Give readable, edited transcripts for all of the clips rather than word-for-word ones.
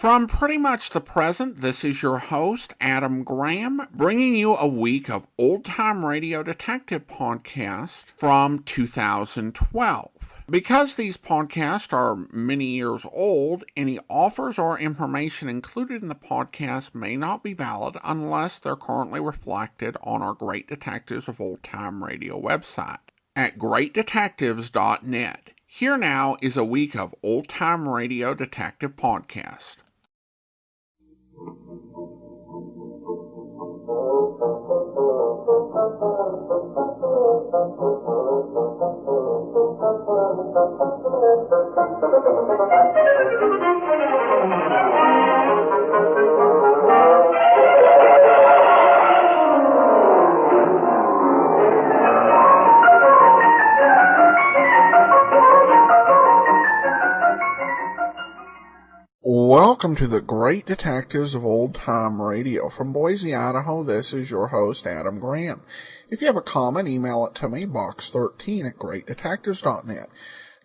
From pretty much the present, this is your host, Adam Graham, bringing you a week of old-time radio detective podcasts from 2012. Because these podcasts are many years old, any offers or information included in the podcast may not be valid unless they're currently reflected on our Great Detectives of Old Time Radio website at greatdetectives.net. Here now is a week of old-time radio detective podcast. Welcome to the Great Detectives of Old Time Radio. From Boise, Idaho, this is your host, Adam Graham. If you have a comment, email it to me, box13 at greatdetectives.net.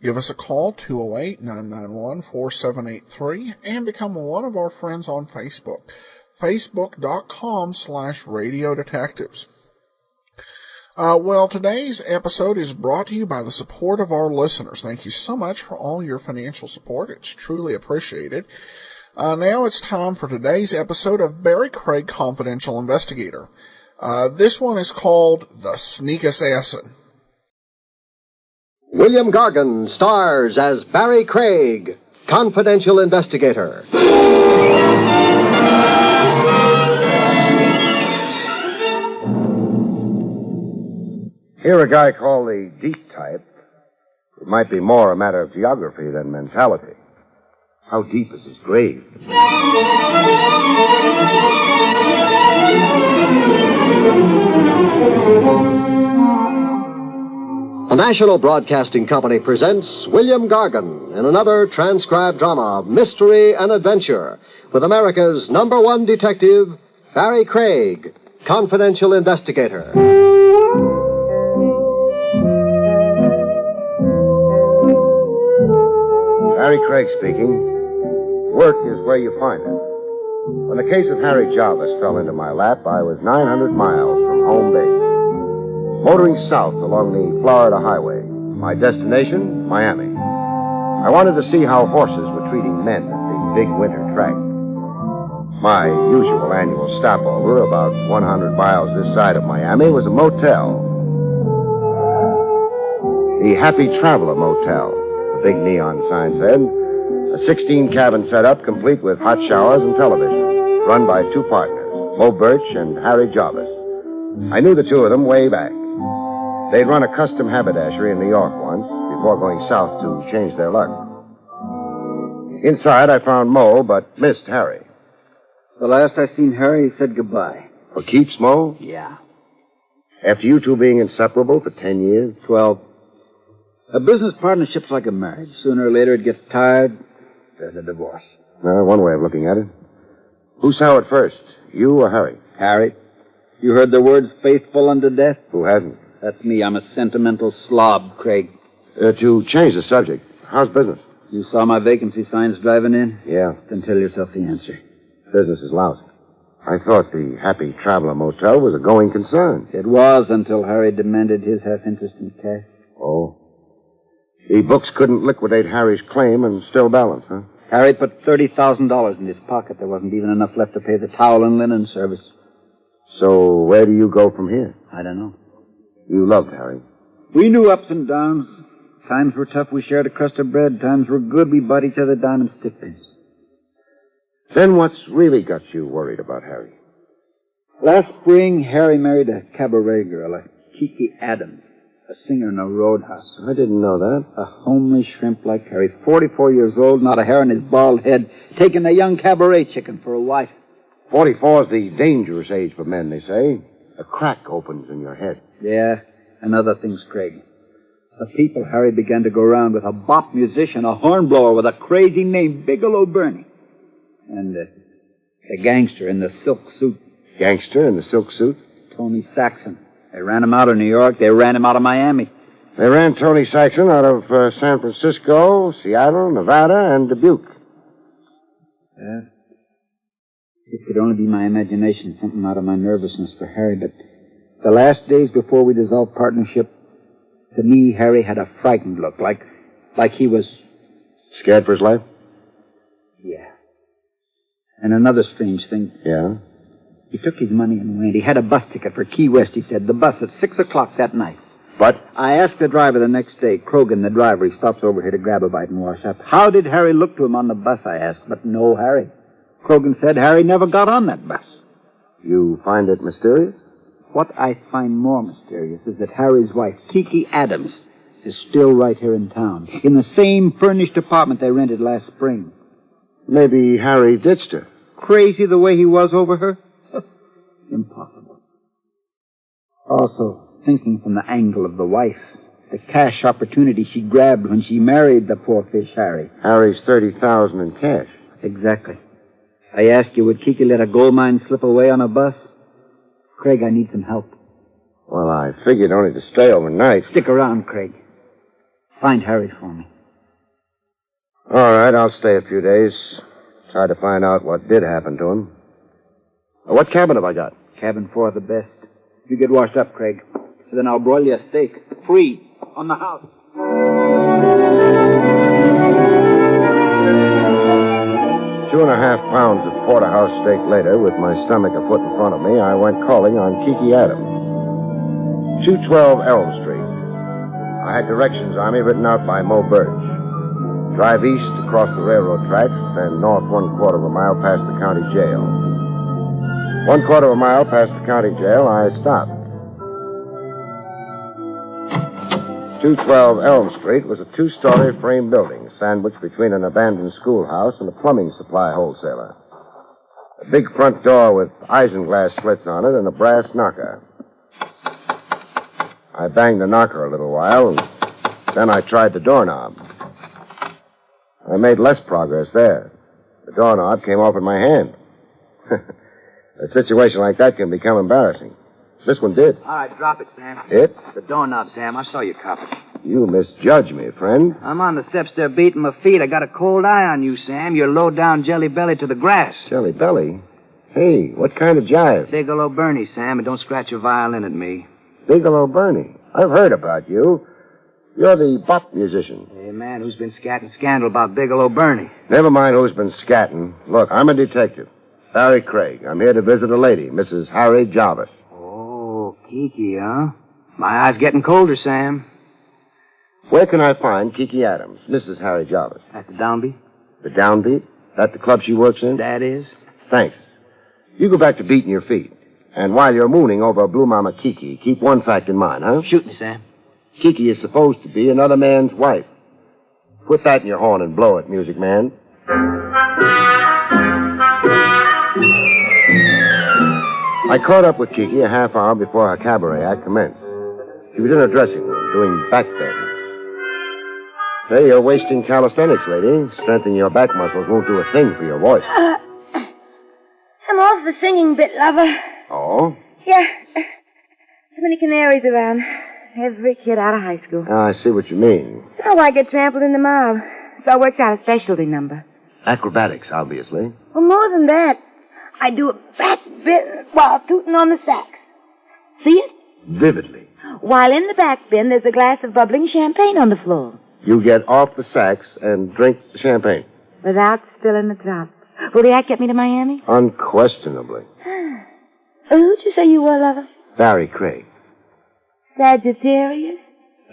Give us a call, 208-991-4783, and become one of our friends on Facebook, facebook.com/Radio Detectives. Today's episode is brought to you by the support of our listeners. Thank you so much for all your financial support. It's truly appreciated. Now it's time for today's episode of Barrie Craig Confidential Investigator. This one is called The Sneak Assassin. William Gargan stars as Barrie Craig, Confidential Investigator. Here a guy called the deep type. It might be more a matter of geography than mentality. How deep is his grave? The National Broadcasting Company presents William Gargan in another transcribed drama of mystery and adventure with America's #1 detective, Barrie Craig, Confidential Investigator. Barrie Craig speaking. Work is where you find it. When the case of Harry Jarvis fell into my lap, I was 900 miles from home base, motoring south along the Florida highway. My destination, Miami. I wanted to see how horses were treating men at the big winter track. My usual annual stopover, about 100 miles this side of Miami, was a motel. The Happy Traveler Motel, the big neon sign said. A 16-cabin setup complete with hot showers and television, run by two partners, Mo Birch and Harry Jarvis. I knew the two of them way back. They'd run a custom haberdashery in New York once, before going south to change their luck. Inside, I found Mo, but missed Harry. The last I seen Harry, he said goodbye. For keeps, Mo? Yeah. After you two being inseparable for 10 years? 12. A business partnership's like a marriage. Sooner or later it gets tired, there's a divorce. One way of looking at it. Who saw it first, you or Harry? Harry. You heard the words faithful unto death? Who hasn't? That's me. I'm a sentimental slob, Craig. To change the subject, how's business? You saw my vacancy signs driving in? Yeah. Then tell yourself the answer. Business is lousy. I thought the Happy Traveler Motel was a going concern. It was until Harry demanded his half interest in cash. Oh. The books couldn't liquidate Harry's claim and still balance, huh? Harry put $30,000 in his pocket. There wasn't even enough left to pay the towel and linen service. So where do you go from here? I don't know. You loved Harry. We knew ups and downs. Times were tough, we shared a crust of bread. Times were good, we bought each other diamond stick-pins. Then what's really got you worried about Harry? Last spring, Harry married a cabaret girl, a Kiki Adams, a singer in a roadhouse. I didn't know that. A homely shrimp like Harry, 44 years old, not a hair on his bald head, taking a young cabaret chicken for a wife. 44 is the dangerous age for men, they say. A crack opens in your head. Yeah, and other things, Craig. The people Harry began to go around with, a bop musician, a hornblower with a crazy name, Bigelow Bernie. And the gangster in the silk suit. Gangster in the silk suit? Tony Saxon. They ran him out of New York. They ran him out of Miami. They ran Tony Saxon out of San Francisco, Seattle, Nevada, and Dubuque. It could only be my imagination, something out of my nervousness for Harry, but the last days before we dissolved partnership, to me, Harry had a frightened look, like he was... Scared for his life? Yeah. And another strange thing. Yeah? He took his money and went. He had a bus ticket for Key West, he said. The bus at 6 o'clock that night. But? I asked the driver the next day, Krogan, the driver. He stops over here to grab a bite and wash up. How did Harry look to him on the bus, I asked. But no Harry. Krogan said Harry never got on that bus. You find it mysterious? What I find more mysterious is that Harry's wife, Kiki Adams, is still right here in town, in the same furnished apartment they rented last spring. Maybe Harry ditched her. Crazy the way he was over her? Impossible. Also, thinking from the angle of the wife, the cash opportunity she grabbed when she married the poor fish Harry. Harry's $30,000 in cash. Exactly. I ask you, would Kiki let a gold mine slip away on a bus? Craig, I need some help. Well, I figured only to stay overnight. Stick around, Craig. Find Harry for me. All right, I'll stay a few days. Try to find out what did happen to him. What cabin have I got? Cabin 4, the best. You get washed up, Craig. Then I'll broil you a steak. Free. On the house. 2.5 pounds of porterhouse steak later, with my stomach a foot in front of me, I went calling on Kiki Adams. 212 Elm Street. I had directions on me written out by Mo Birch. Drive east across the railroad tracks, then north 1/4 of a mile past the county jail. 1/4 of a mile past the county jail, I stopped. 212 Elm Street was a 2-story frame building sandwiched between an abandoned schoolhouse and a plumbing supply wholesaler. A big front door with isinglass slits on it and a brass knocker. I banged the knocker a little while, and then I tried the doorknob. I made less progress there. The doorknob came off in my hand. A situation like that can become embarrassing. This one did. All right, drop it, Sam. It? The doorknob, Sam. I saw you cop it. You misjudge me, friend. I'm on the steps there beating my feet. I got a cold eye on you, Sam. You're low down jelly belly to the grass. Jelly belly? Hey, what kind of jive? Bigelow Bernie, Sam, and don't scratch your violin at me. Bigelow Bernie. I've heard about you. You're the bop musician. Hey, man, who's been scatting scandal about Bigelow Bernie? Never mind who's been scatting. Look, I'm a detective. Barrie Craig. I'm here to visit a lady, Mrs. Harry Jarvis. Oh, Kiki, huh? My eye's getting colder, Sam. Where can I find Kiki Adams, Mrs. Harry Jarvis? At the downbeat? The Downbeat? That the club she works in? That is. Thanks. You go back to beating your feet. And while you're mooning over Blue Mama Kiki, keep one fact in mind, huh? Shoot me, Sam. Kiki is supposed to be another man's wife. Put that in your horn and blow it, music man. I caught up with Kiki a half hour before her cabaret act commenced. She was in her dressing room doing back bends. Say, you're wasting calisthenics, lady. Strengthening your back muscles won't do a thing for your voice. I'm off the singing bit, lover. Oh? Yeah. Too many canaries around. Every kid out of high school. I see what you mean. Oh, I get trampled in the mob. So I worked out a specialty number. Acrobatics, obviously. Well, more than that. I do a back bend while tooting on the sax. See it? Vividly. While in the back bend, there's a glass of bubbling champagne on the floor. You get off the sax and drink the champagne. Without spilling the drop. Will the act get me to Miami? Unquestionably. Who'd you say you were, lover? Barrie Craig. Sagittarius?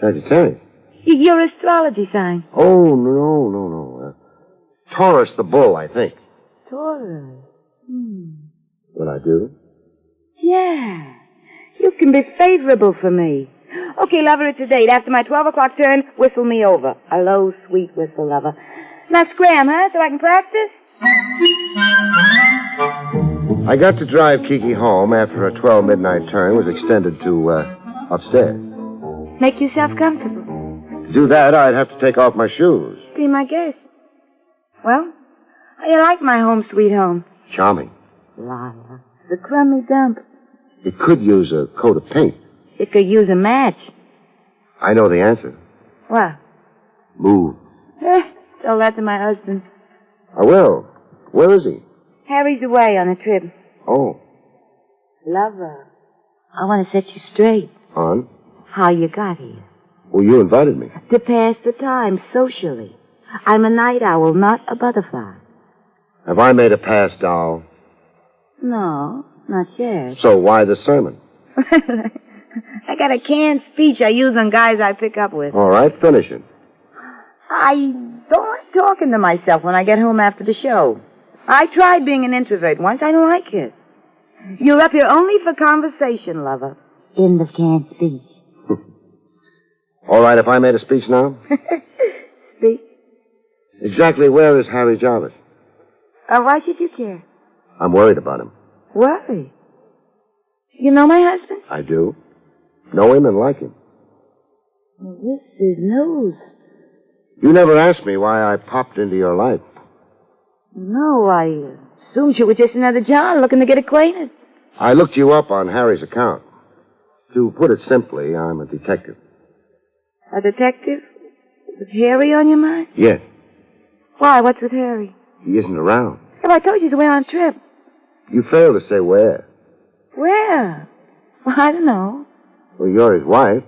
Sagittarius? Your astrology sign. Oh, no. Taurus the bull, I think. Taurus. What I do? Yeah. You can be favorable for me. Okay, lover, it's a date. After my 12 o'clock turn, whistle me over. A low, sweet whistle, lover. Now scram, huh, so I can practice? I got to drive Kiki home after her 12 midnight turn was extended to, upstairs. Make yourself comfortable. To do that, I'd have to take off my shoes. Be my guest. Well, how you like my home sweet home? Charming. Lala, the crummy dump. It could use a coat of paint. It could use a match. I know the answer. What? Move. Tell that to my husband. I will. Where is he? Harry's away on a trip. Oh. Lover, I want to set you straight. On? How you got here. Well, you invited me. To pass the time socially. I'm a night owl, not a butterfly. Have I made a pass, doll? No, not yet. So why the sermon? I got a canned speech I use on guys I pick up with. All right, finish it. I don't like talking to myself when I get home after the show. I tried being an introvert once. I don't like it. You're up here only for conversation, lover. End of canned speech. All right, if I made a speech now? Speak. Exactly where is Harry Jarvis? Why should you care? I'm worried about him. Worry? You know my husband? I do. Know him and like him. Well, this is news. You never asked me why I popped into your life. No, I assumed you were just another John looking to get acquainted. I looked you up on Harry's account. To put it simply, I'm a detective. A detective? With Harry on your mind? Yes. Why? What's with Harry? He isn't around. If I told you he's away on a trip. You failed to say where. Where? Well, I don't know. Well, you're his wife.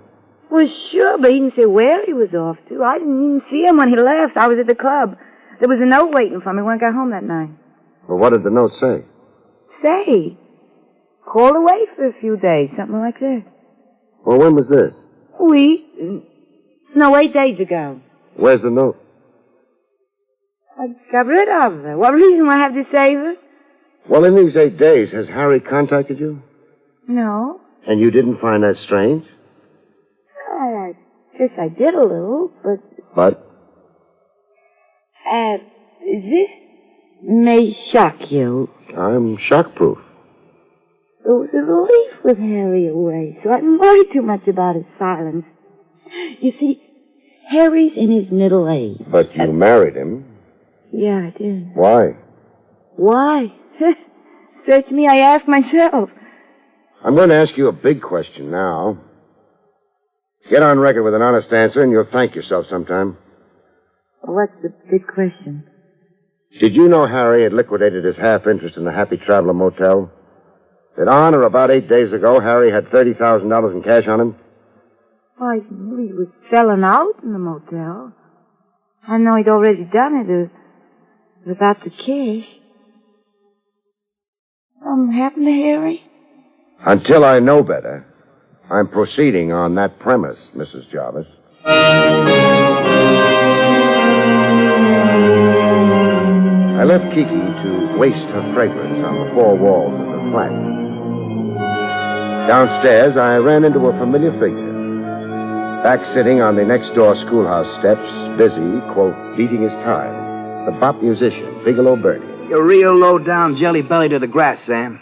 Well, sure, but he didn't say where he was off to. I didn't even see him when he left. I was at the club. There was a note waiting for me when I got home that night. Well, what did the note say? Say, called away for a few days, something like that. Well, when was this? No, 8 days ago. Where's the note? I got rid of her. What reason would I have to save her? Well, in these 8 days, has Harry contacted you? No. And you didn't find that strange? I guess I did a little, but... But? This may shock you. I'm shock-proof. It was a relief with Harry away, so I didn't worry too much about his silence. You see, Harry's in his middle age. But you married him. Yeah, I did. Why? Why? Search me, I ask myself. I'm going to ask you a big question now. Get on record with an honest answer, and you'll thank yourself sometime. What's the big question? Did you know Harry had liquidated his half-interest in the Happy Traveler Motel? That on or about 8 days ago, Harry had $30,000 in cash on him? Well, I knew he was selling out in the motel. I know he'd already done it without the cash. Something happened to Harry? Until I know better, I'm proceeding on that premise, Mrs. Jarvis. I left Kiki to waste her fragrance on the four walls of the flat. Downstairs, I ran into a familiar figure. Back sitting on the next-door schoolhouse steps, busy, quote, beating his time, the bop musician, Bigelow Bertie. You're real low-down jelly-belly to the grass, Sam.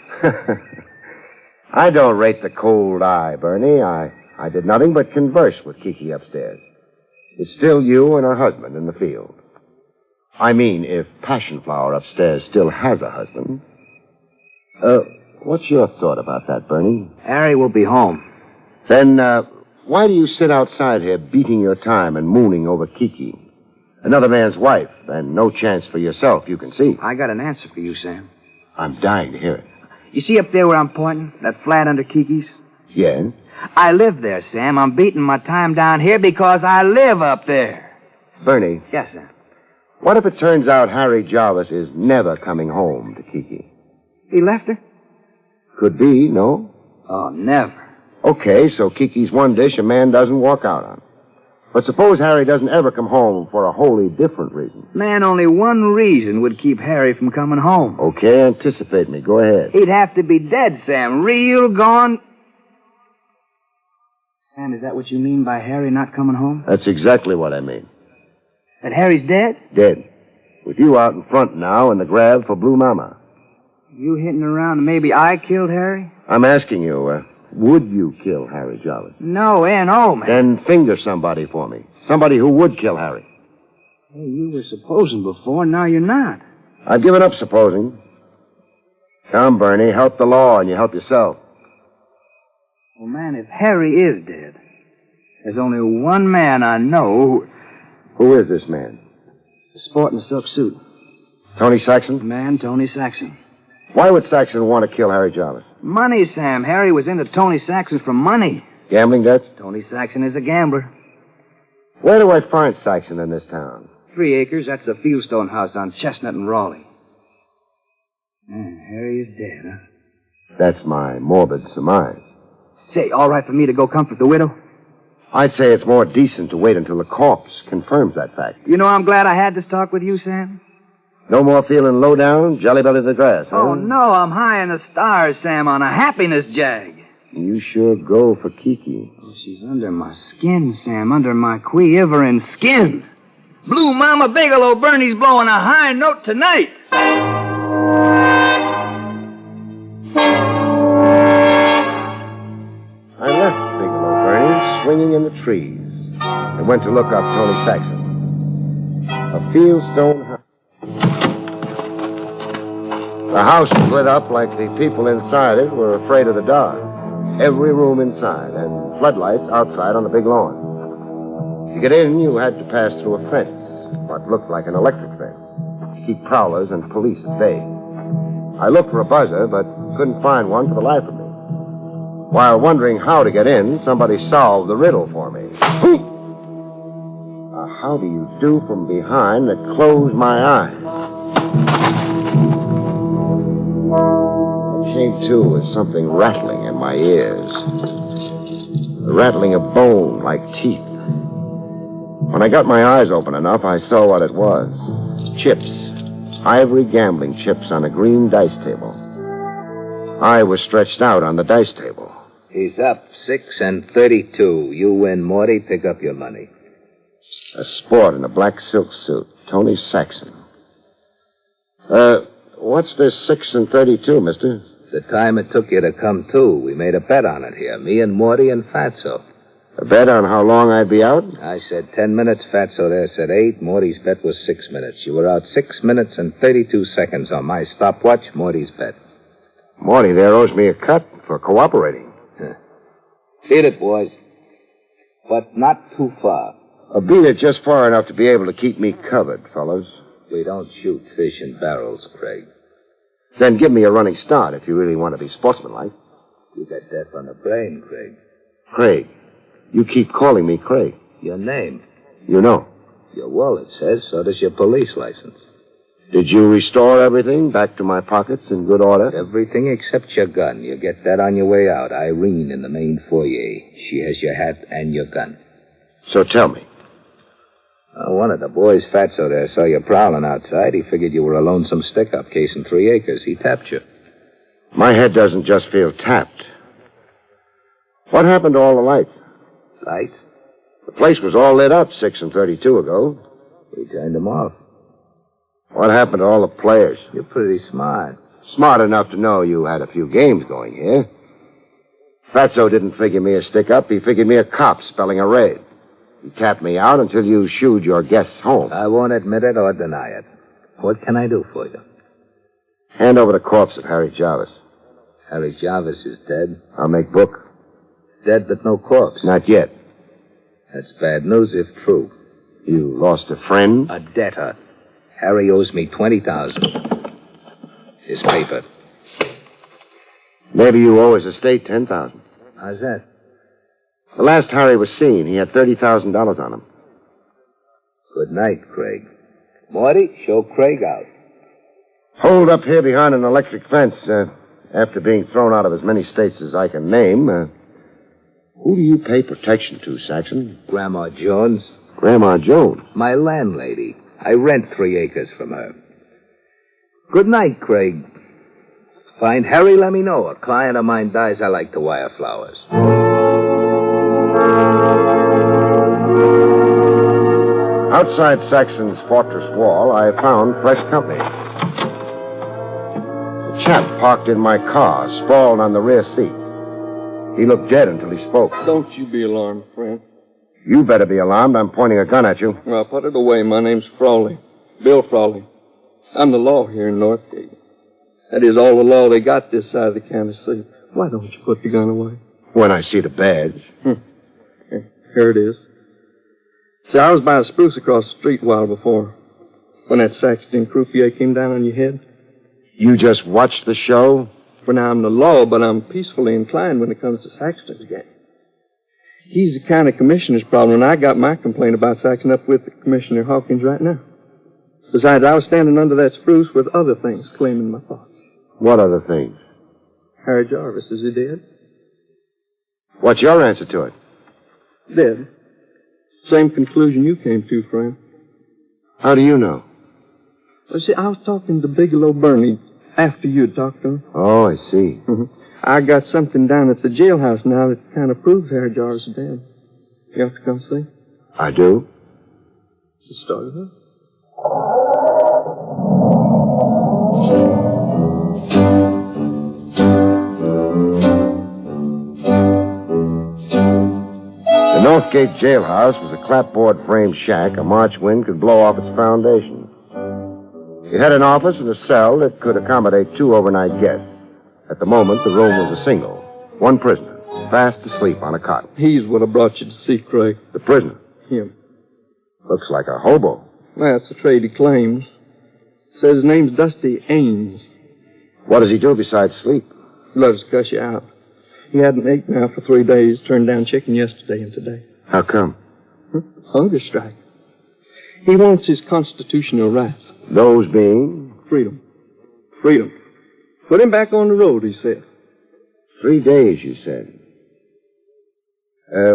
I don't rate the cold eye, Bernie. I did nothing but converse with Kiki upstairs. It's still you and her husband in the field. I mean, if Passion Flower upstairs still has a husband. What's your thought about that, Bernie? Harry will be home. Then, why do you sit outside here beating your time and mooning over Kiki? Another man's wife, and no chance for yourself, you can see. I got an answer for you, Sam. I'm dying to hear it. You see up there where I'm pointing? That flat under Kiki's? Yeah? I live there, Sam. I'm beating my time down here because I live up there. Bernie. Yes, Sam. What if it turns out Harry Jarvis is never coming home to Kiki? He left her? Could be, no? Oh, never. Okay, so Kiki's one dish a man doesn't walk out on. But suppose Harry doesn't ever come home for a wholly different reason. Man, only one reason would keep Harry from coming home. Okay, anticipate me. Go ahead. He'd have to be dead, Sam. Real gone. Sam, is that what you mean by Harry not coming home? That's exactly what I mean. That Harry's dead? Dead. With you out in front now in the grab for Blue Mama. You hitting around and maybe I killed Harry? I'm asking you, would you kill Harry Jarvis? No, N.O., man. Then finger somebody for me. Somebody who would kill Harry. Hey, you were supposing before, now you're not. I've given up supposing. Come, Bernie, help the law and you help yourself. Well, man, if Harry is dead, there's only one man I know Who is this man? who's sporting a silk suit. Tony Saxon? Man, Tony Saxon. Why would Saxon want to kill Harry Jarvis? Money, Sam. Harry was into Tony Saxon for money. Gambling debts? Tony Saxon is a gambler. Where do I find Saxon in this town? 3 acres, that's the Fieldstone house on Chestnut and Raleigh. Harry is dead, huh? That's my morbid surmise. Say, all right for me to go comfort the widow? I'd say it's more decent to wait until the corpse confirms that fact. You know, I'm glad I had this talk with you, Sam. No more feeling low down, jelly belly the grass, huh? Oh, no, I'm high in the stars, Sam, on a happiness jag. You sure go for Kiki. Oh, she's under my skin, Sam, under my quivering skin. Blue Mama Bigelow Bernie's blowing a high note tonight. I left Bigelow Bernie swinging in the trees and went to look up Tony Saxon. A Fieldstone house. The house was lit up like the people inside it were afraid of the dark. Every room inside, and floodlights outside on the big lawn. To get in, you had to pass through a fence, what looked like an electric fence, to keep prowlers and police at bay. I looked for a buzzer, but couldn't find one for the life of me. While wondering how to get in, somebody solved the riddle for me. How do you do from behind that closed my eyes? I came to with something rattling in my ears. The rattling of bone like teeth. When I got my eyes open enough, I saw what it was. Chips. Ivory gambling chips on a green dice table. I was stretched out on the dice table. He's up 6 and 32. You win, Morty. Pick up your money. A sport in a black silk suit. Tony Saxon. What's this 6 and 32, mister? The time it took you to come to. We made a bet on it here. Me and Morty and Fatso. A bet on how long I'd be out? I said 10 minutes. Fatso there said 8. Morty's bet was 6 minutes. You were out 6 minutes and 32 seconds on my stopwatch. Morty's bet. Morty there owes me a cut for cooperating. Beat it, boys. But not too far. Beat it just far enough to be able to keep me covered, fellas. We don't shoot fish in barrels, Craig. Then give me a running start if you really want to be sportsmanlike. You got death on the brain, Craig. Craig. You keep calling me Craig. Your name. You know. Your wallet says, so does your police license. Did you restore everything back to my pockets in good order? Everything except your gun. You get that on your way out. Irene in the main foyer. She has your hat and your gun. So tell me. One of the boys, Fatso there, saw you prowling outside. He figured you were a lonesome stick-up casing 3 acres. He tapped you. My head doesn't just feel tapped. What happened to all the lights? Lights? The place was all lit up 6 and 32 ago. We turned them off. What happened to all the players? You're pretty smart. Smart enough to know you had a few games going here. Fatso didn't figure me a stick-up. He figured me a cop spelling a raid. He tapped me out until you shooed your guests home. I won't admit it or deny it. What can I do for you? Hand over the corpse of Harry Jarvis. Harry Jarvis is dead. I'll make book. Dead but no corpse. Not yet. That's bad news if true. You lost a friend? A debtor. Harry owes me $20,000. His paper. Maybe you owe his estate $10,000. How's that? The last Harry was seen, he had $30,000 on him. Good night, Craig. Morty, show Craig out. Hold up here behind an electric fence. After being thrown out of as many states as I can name, who do you pay protection to, Saxon? Grandma Jones. Grandma Jones? My landlady. I rent 3 acres from her. Good night, Craig. Find Harry, let me know. A client of mine dies, I like to wire flowers. Outside Saxon's fortress wall, I found fresh company. A chap parked in my car, sprawled on the rear seat. He looked dead until he spoke. Don't you be alarmed, friend. You better be alarmed. I'm pointing a gun at you. Well, put it away. My name's Frawley. Bill Frawley. I'm the law here in Northgate. That is all the law they got this side of the county seat. Why don't you put the gun away? When I see the badge. Here it is. See, I was by a spruce across the street a while before. When that Saxton croupier came down on your head? You just watched the show? For now, I'm the law, but I'm peacefully inclined when it comes to Saxton's game. He's the kind of commissioner's problem, and I got my complaint about Saxton up with Commissioner Hawkins right now. Besides, I was standing under that spruce with other things claiming my thoughts. What other things? Harry Jarvis, is he dead? What's your answer to it? Dead. Same conclusion you came to, friend. How do you know? Well, see, I was talking to Bigelow Bernie after you had talked to him. Oh, I see. I got something down at the jailhouse now that kind of proves Harry Jarvis is dead. You have to come see? I do. Let's start it up. The Northgate jailhouse was a clapboard frame shack a March wind could blow off its foundation. It had an office and a cell that could accommodate 2 overnight guests. At the moment, the room was a single. 1 prisoner, fast asleep on a cot. He's what I brought you to see, Craig. The prisoner? Him. Looks like a hobo. That's the trade he claims. Says his name's Dusty Ames. What does he do besides sleep? Loves to cuss you out. He hadn't ate now for 3 days. Turned down chicken yesterday and today. How come? Hunger strike. He wants his constitutional rights. Those being? Freedom. Freedom. Put him back on the road, he said. 3 days, you said.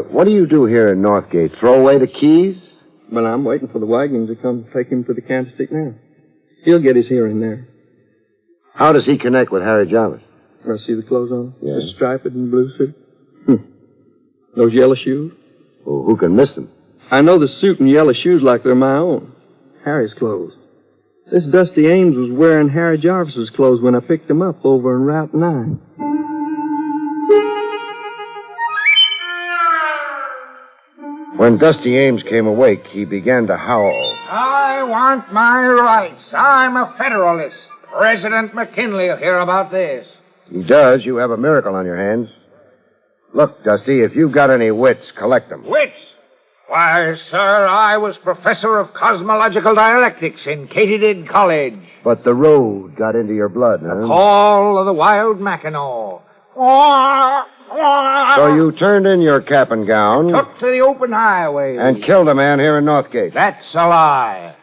What do you do here in Northgate? Throw away the keys? Well, I'm waiting for the wagon to come take him to the county seat now. He'll get his hearing there. How does he connect with Harry Jarvis? I see the clothes on him? Yeah. The striped and blue suit? Those yellow shoes? Well, who can miss them? I know the suit and yellow shoes like they're my own. Harry's clothes. This Dusty Ames was wearing Harry Jarvis's clothes when I picked him up over on Route 9. When Dusty Ames came awake, he began to howl. I want my rights. I'm a Federalist. President McKinley will hear about this. He does. You have a miracle on your hands. Look, Dusty, if you've got any wits, collect them. Wits? Why, sir, I was professor of cosmological dialectics in Katydid College. But the road got into your blood, huh? Call of the wild Mackinaw. So you turned in your cap and gown... Took to the open highway. And killed a man here in Northgate. That's a lie.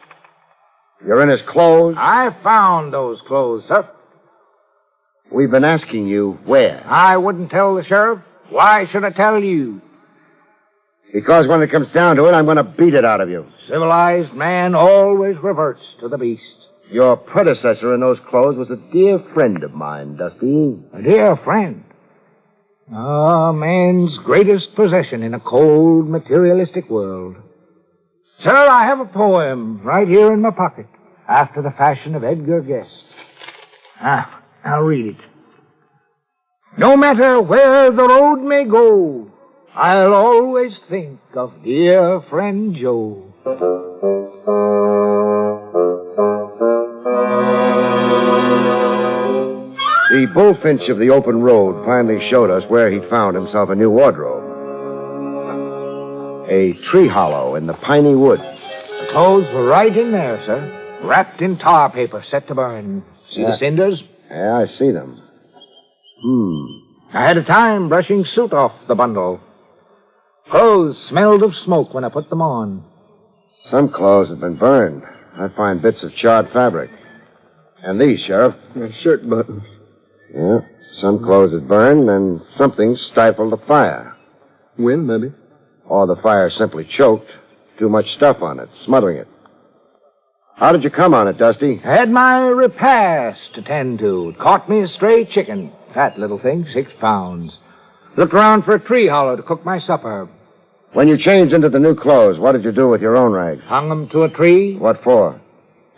You're in his clothes? I found those clothes, sir. We've been asking you where. I wouldn't tell the sheriff. Why should I tell you? Because when it comes down to it, I'm going to beat it out of you. Civilized man always reverts to the beast. Your predecessor in those clothes was a dear friend of mine, Dusty. A dear friend. A man's greatest possession in a cold, materialistic world. Sir, I have a poem right here in my pocket, after the fashion of Edgar Guest. I'll read it. No matter where the road may go, I'll always think of dear friend Joe. The bullfinch of the open road finally showed us where he'd found himself a new wardrobe. A tree hollow in the piney woods. The clothes were right in there, sir. Wrapped in tar paper set to burn. See the cinders? Yeah, I see them. I had a time brushing soot off the bundle. Clothes smelled of smoke when I put them on. Some clothes have been burned. I find bits of charred fabric. And these, Sheriff. Shirt buttons. Yeah, some clothes had burned, and something stifled the fire. Wind, maybe. Or the fire simply choked. Too much stuff on it, smothering it. How did you come on it, Dusty? I had my repast to tend to. It caught me a stray chicken. Fat little thing, 6 pounds. Looked around for a tree hollow to cook my supper. When you changed into the new clothes, what did you do with your own rags? Hung them to a tree. What for?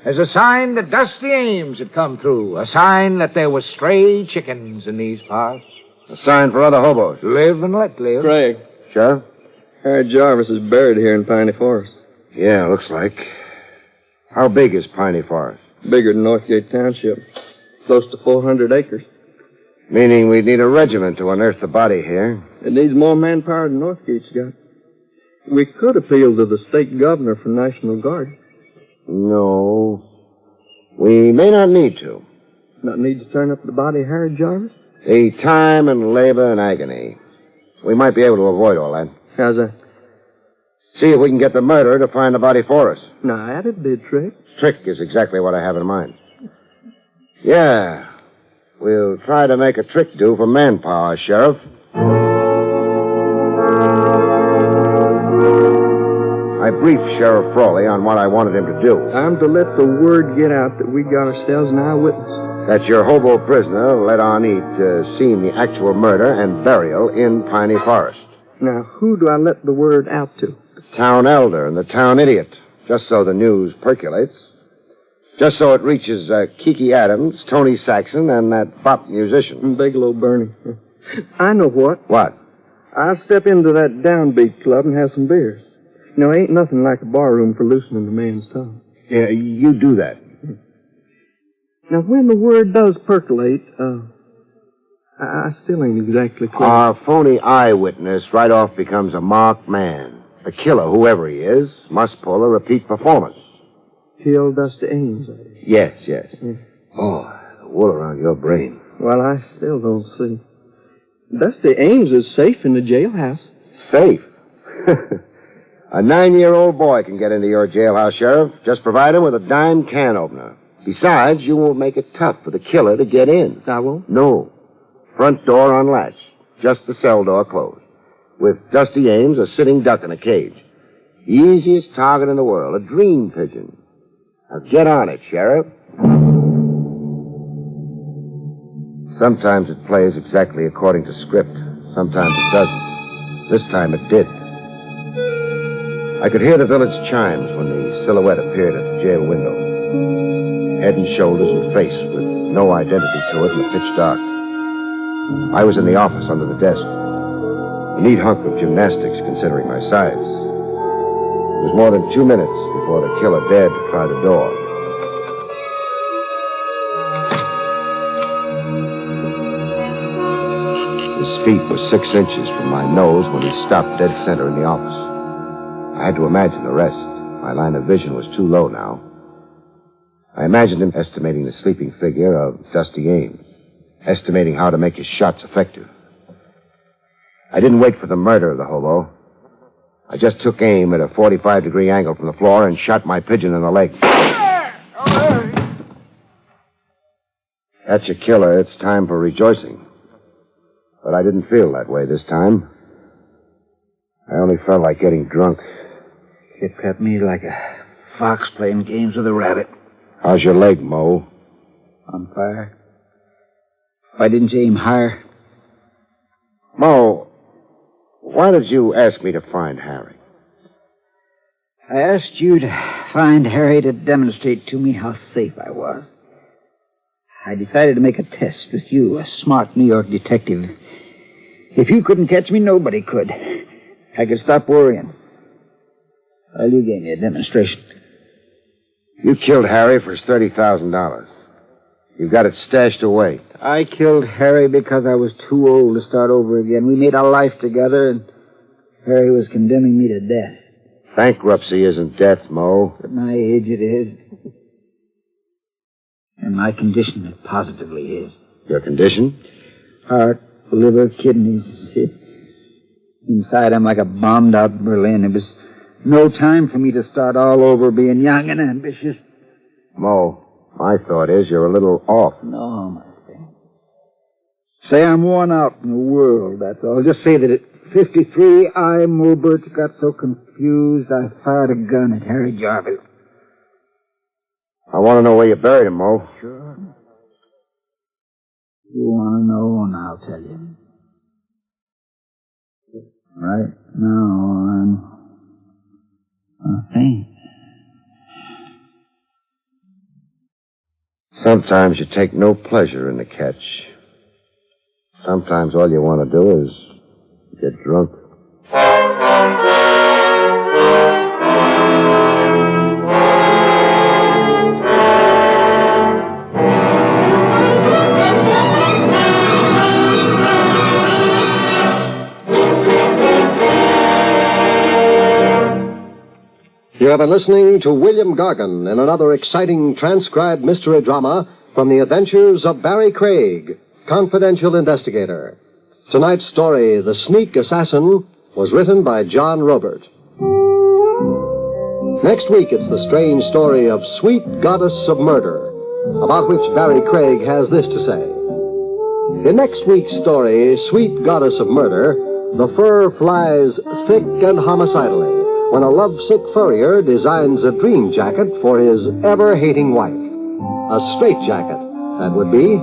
As a sign that Dusty Ames had come through. A sign that there was stray chickens in these parts. A sign for other hobos. Live and let live. Craig. Sheriff? Harry Jarvis is buried here in Piney Forest. Yeah, looks like. How big is Piney Forest? Bigger than Northgate Township. Close to 400 acres. Meaning we'd need a regiment to unearth the body here. It needs more manpower than Northgate's got. We could appeal to the state governor for National Guard. No. We may not need to. Not need to turn up the body of Harry Jarvis? The time and labor and agony. We might be able to avoid all that. How's that? See if we can get the murderer to find the body for us. Now, that'd be a trick. Trick is exactly what I have in mind. Yeah. We'll try to make a trick do for manpower, Sheriff. I briefed Sheriff Frawley on what I wanted him to do. I'm to let the word get out that we got ourselves an eyewitness. That your hobo prisoner let on he'd seen the actual murder and burial in Piney Forest. Now, who do I let the word out to? The town elder and the town idiot, just so the news percolates. Just so it reaches Kiki Adams, Tony Saxon, and that bop musician. Bigelow Bernie. I know what. What? I'll step into that downbeat club and have some beers. You know, ain't nothing like a barroom for loosening a man's tongue. Yeah, you do that. Now, when the word does percolate, I still ain't exactly clear. Our phony eyewitness right off becomes a marked man. The killer, whoever he is, must pull a repeat performance. Kill Dusty Ames, I guess. Yes, yes. Oh, the wool around your brain. Well, I still don't see. Dusty Ames is safe in the jailhouse. Safe? A 9-year-old boy can get into your jailhouse, Sheriff. Just provide him with a dime can opener. Besides, you won't make it tough for the killer to get in. I won't? No. Front door unlatched. Just the cell door closed. With Dusty Ames a sitting duck in a cage. The easiest target in the world. A dream pigeon. Now get on it, Sheriff. Sometimes it plays exactly according to script. Sometimes it doesn't. This time it did. I could hear the village chimes when the silhouette appeared at the jail window. Head and shoulders and face with no identity to it in the pitch dark. I was in the office under the desk. A neat hunk of gymnastics considering my size. It was more than 2 minutes before the killer dared to try the door. His feet were 6 inches from my nose when he stopped dead center in the office. I had to imagine the rest. My line of vision was too low now. I imagined him estimating the sleeping figure of Dusty Ames, estimating how to make his shots effective. I didn't wait for the murder of the hobo. I just took aim at a 45-degree angle from the floor and shot my pigeon in the leg. That's your killer. It's time for rejoicing. But I didn't feel that way this time. I only felt like getting drunk. It kept me like a fox playing games with a rabbit. How's your leg, Mo? On fire. Why didn't you aim higher? Mo, why did you ask me to find Harry? I asked you to find Harry to demonstrate to me how safe I was. I decided to make a test with you, a smart New York detective. If you couldn't catch me, nobody could. I could stop worrying. Well, you gave me a demonstration. You killed Harry for his $30,000. You've got it stashed away. I killed Harry because I was too old to start over again. We made a life together, and Harry was condemning me to death. Bankruptcy isn't death, Mo. At my age, it is. And my condition, it positively is. Your condition? Heart, liver, kidneys. Inside, I'm like a bombed-out Berlin. It was no time for me to start all over being young and ambitious. Mo, my thought is you're a little off. No, my friend. Say I'm worn out in the world, that's all. Just say that at 53, I, Mulbert, got so confused I fired a gun at Harry Jarvis. I want to know where you buried him, Mo. Sure. You want to know, and I'll tell you. Right now, I think. Sometimes you take no pleasure in the catch. Sometimes all you want to do is get drunk. have been listening to William Gargan in another exciting transcribed mystery drama from the adventures of Barrie Craig, confidential investigator. Tonight's story, The Sneak Assassin, was written by John Robert. Next week, it's the strange story of Sweet Goddess of Murder, about which Barrie Craig has this to say. In next week's story, Sweet Goddess of Murder, the fur flies thick and homicidally when a lovesick furrier designs a dream jacket for his ever-hating wife. A straitjacket, that would be.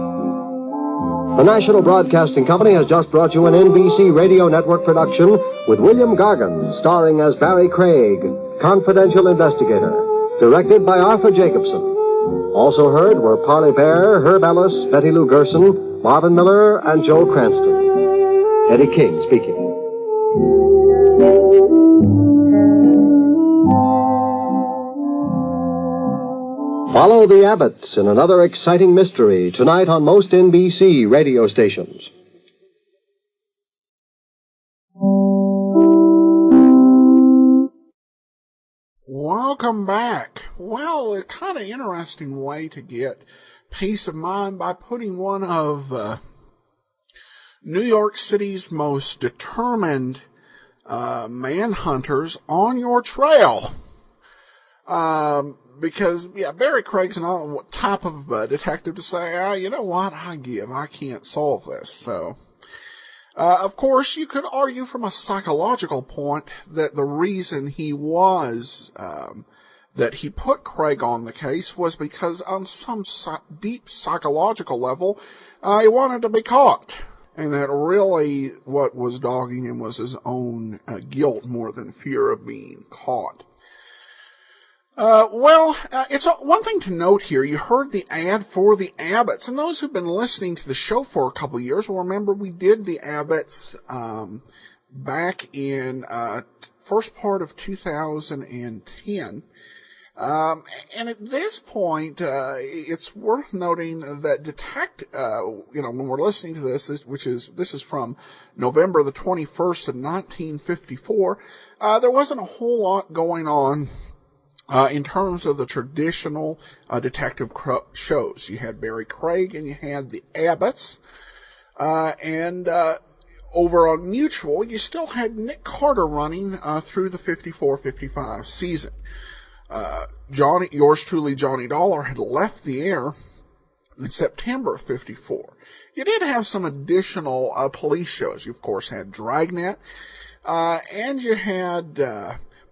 The National Broadcasting Company has just brought you an NBC Radio Network production with William Gargan, starring as Barrie Craig, confidential investigator, directed by Arthur Jacobson. Also heard were Parley Bear, Herb Ellis, Betty Lou Gerson, Marvin Miller, and Joe Cranston. Eddie King speaking. Follow the Abbotts in another exciting mystery tonight on most NBC radio stations. Welcome back. Well, a kind of interesting way to get peace of mind by putting one of New York City's most determined manhunters on your trail. Because, Barrie Craig's not the type of detective to say, you know what, I can't solve this. So, of course, you could argue from a psychological point that the reason he was, that he put Craig on the case was because on some deep psychological level, he wanted to be caught. And that really what was dogging him was his own guilt more than fear of being caught. It's one thing to note here. You heard the ad for the Abbotts, and those who've been listening to the show for a couple of years will remember we did the Abbotts back in first part of 2010. And at this point, it's worth noting that when we're listening to this is from November the 21st of 1954, there wasn't a whole lot going on in terms of the traditional detective shows. You had Barrie Craig and you had the Abbotts, and over on Mutual, you still had Nick Carter running through the 54-55 season. Yours truly, Johnny Dollar, had left the air in September of 54. You did have some additional police shows. You, of course, had Dragnet, and you had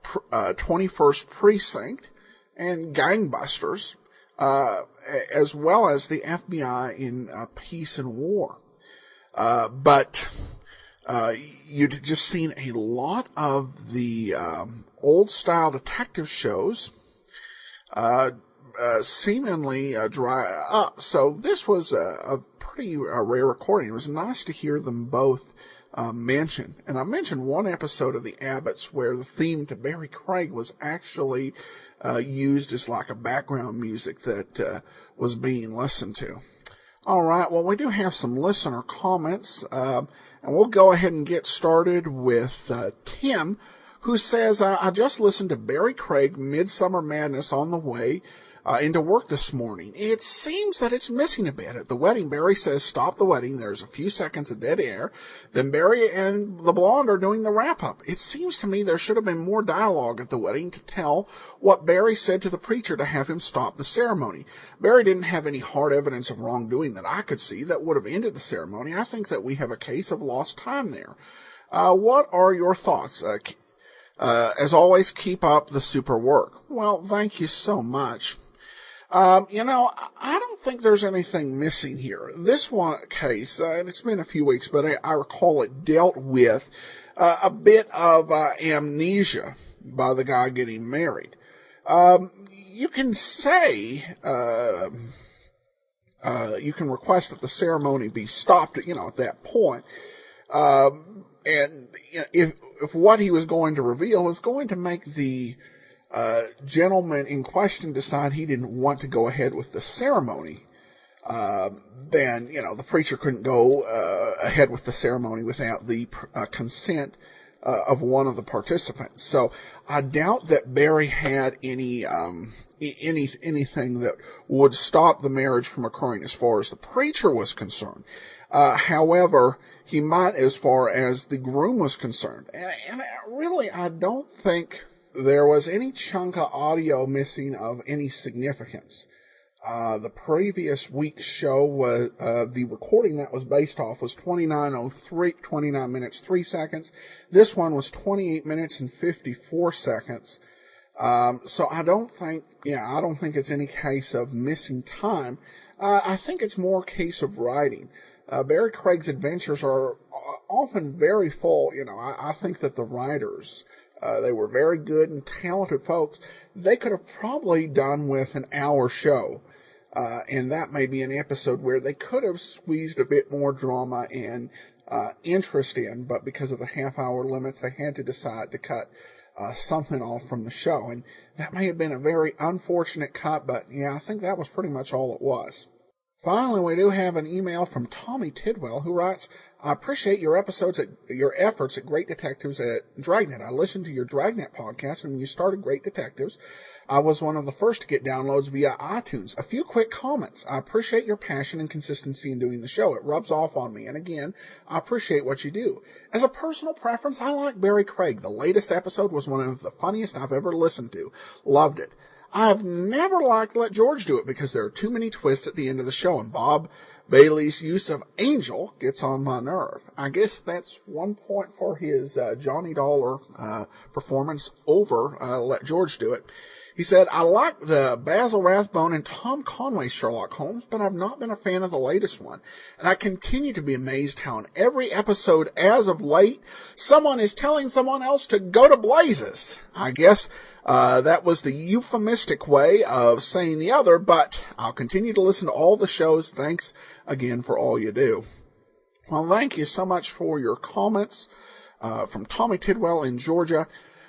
21st Precinct and Gangbusters, as well as the FBI in Peace and War. But you'd just seen a lot of the old-style detective shows seemingly dry up. So this was a pretty rare recording. It was nice to hear them both mentioned. And I mentioned one episode of the Abbotts where the theme to Barrie Craig was actually used as like a background music that was being listened to. All right, well, we do have some listener comments, and we'll go ahead and get started with Tim, who says, I just listened to Barrie Craig, Midsummer Madness on the way into work this morning. It seems that it's missing a bit. At the wedding, Barrie says, stop the wedding. There's a few seconds of dead air. Then Barrie and the blonde are doing the wrap-up. It seems to me there should have been more dialogue at the wedding to tell what Barrie said to the preacher to have him stop the ceremony. Barrie didn't have any hard evidence of wrongdoing that I could see that would have ended the ceremony. I think that we have a case of lost time there. What are your thoughts? As always, keep up the super work. Well, thank you so much. I don't think there's anything missing here. This one case, and it's been a few weeks, but I recall it dealt with a bit of amnesia by the guy getting married. You can say, you can request that the ceremony be stopped, at that point. And if what he was going to reveal was going to make the gentleman in question decide he didn't want to go ahead with the ceremony, then, the preacher couldn't go ahead with the ceremony without the consent of one of the participants. So I doubt that Barrie had anything that would stop the marriage from occurring as far as the preacher was concerned. However, he might as far as the groom was concerned. And really, I don't think there was any chunk of audio missing of any significance. The previous week's show was, the recording that was based off was 29 minutes, 3 seconds. This one was 28 minutes and 54 seconds. So I don't think it's any case of missing time. I think it's more a case of writing. Barrie Craig's adventures are often very full. I think that the writers, they were very good and talented folks. They could have probably done with an hour show. And that may be an episode where they could have squeezed a bit more drama and interest in, but because of the half-hour limits, they had to decide to cut something off from the show. And that may have been a very unfortunate cut, but yeah, I think that was pretty much all it was. Finally, we do have an email from Tommy Tidwell, who writes, I appreciate your efforts at Great Detectives at Dragnet. I listened to your Dragnet podcast when you started Great Detectives. I was one of the first to get downloads via iTunes. A few quick comments. I appreciate your passion and consistency in doing the show. It rubs off on me. And again, I appreciate what you do. As a personal preference, I like Barrie Craig. The latest episode was one of the funniest I've ever listened to. Loved it. I've never liked Let George Do It because there are too many twists at the end of the show, and Bob Bailey's use of Angel gets on my nerve. I guess that's 1 point for his Johnny Dollar performance over Let George Do It. He said, I like the Basil Rathbone and Tom Conway Sherlock Holmes, but I've not been a fan of the latest one. And I continue to be amazed how in every episode as of late, someone is telling someone else to go to blazes. I guess that was the euphemistic way of saying the other, but I'll continue to listen to all the shows. Thanks again for all you do. Well, thank you so much for your comments from Tommy Tidwell in Georgia.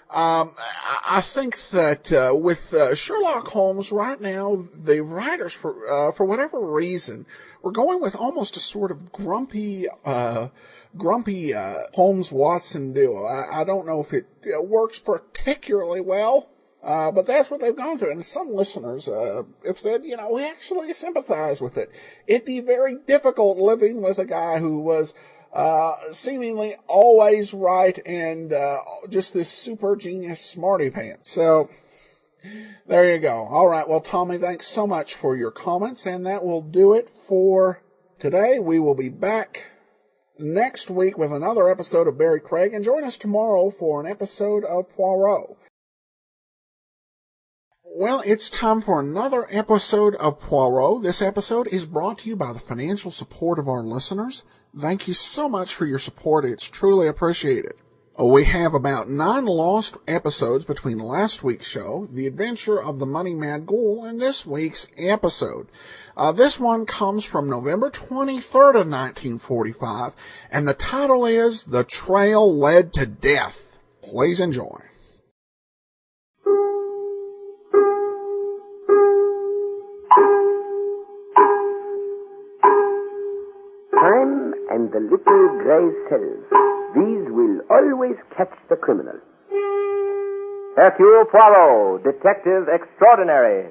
I think that with Sherlock Holmes right now, the writers, for whatever reason, we're going with almost a sort of grumpy Holmes-Watson duo. I don't know if it works particularly well, but that's what they've gone through. And some listeners have said, we actually sympathize with it. It'd be very difficult living with a guy who was seemingly always right and just this super genius smarty pants. So there you go. All right. Well, Tommy, thanks so much for your comments, and that will do it for today. We will be back next week with another episode of Barrie Craig, and join us tomorrow for an episode of Poirot. Well, it's time for another episode of Poirot. This episode is brought to you by the financial support of our listeners. Thank you so much for your support. It's truly appreciated. We have about 9 lost episodes between last week's show, The Adventure of the Money Mad Ghoul, and this week's episode. This one comes from November 23rd of 1945, and the title is The Trail Led to Death. Please enjoy. Time and the little grey cells. These will always catch the criminal. Hercule Poirot, Detective Extraordinary.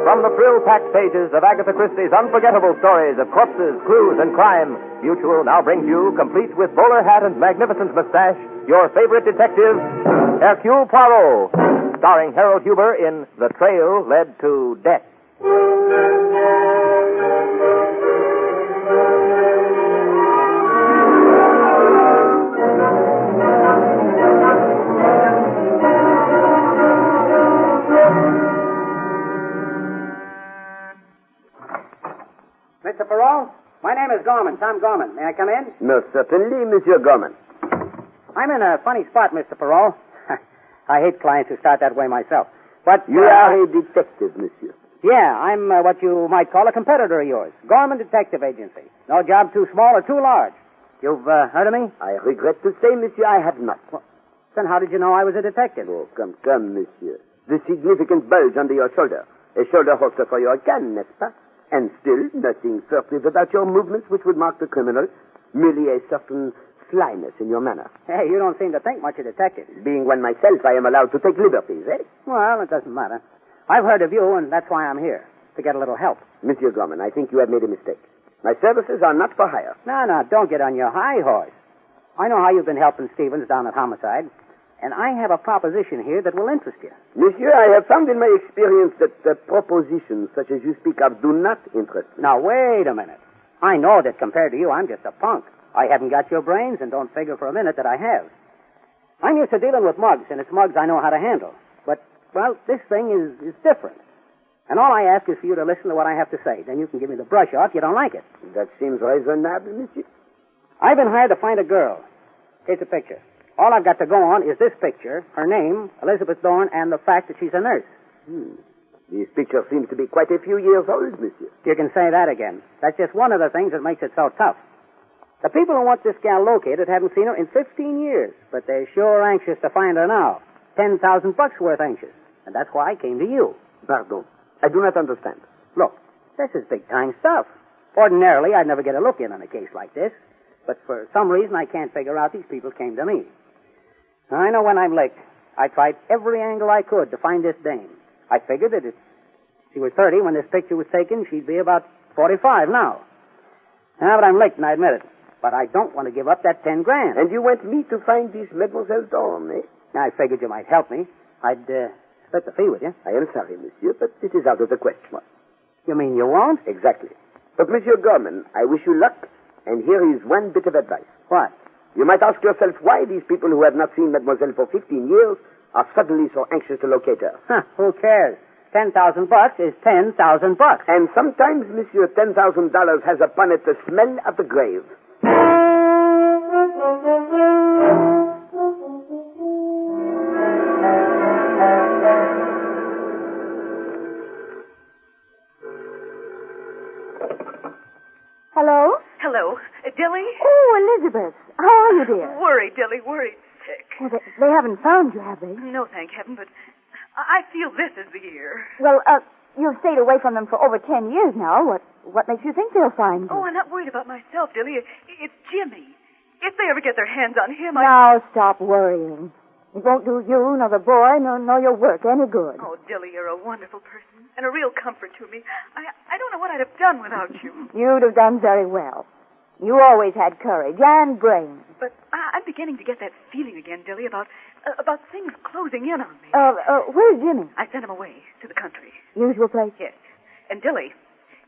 From the thrill-packed pages of Agatha Christie's unforgettable stories of corpses, clues, and crime, Mutual now brings you, complete with bowler hat and magnificent mustache, your favorite detective, Hercule Poirot, starring Harold Huber in The Trail Led to Death. Mr. Poirot, my name is Gorman, Tom Gorman. May I come in? Most certainly, Monsieur Gorman. I'm in a funny spot, Mr. Poirot. I hate clients who start that way myself. But you are a detective, monsieur. Yeah, I'm what you might call a competitor of yours. Gorman Detective Agency. No job too small or too large. You've heard of me? I regret to say, monsieur, I have not. Well, then how did you know I was a detective? Oh, come, monsieur. The significant bulge under your shoulder. A shoulder holster for your gun, n'est-ce pas? And still, nothing furtive about your movements which would mark the criminal. Merely a certain slyness in your manner. Hey, you don't seem to think much of detectives. Being one myself, I am allowed to take liberties, eh? Well, it doesn't matter. I've heard of you, and that's why I'm here, to get a little help. Monsieur Gorman, I think you have made a mistake. My services are not for hire. No, don't get on your high horse. I know how you've been helping Stevens down at Homicide, and I have a proposition here that will interest you. Monsieur, I have found in my experience that propositions such as you speak of do not interest me. Now, wait a minute. I know that compared to you, I'm just a punk. I haven't got your brains and don't figure for a minute that I have. I'm used to dealing with mugs, and it's mugs I know how to handle. But, well, this thing is different. And all I ask is for you to listen to what I have to say. Then you can give me the brush off. You don't like it. That seems reasonable, monsieur. I've been hired to find a girl. Here's a picture. All I've got to go on is this picture, her name, Elizabeth Dorn, and the fact that she's a nurse. This picture seems to be quite a few years old, monsieur. You can say that again. That's just one of the things that makes it so tough. The people who want this gal located haven't seen her in 15 years, but they're sure anxious to find her now. $10,000 worth anxious. And that's why I came to you. Pardon. I do not understand. Look, this is big-time stuff. Ordinarily, I'd never get a look in on a case like this. But for some reason, I can't figure out these people came to me. I know when I'm licked. I tried every angle I could to find this dame. I figured that if she was 30 when this picture was taken, she'd be about 45 now. But I'm licked, and I admit it. But I don't want to give up that $10,000. And you want me to find this Mademoiselle Dorn, eh? I figured you might help me. I'd split the fee with you. I am sorry, monsieur, but it is out of the question. You mean you won't? Exactly. But, Monsieur Gorman, I wish you luck, and here is one bit of advice. What? You might ask yourself why these people who have not seen Mademoiselle for 15 years are suddenly so anxious to locate her. Who cares? $10,000 is $10,000. And sometimes, monsieur, $10,000 has upon it the smell of the grave. Hello? Hello. Dilly? Oh, Elizabeth. How are you, dear? Worried, Dilly, worried. Sick. Well, they haven't found you, have they? No, thank heaven, but I feel this is the year. Well, you've stayed away from them for over 10 years now. What makes you think they'll find you? Oh, I'm not worried about myself, Dilly. It's Jimmy. If they ever get their hands on him, Now, stop worrying. It won't do you, nor the boy, nor your work any good. Oh, Dilly, you're a wonderful person and a real comfort to me. I don't know what I'd have done without you. You'd have done very well. You always had courage and brains. But I'm beginning to get that feeling again, Dilly, about things closing in on me. Where's Jimmy? I sent him away to the country. Usual place? Yes. And Dilly,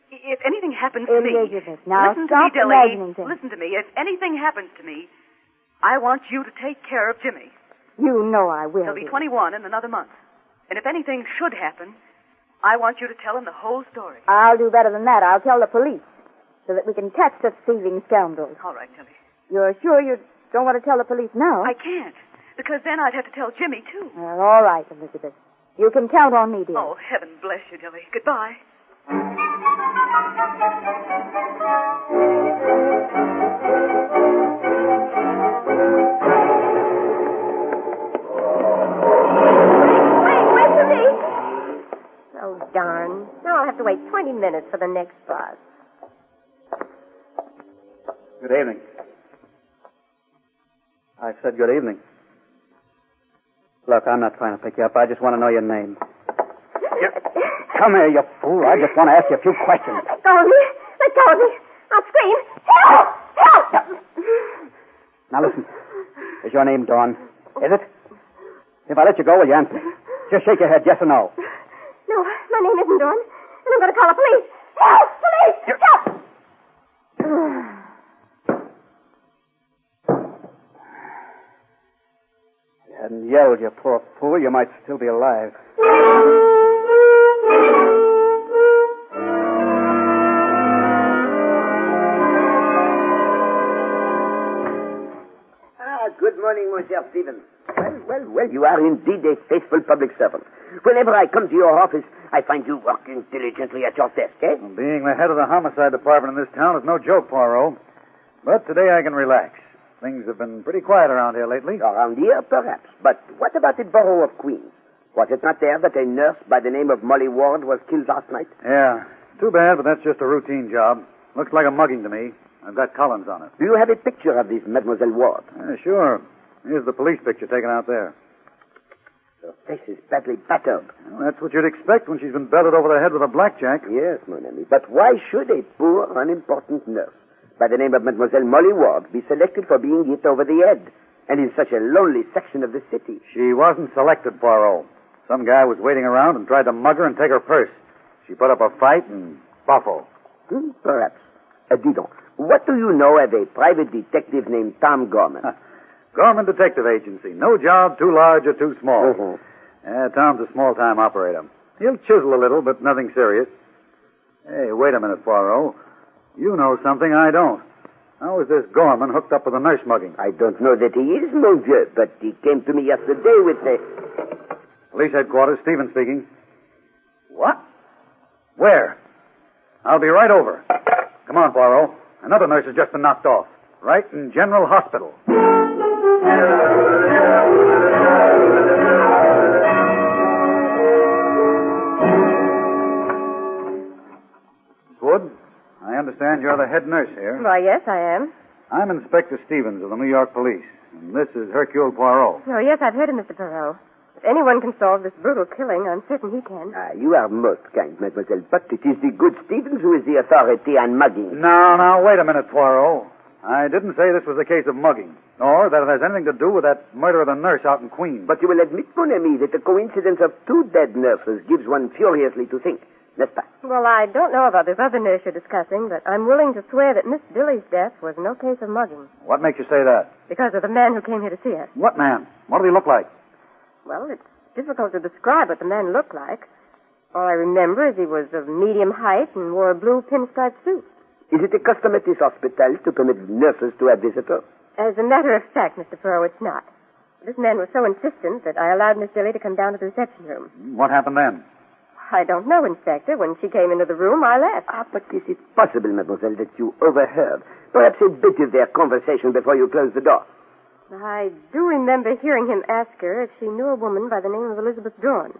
if anything happens to me... Elizabeth, now listen stop to me, Dilly. imagining things. Listen to me. If anything happens to me, I want you to take care of Jimmy. You know I will. He'll be 21 in another month. And if anything should happen, I want you to tell him the whole story. I'll do better than that. I'll tell the police so that we can catch such thieving scoundrels. All right, Dilly. You're sure you don't want to tell the police now? I can't, because then I'd have to tell Jimmy, too. Well, all right, Elizabeth. You can count on me, dear. Oh, heaven bless you, Dilly. Goodbye. Oh, darn. Now I'll have to wait 20 minutes for the next bus. Good evening. I said good evening. Look, I'm not trying to pick you up. I just want to know your name. Come here, you fool. I just want to ask you a few questions. Let go of me. Let go of me. I'll scream. Help! Help! Now listen. Is your name Dawn? Is it? If I let you go, will you answer me? Just shake your head, yes or no. No, my name isn't Dawn. And I'm going to call the police. Help! Police! Help! If you hadn't yelled, you poor fool, you might still be alive. Good morning, Monsieur Stevens. Well, you are indeed a faithful public servant. Whenever I come to your office, I find you working diligently at your desk, eh? Well, being the head of the homicide department in this town is no joke, Poirot. But today I can relax. Things have been pretty quiet around here lately. Around here, perhaps. But what about the borough of Queens? Was it not there that a nurse by the name of Molly Ward was killed last night? Yeah. Too bad, but that's just a routine job. Looks like a mugging to me. I've got Collins on it. Do you have a picture of this Mademoiselle Ward? Sure. Here's the police picture taken out there. Her face is badly battered. Well, that's what you'd expect when she's been belted over the head with a blackjack. Yes, mon ami. But why should a poor, unimportant nurse by the name of Mademoiselle Molly Ward be selected for being hit over the head, and in such a lonely section of the city? She wasn't selected, Poirot. Some guy was waiting around and tried to mug her and take her purse. She put up a fight and buffo. Perhaps. Dis donc, what do you know of a private detective named Tom Gorman? Gorman Detective Agency. No job too large or too small. Tom's a small-time operator. He'll chisel a little, but nothing serious. Hey, wait a minute, Poirot. You know something I don't. How is this Gorman hooked up with a nurse mugging? I don't know that he is, mon vieux, but he came to me yesterday with a... Police headquarters, Stephen speaking. What? Where? I'll be right over. Come on, Poirot. Another nurse has just been knocked off. Right in General Hospital. Miss Wood, I understand you're the head nurse here. Why, yes, I am. I'm Inspector Stevens of the New York Police, and this is Hercule Poirot. Oh, yes, I've heard of Mr. Poirot. If anyone can solve this brutal killing, I'm certain he can. You are most kind, mademoiselle, but it is the good Stevens who is the authority on mugging. Now, wait a minute, Poirot. I didn't say this was a case of mugging, nor that it has anything to do with that murder of the nurse out in Queens. But you will admit, mon ami, that the coincidence of two dead nurses gives one furiously to think, n'est-ce pas? Well, I don't know about this other nurse you're discussing, but I'm willing to swear that Miss Dilly's death was no case of mugging. What makes you say that? Because of the man who came here to see her. What man? What did he look like? Well, it's difficult to describe what the man looked like. All I remember is he was of medium height and wore a blue pinstripe suit. Is it a custom at this hospital to permit nurses to have visitors? As a matter of fact, Mr. Poirot, it's not. This man was so insistent that I allowed Miss Dilly to come down to the reception room. What happened then? I don't know, Inspector. When she came into the room, I left. But is it possible, mademoiselle, that you overheard perhaps a bit of their conversation before you closed the door? I do remember hearing him ask her if she knew a woman by the name of Elizabeth Dawn.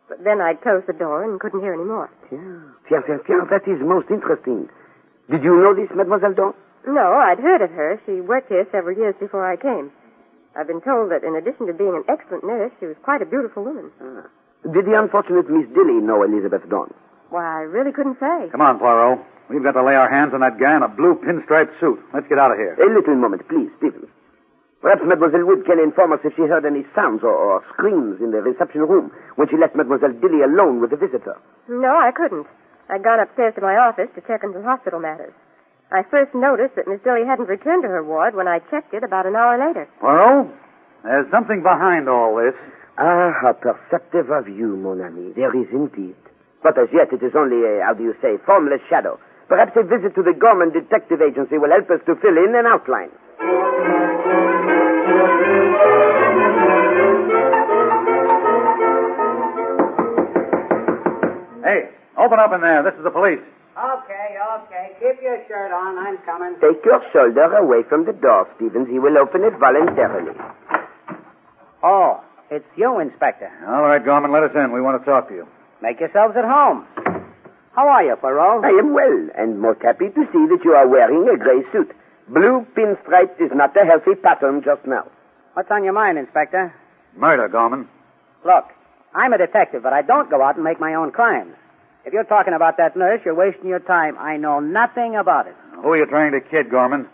But then I closed the door and couldn't hear any more. Tiens, that is most interesting. Did you know this, Mademoiselle Dawn? No, I'd heard of her. She worked here several years before I came. I've been told that in addition to being an excellent nurse, she was quite a beautiful woman. Did the unfortunate Miss Dilly know Elizabeth Dawn? Why, I really couldn't say. Come on, Poirot. We've got to lay our hands on that guy in a blue pinstripe suit. Let's get out of here. A little moment, please, Stevens. Perhaps Mademoiselle Wood can inform us if she heard any sounds or screams in the reception room when she left Mademoiselle Dilly alone with the visitor. No, I couldn't. I'd gone upstairs to my office to check into hospital matters. I first noticed that Miss Dilly hadn't returned to her ward when I checked it about an hour later. Poirot, there's something behind all this. How perceptive of you, mon ami. There is indeed. But as yet it is only a, formless shadow. Perhaps a visit to the Gorman Detective Agency will help us to fill in an outline. Hey, open up in there. This is the police. Okay. Keep your shirt on. I'm coming. Take your shoulder away from the door, Stevens. He will open it voluntarily. Oh, it's you, Inspector. All right, Gorman, let us in. We want to talk to you. Make yourselves at home. How are you, Poirot? I am well, and most happy to see that you are wearing a gray suit. Blue pinstripes is not a healthy pattern just now. What's on your mind, Inspector? Murder, Gorman. Look, I'm a detective, but I don't go out and make my own crimes. If you're talking about that nurse, you're wasting your time. I know nothing about it. Who are you trying to kid, Gorman?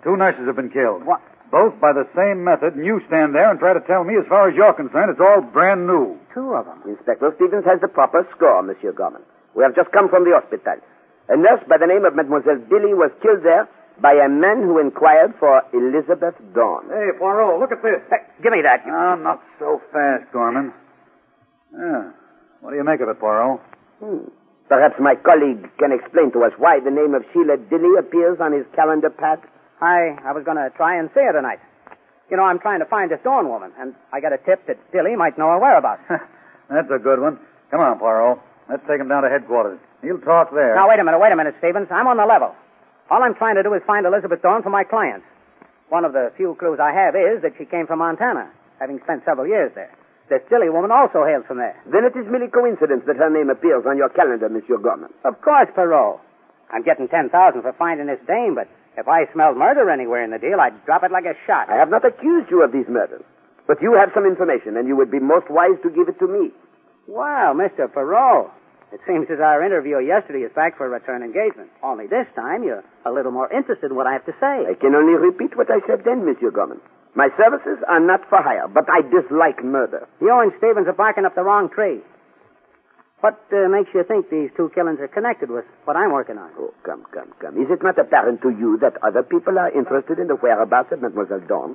2 nurses have been killed. What? Both by the same method, and you stand there and try to tell me, as far as you're concerned, it's all brand new. 2 of them. Inspector Stevens has the proper score, Monsieur Gorman. We have just come from the hospital. A nurse by the name of Mademoiselle Dilly was killed there by a man who inquired for Elizabeth Dawn. Hey, Poirot, look at this. Hey, give me that. Oh, not so fast, Gorman. What do you make of it, Poirot? Perhaps my colleague can explain to us why the name of Sheila Dilly appears on his calendar pad. I was going to try and see her tonight. You know, I'm trying to find this Dawn woman, and I got a tip that Dilly might know her whereabouts. That's a good one. Come on, Poirot. Let's take him down to headquarters. He'll talk there. Now, wait a minute, Stevens. I'm on the level. All I'm trying to do is find Elizabeth Dawn for my clients. One of the few clues I have is that she came from Montana, having spent several years there. This Dilly woman also hails from there. Then it is merely coincidence that her name appears on your calendar, Monsieur Gorman. Of course, Poirot. I'm getting 10,000 for finding this dame, but if I smelled murder anywhere in the deal, I'd drop it like a shot. I have not accused you of these murders. But you have some information, and you would be most wise to give it to me. Wow, Mr. Poirot. It seems as our interview yesterday is back for a return engagement. Only this time, you're a little more interested in what I have to say. I can only repeat what I said then, Monsieur Gorman. My services are not for hire, but I dislike murder. You and Stevens are barking up the wrong tree. What makes you think these two killings are connected with what I'm working on? Oh, come. Is it not apparent to you that other people are interested in the whereabouts of Mademoiselle Dawn?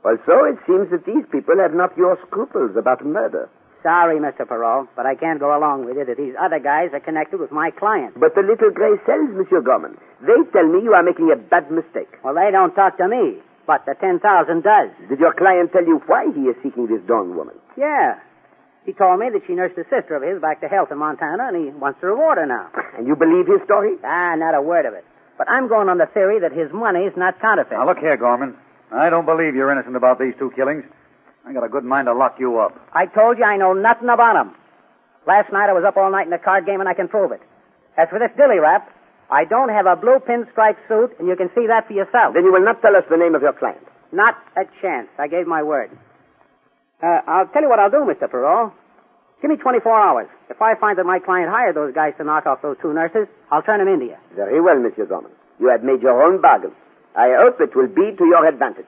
Also, it seems that these people have not your scruples about murder. Sorry, Mr. Poirot, but I can't go along with it that these other guys are connected with my client. But the little gray cells, Monsieur Gorman, they tell me you are making a bad mistake. Well, they don't talk to me, but the 10,000 does. Did your client tell you why he is seeking this Dawn woman? Yeah. He told me that she nursed a sister of his back to health in Montana, and he wants to reward her now. And you believe his story? Not a word of it. But I'm going on the theory that his money's not counterfeit. Now, look here, Gorman. I don't believe you're innocent about these two killings. I got a good mind to lock you up. I told you I know nothing about them. Last night I was up all night in the card game, and I can prove it. As for this dilly rap, I don't have a blue pinstripe suit, and you can see that for yourself. Then you will not tell us the name of your client. Not a chance. I gave my word. I'll tell you what I'll do, Mr. Poirot. Give me 24 hours. If I find that my client hired those guys to knock off those two nurses, I'll turn them into you. Very well, Monsieur Gorman. You have made your own bargain. I hope it will be to your advantage.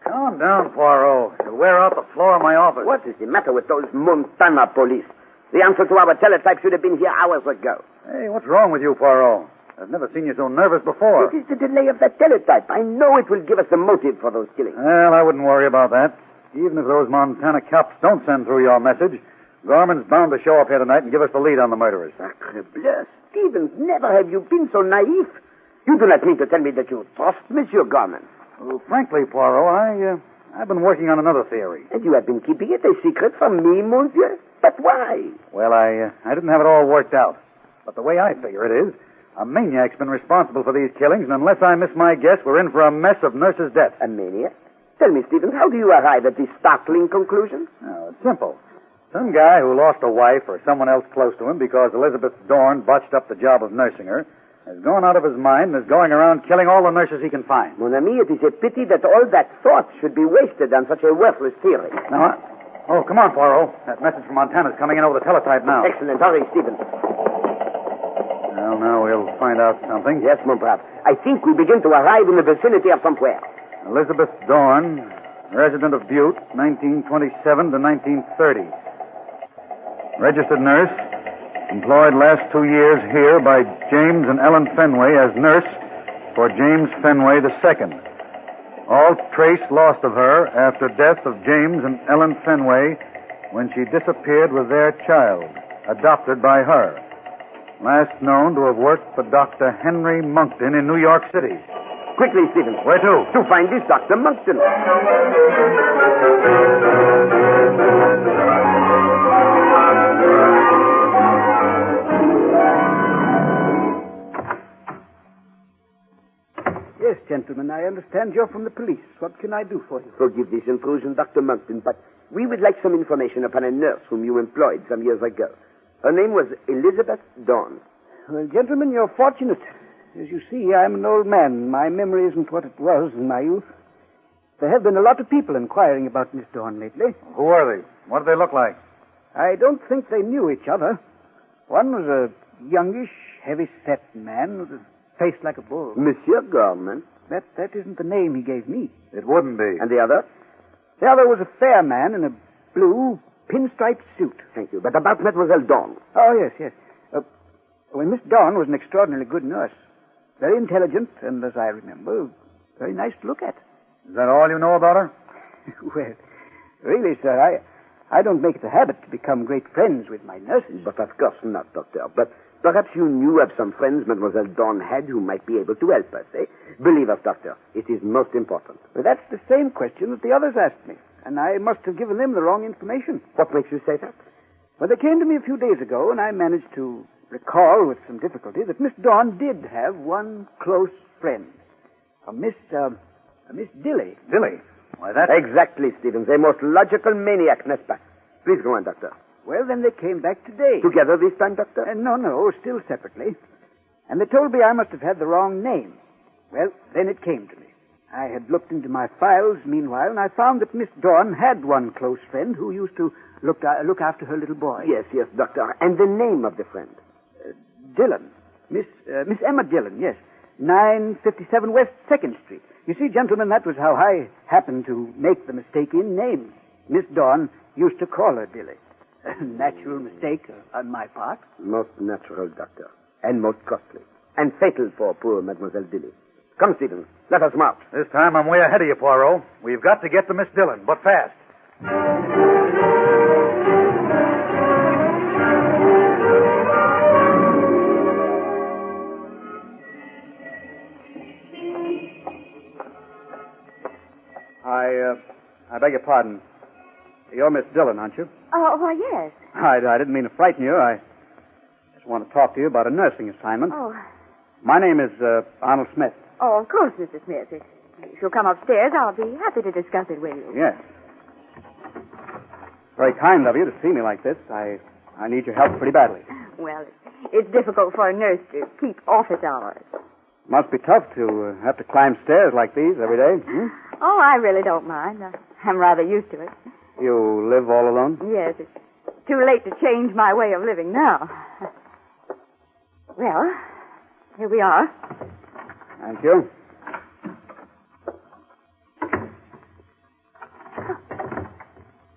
Calm down, Poirot. You'll wear out the floor of my office. What is the matter with those Montana police? The answer to our teletype should have been here hours ago. Hey, what's wrong with you, Poirot? I've never seen you so nervous before. It is the delay of that teletype. I know it will give us the motive for those killings. Well, I wouldn't worry about that. Even if those Montana cops don't send through your message, Gorman's bound to show up here tonight and give us the lead on the murderers. Sacre bleu, Stevens, never have you been so naive. You do not mean to tell me that you trust Monsieur Gorman. Well, frankly, Poirot, I've been working on another theory. And you have been keeping it a secret from me, monsieur? But why? Well, I didn't have it all worked out. But the way I figure it is, a maniac's been responsible for these killings, and unless I miss my guess, we're in for a mess of nurses' deaths. A maniac? Tell me, Stevens, how do you arrive at this startling conclusion? Oh, it's simple. Some guy who lost a wife or someone else close to him because Elizabeth Dorn botched up the job of nursing her has gone out of his mind and is going around killing all the nurses he can find. Mon ami, it is a pity that all that thought should be wasted on such a worthless theory. Now, oh, come on, Poirot. That message from Montana's coming in over the teletype now. Excellent. Hurry, Stevens. Well, now we'll find out something. Yes, mon brave. I think we begin to arrive in the vicinity of somewhere. Elizabeth Dorn, resident of Butte, 1927 to 1930. Registered nurse, employed last 2 years here by James and Ellen Fenway as nurse for James Fenway II. All trace lost of her after death of James and Ellen Fenway when she disappeared with their child, adopted by her. Last known to have worked for Dr. Henry Monkton in New York City. Quickly, Stevens. Where to? To find this Dr. Monkton. Yes, gentlemen, I understand you're from the police. What can I do for you? Forgive this intrusion, Dr. Monkton, but we would like some information upon a nurse whom you employed some years ago. Her name was Elizabeth Dawn. Well, gentlemen, you're fortunate. As you see, I'm an old man. My memory isn't what it was in my youth. There have been a lot of people inquiring about Miss Dawn lately. Who are they? What do they look like? I don't think they knew each other. One was a youngish, heavy-set man with a face like a bull. Monsieur Gorman? That isn't the name he gave me. It wouldn't be. And the other? The other was a fair man in a blue pinstriped suit. Thank you. But about Mademoiselle Dawn? Oh, yes. Well, Miss Dawn was an extraordinarily good nurse. Very intelligent, and as I remember, very nice to look at. Is that all you know about her? Well, really, sir, I don't make it a habit to become great friends with my nurses. But of course not, Doctor. But perhaps you knew of some friends Mademoiselle Dawn had who might be able to help us, eh? Believe us, Doctor, it is most important. Well, that's the same question that the others asked me, and I must have given them the wrong information. What makes you say that? Well, they came to me a few days ago, and I managed to recall with some difficulty that Miss Dawn did have one close friend. A Miss Dilly. Dilly? Why, that's... Exactly, Stevens. A most logical maniac, n'est-ce pas? Please go on, Doctor. Well, then they came back today. Together this time, Doctor? No, still separately. And they told me I must have had the wrong name. Well, then it came to me. I had looked into my files meanwhile, and I found that Miss Dawn had one close friend who used to look after her little boy. Yes, Doctor. And the name of the friend? Dillon. Miss Emma Dillon, yes. 957 West 2nd Street. You see, gentlemen, that was how I happened to make the mistake in names. Miss Dawn used to call her Dilly. A natural mistake on my part. Most natural, Doctor. And most costly. And fatal for poor Mademoiselle Dilly. Come, Stevens. Let us march. This time I'm way ahead of you, Poirot. We've got to get to Miss Dillon, but fast. I beg your pardon. You're Miss Dillon, aren't you? Oh, why, yes. I didn't mean to frighten you. I just want to talk to you about a nursing assignment. Oh. My name is Arnold Smith. Oh, of course, Mr. Smith. If you'll come upstairs, I'll be happy to discuss it with you. Yes. Very kind of you to see me like this. I need your help pretty badly. Well, it's difficult for a nurse to keep office hours. Must be tough to have to climb stairs like these every day. Hmm? Oh, I really don't mind. I'm rather used to it. You live all alone? Yes, it's too late to change my way of living now. Well, here we are. Thank you.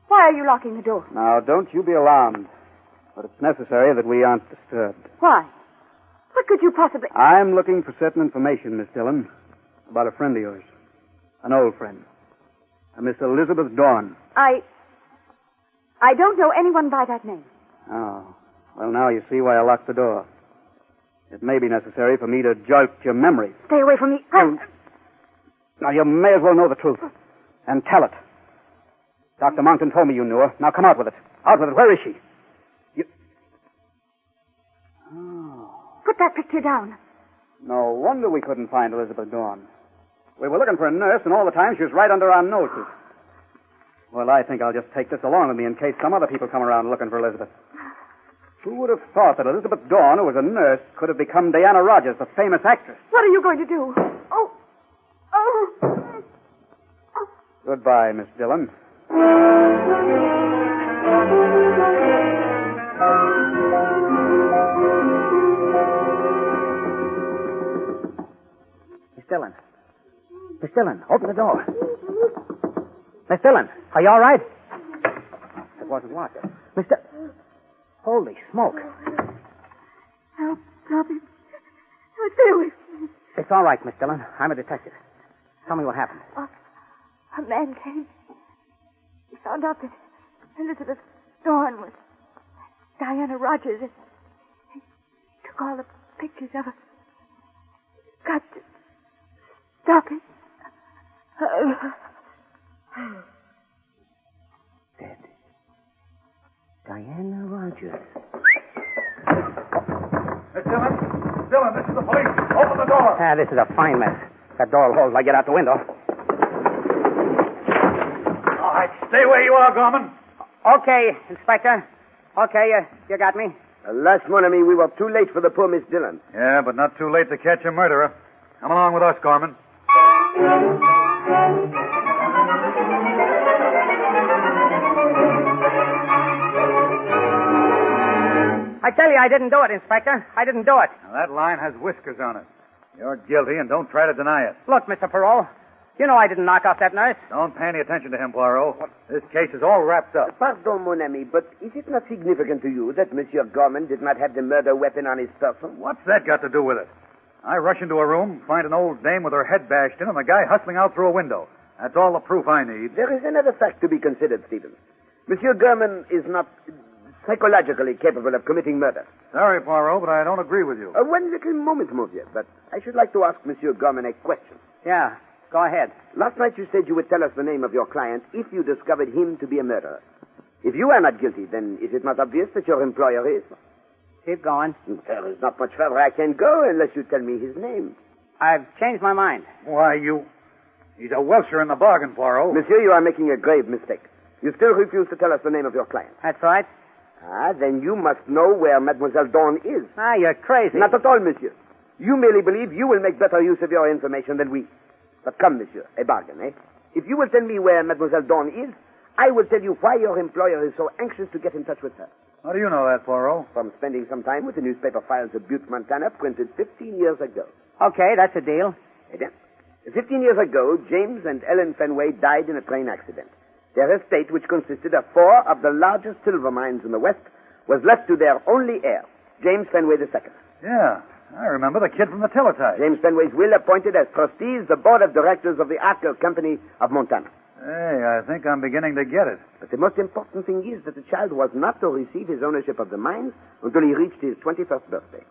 Why are you locking the door? Now, don't you be alarmed. But it's necessary that we aren't disturbed. Why? What could you possibly... I'm looking for certain information, Miss Dillon, about a friend of yours. An old friend. A Miss Elizabeth Dawn. I don't know anyone by that name. Oh. Well, now you see why I locked the door. It may be necessary for me to jolt your memory. Stay away from me. Now, you may as well know the truth. And tell it. Dr. Monkton told me you knew her. Now, come out with it. Out with it. Where is she? Put that picture down. No wonder we couldn't find Elizabeth Dawn. We were looking for a nurse, and all the time she was right under our noses. Well, I think I'll just take this along with me in case some other people come around looking for Elizabeth. Who would have thought that Elizabeth Dawn, who was a nurse, could have become Diana Rogers, the famous actress? What are you going to do? Oh. Goodbye, Miss Dillon. Miss Dillon, open the door. Miss Dillon, are you all right? It wasn't locked. Holy smoke. Help, stop it. Stay away from me. It's all right, Miss Dillon. I'm a detective. Tell me what happened. A man came. He found out that Elizabeth Dawn was Diana Rogers. And he took all the pictures of her. Got to stop it. Dead. Diana Rogers. Miss Dillon? Miss Dillon, this is the police. Open the door. This is a fine mess. That door will hold till I get out the window. All right, stay where you are, Gorman. Okay, Inspector. Okay, you got me. Alas, mon ami, we were too late for the poor Miss Dillon. Yeah, but not too late to catch a murderer. Come along with us, Gorman. I tell you, I didn't do it, Inspector. I didn't do it. Now, that line has whiskers on it. You're guilty, and don't try to deny it. Look, Mr. Poirot, you know I didn't knock off that nurse. Don't pay any attention to him, Poirot. This case is all wrapped up. Pardon, mon ami, but is it not significant to you that Monsieur Gorman did not have the murder weapon on his person? What's that got to do with it? I rush into a room, find an old dame with her head bashed in, and a guy hustling out through a window. That's all the proof I need. There is another fact to be considered, Stevens. Monsieur Gorman is not psychologically capable of committing murder. Sorry, Poirot, but I don't agree with you. One little moment, Monsieur, but I should like to ask Monsieur Gorman a question. Yeah, go ahead. Last night you said you would tell us the name of your client if you discovered him to be a murderer. If you are not guilty, then is it not obvious that your employer is? Keep going. There is not much further I can go unless you tell me his name. I've changed my mind. Why, he's a Welcher in the bargain, Poirot. Monsieur, you are making a grave mistake. You still refuse to tell us the name of your client. That's right. Then you must know where Mademoiselle Dawn is. You're crazy. Not at all, monsieur. You merely believe you will make better use of your information than we. But come, monsieur, a bargain, eh? If you will tell me where Mademoiselle Dawn is, I will tell you why your employer is so anxious to get in touch with her. How do you know that, Poirot? From spending some time with the newspaper files of Butte, Montana, printed 15 years ago. Okay, that's a deal. Eh bien, 15 years ago, James and Ellen Fenway died in a train accident. Their estate, which consisted of 4 of the largest silver mines in the West, was left to their only heir, James Fenway II. Yeah, I remember the kid from the teletype. James Fenway's will appointed as trustees the board of directors of the Hercule Company of Montana. Hey, I think I'm beginning to get it. But the most important thing is that the child was not to receive his ownership of the mines until he reached his 21st birthday.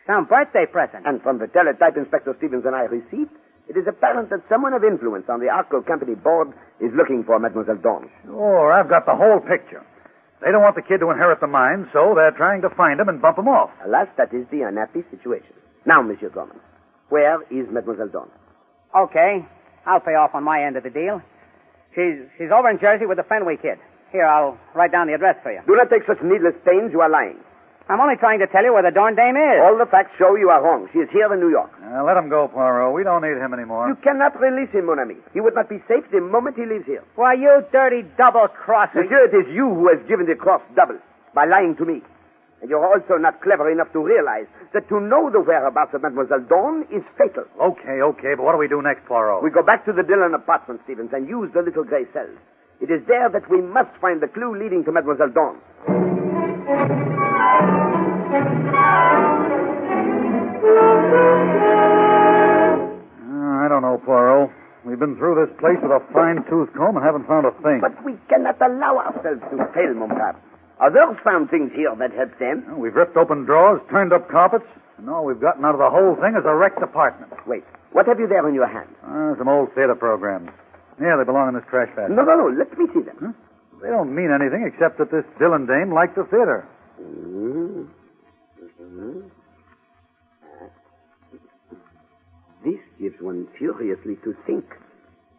Some birthday present. And from the teletype Inspector Stevens and I received, it is apparent that someone of influence on the Hercule Company board is looking for Mademoiselle Dawn. Sure, I've got the whole picture. They don't want the kid to inherit the mines, so they're trying to find him and bump him off. Alas, that is the unhappy situation. Now, Monsieur Gorman, where is Mademoiselle Dawn? Okay, I'll pay off on my end of the deal. She's over in Jersey with the Fenway kid. Here, I'll write down the address for you. Do not take such needless pains. You are lying. I'm only trying to tell you where the darn dame is. All the facts show you are wrong. She is here in New York. Let him go, Poirot. We don't need him anymore. You cannot release him, mon ami. He would not be safe the moment he leaves here. Why, you dirty double-crosser. Monsieur, it is you who has given the cross double by lying to me. And you're also not clever enough to realize that to know the whereabouts of Mademoiselle Dawn is fatal. Okay, but what do we do next, Poirot? We go back to the Dillon apartment, Stevens, and use the little gray cells. It is there that we must find the clue leading to Mademoiselle Dawn. I don't know, Poirot. We've been through this place with a fine-tooth comb and haven't found a thing. But we cannot allow ourselves to fail, mon frère. Others found things here that helped them. We've ripped open drawers, turned up carpets, and all we've gotten out of the whole thing is a wrecked apartment. Wait, what have you there in your hand? Some old theater programs. Yeah, they belong in this trash basket. No, let me see them. Huh? They don't mean anything except that this Dillon dame liked the theater. This gives one furiously to think.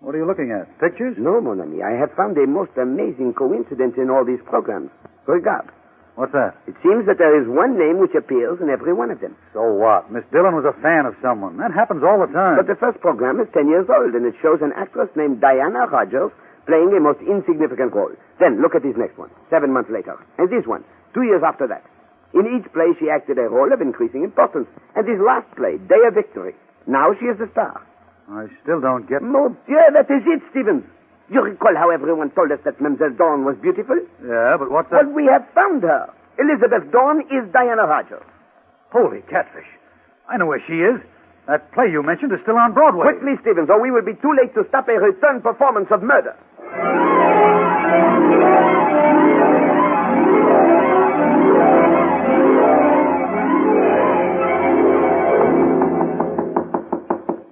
What are you looking at? Pictures? No, mon ami. I have found a most amazing coincidence in all these programs. Regard. What's that? It seems that there is one name which appears in every one of them. So what? Miss Dillon was a fan of someone. That happens all the time. But the first program is 10 years old, and it shows an actress named Diana Rogers playing a most insignificant role. Then, look at this next one, 7 months later. And this one, 2 years after that. In each play, she acted a role of increasing importance. And this last play, Day of Victory, now she is the star. I still don't get... Mon Dieu, that is it, Stevens. You recall how everyone told us that Mademoiselle Dawn was beautiful? Yeah, but what's that? Well, we have found her. Elizabeth Dawn is Diana Rogers. Holy catfish. I know where she is. That play you mentioned is still on Broadway. Quickly, Stevens, or we will be too late to stop a return performance of murder.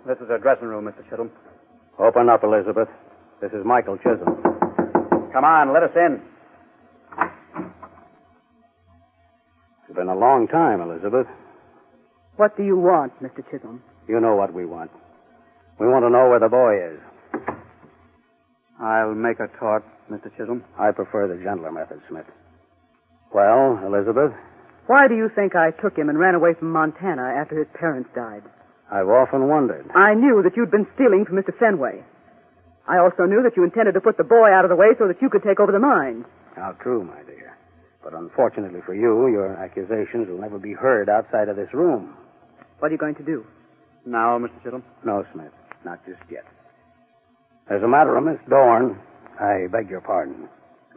This is her dressing room, Mr. Chisholm. Open up, Elizabeth. This is Michael Chisholm. Come on, let us in. It's been a long time, Elizabeth. What do you want, Mr. Chisholm? You know what we want. We want to know where the boy is. I'll make a talk, Mr. Chisholm. I prefer the gentler method, Smith. Well, Elizabeth? Why do you think I took him and ran away from Montana after his parents died? I've often wondered. I knew that you'd been stealing from Mr. Fenway. I also knew that you intended to put the boy out of the way so that you could take over the mines. How true, my dear. But unfortunately for you, your accusations will never be heard outside of this room. What are you going to do? Now, Mr. Chisholm? No, Smith. Not just yet. There's a matter of Miss Dorn. I beg your pardon.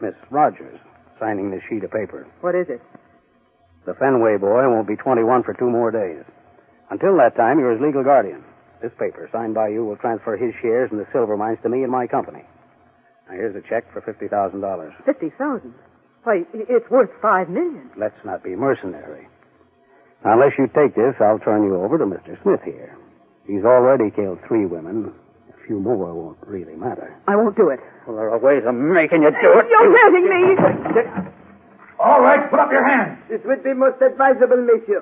Miss Rogers signing this sheet of paper. What is it? The Fenway boy won't be 21 for 2 more days. Until that time, you're his legal guardian. This paper, signed by you, will transfer his shares in the silver mines to me and my company. Now, here's a check for $50,000. $50,000? Why, it's worth $5 million. Let's not be mercenary. Now, unless you take this, I'll turn you over to Mr. Smith here. He's already killed 3 women. A few more won't really matter. I won't do it. Well, there are ways of making you do it. You're hurting me. All right, put up your hands. This would be most advisable, monsieur.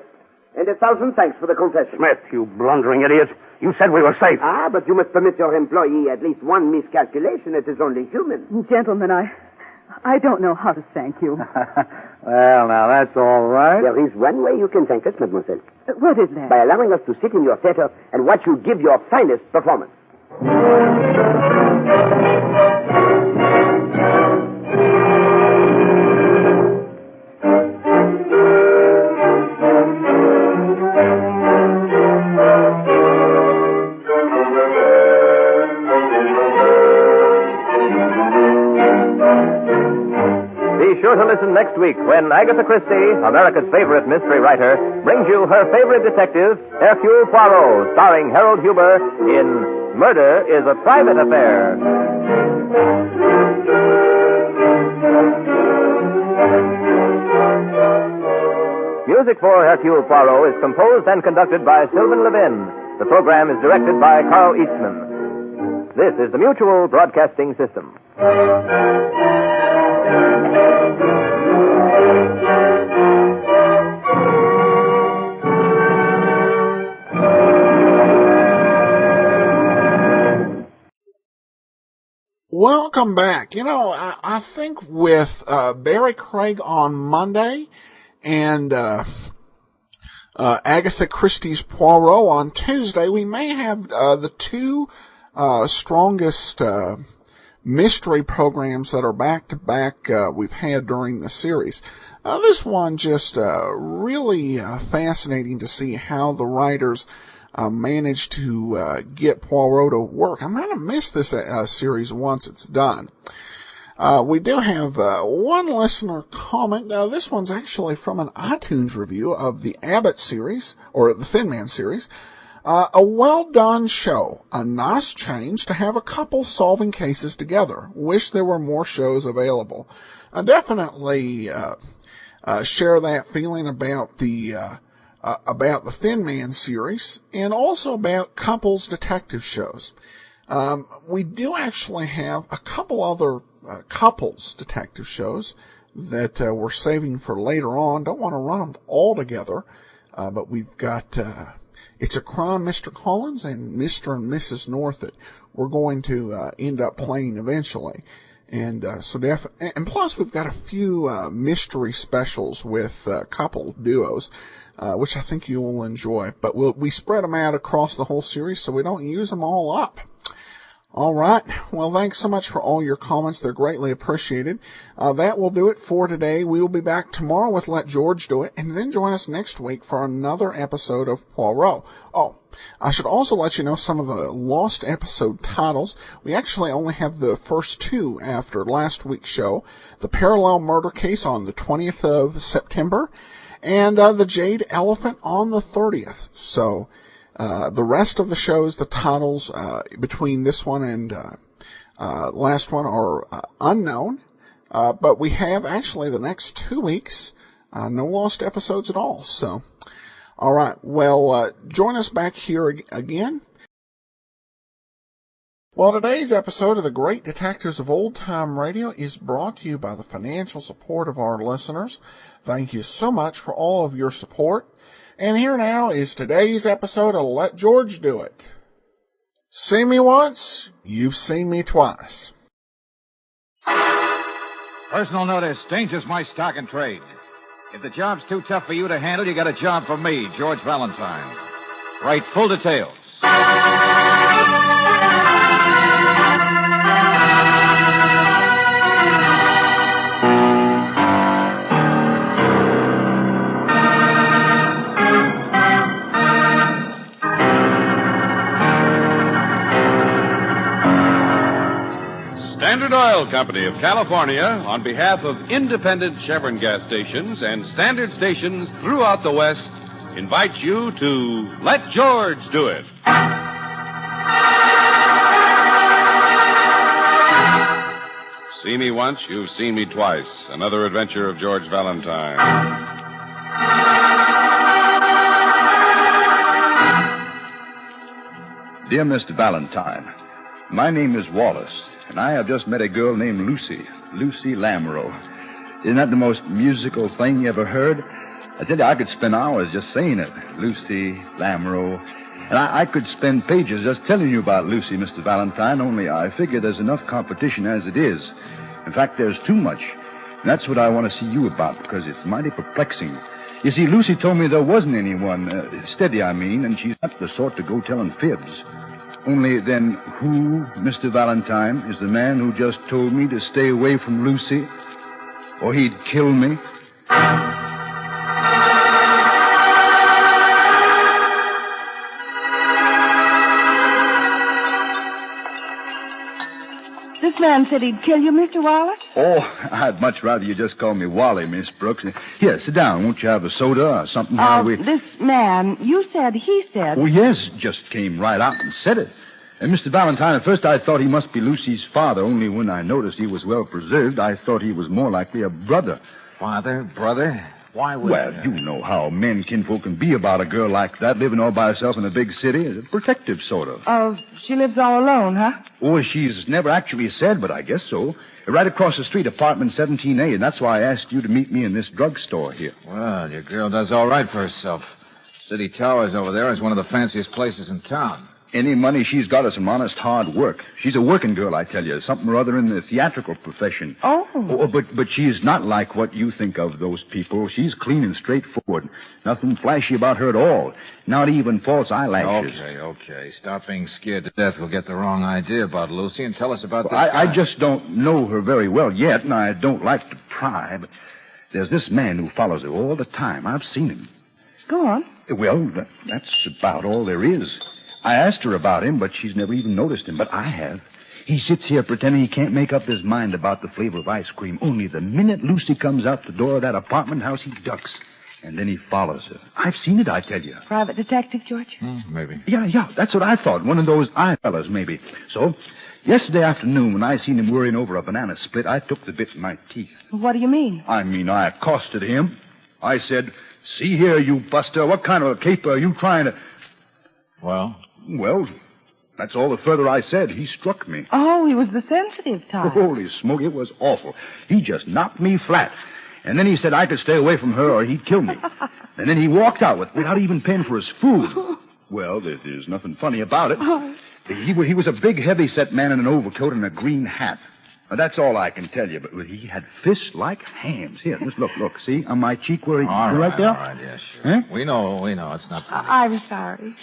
And 1,000 thanks for the confession. Smith, you blundering idiot. You said we were safe. Ah, but you must permit your employee at least one miscalculation. It is only human. Gentlemen, I don't know how to thank you. Well, now, that's all right. There is one way you can thank us, mademoiselle. What is that? By allowing us to sit in your theater and watch you give your finest performance. Be sure to listen next week when Agatha Christie, America's favorite mystery writer, brings you her favorite detective, Hercule Poirot, starring Harold Huber in Murder is a Private Affair. Music for Hercule Poirot is composed and conducted by Sylvan Levin. The program is directed by Carl Eastman. This is the Mutual Broadcasting System. Welcome back. You know, I think with Barrie Craig on Monday and Agatha Christie's Poirot on Tuesday, we may have the two strongest mystery programs that are back-to-back we've had during the series. This one just really fascinating to see how the writers managed to get Poirot to work. I'm going to miss this series once it's done. We do have one listener comment. Now, this one's actually from an iTunes review of the Abbott series, or the Thin Man series. A well-done show. A nice change to have a couple solving cases together. Wish there were more shows available. I definitely share that feeling about the Thin Man series, and also about couples detective shows. We do actually have a couple other couples detective shows that we're saving for later on. Don't want to run them all together, but we've got It's a Crime, Mr. Collins, and Mr. and Mrs. North that we're going to end up playing eventually. And and plus we've got a few mystery specials with couple duos, which I think you will enjoy. But we spread them out across the whole series so we don't use them all up. All right. Well, thanks so much for all your comments. They're greatly appreciated. That will do it for today. We will be back tomorrow with Let George Do It, and then join us next week for another episode of Poirot. Oh, I should also let you know some of the lost episode titles. We actually only have the first two after last week's show. The Parallel Murder Case on the 20th of September, and the Jade Elephant on the 30th. So the rest of the shows, the titles between this one and last one are unknown. But we have actually the next 2 weeks no lost episodes at all. So, all right. Well, join us back here again. Well, today's episode of The Great Detectives of Old Time Radio is brought to you by the financial support of our listeners. Thank you so much for all of your support. And here now is today's episode of Let George Do It. See me once, you've seen me twice. Personal notice, danger's my stock and trade. If the job's too tough for you to handle, you got a job for me, George Valentine. Write full details. Standard Oil Company of California, on behalf of independent Chevron gas stations and standard stations throughout the West, invites you to Let George Do It. See me once, you've seen me twice. Another adventure of George Valentine. Dear Mr. Valentine, my name is Wallace, and I have just met a girl named Lucy Lamoureux. Isn't that the most musical thing you ever heard? I tell you, I could spend hours just saying it. Lucy, Lamoureux. And I could spend pages just telling you about Lucy, Mr. Valentine, only I figure there's enough competition as it is. In fact, there's too much. And that's what I want to see you about, because it's mighty perplexing. You see, Lucy told me there wasn't anyone, steady, I mean, and she's not the sort to go telling fibs. Only then, who, Mr. Valentine, is the man who just told me to stay away from Lucy? Or he'd kill me? This man said he'd kill you, Mr. Wallace? Oh, I'd much rather you just call me Wally, Miss Brooks. Here, sit down. Won't you have a soda or something? This man, he said... Oh, yes, just came right out and said it. And Mr. Valentine, at first I thought he must be Lucy's father, only when I noticed he was well preserved, I thought he was more likely a brother. Father? Brother? Why would... Well, you know how men kinfolk can be about a girl like that, living all by herself in a big city. Protective, sort of. She lives all alone, huh? Oh, she's never actually said, but I guess so. Right across the street, apartment 17A, and that's why I asked you to meet me in this drugstore here. Well, your girl does all right for herself. City Towers over there is one of the fanciest places in town. Any money she's got is some honest hard work. She's a working girl, I tell you. Something or other in the theatrical profession. Oh. But she's not like what you think of those people. She's clean and straightforward. Nothing flashy about her at all. Not even false eyelashes. Okay. Stop being scared to death. We'll get the wrong idea about Lucy and tell us about this guy. I just don't know her very well yet, and I don't like to pry, but there's this man who follows her all the time. I've seen him. Go on. Well, that's about all there is. I asked her about him, but she's never even noticed him. But I have. He sits here pretending he can't make up his mind about the flavor of ice cream. Only the minute Lucy comes out the door of that apartment house, he ducks. And then he follows her. I've seen it, I tell you. Private detective, George? Maybe. Yeah, that's what I thought. One of those eye fellas, maybe. So, yesterday afternoon, when I seen him worrying over a banana split, I took the bit in my teeth. What do you mean? I accosted him. I said, "See here, you buster, what kind of a caper are you trying to..." Well, that's all the further I said. He struck me. Oh, he was the sensitive type. Holy smoke, it was awful. He just knocked me flat. And then he said I could stay away from her or he'd kill me. And then he walked out without even paying for his food. Well, there's nothing funny about it. He was a big, heavy-set man in an overcoat and a green hat. Now, that's all I can tell you, but he had fists like hams. Here, just look. See, on my cheek where he... right there? All right, yes, sure. Huh? We know. It's not funny. I'm sorry.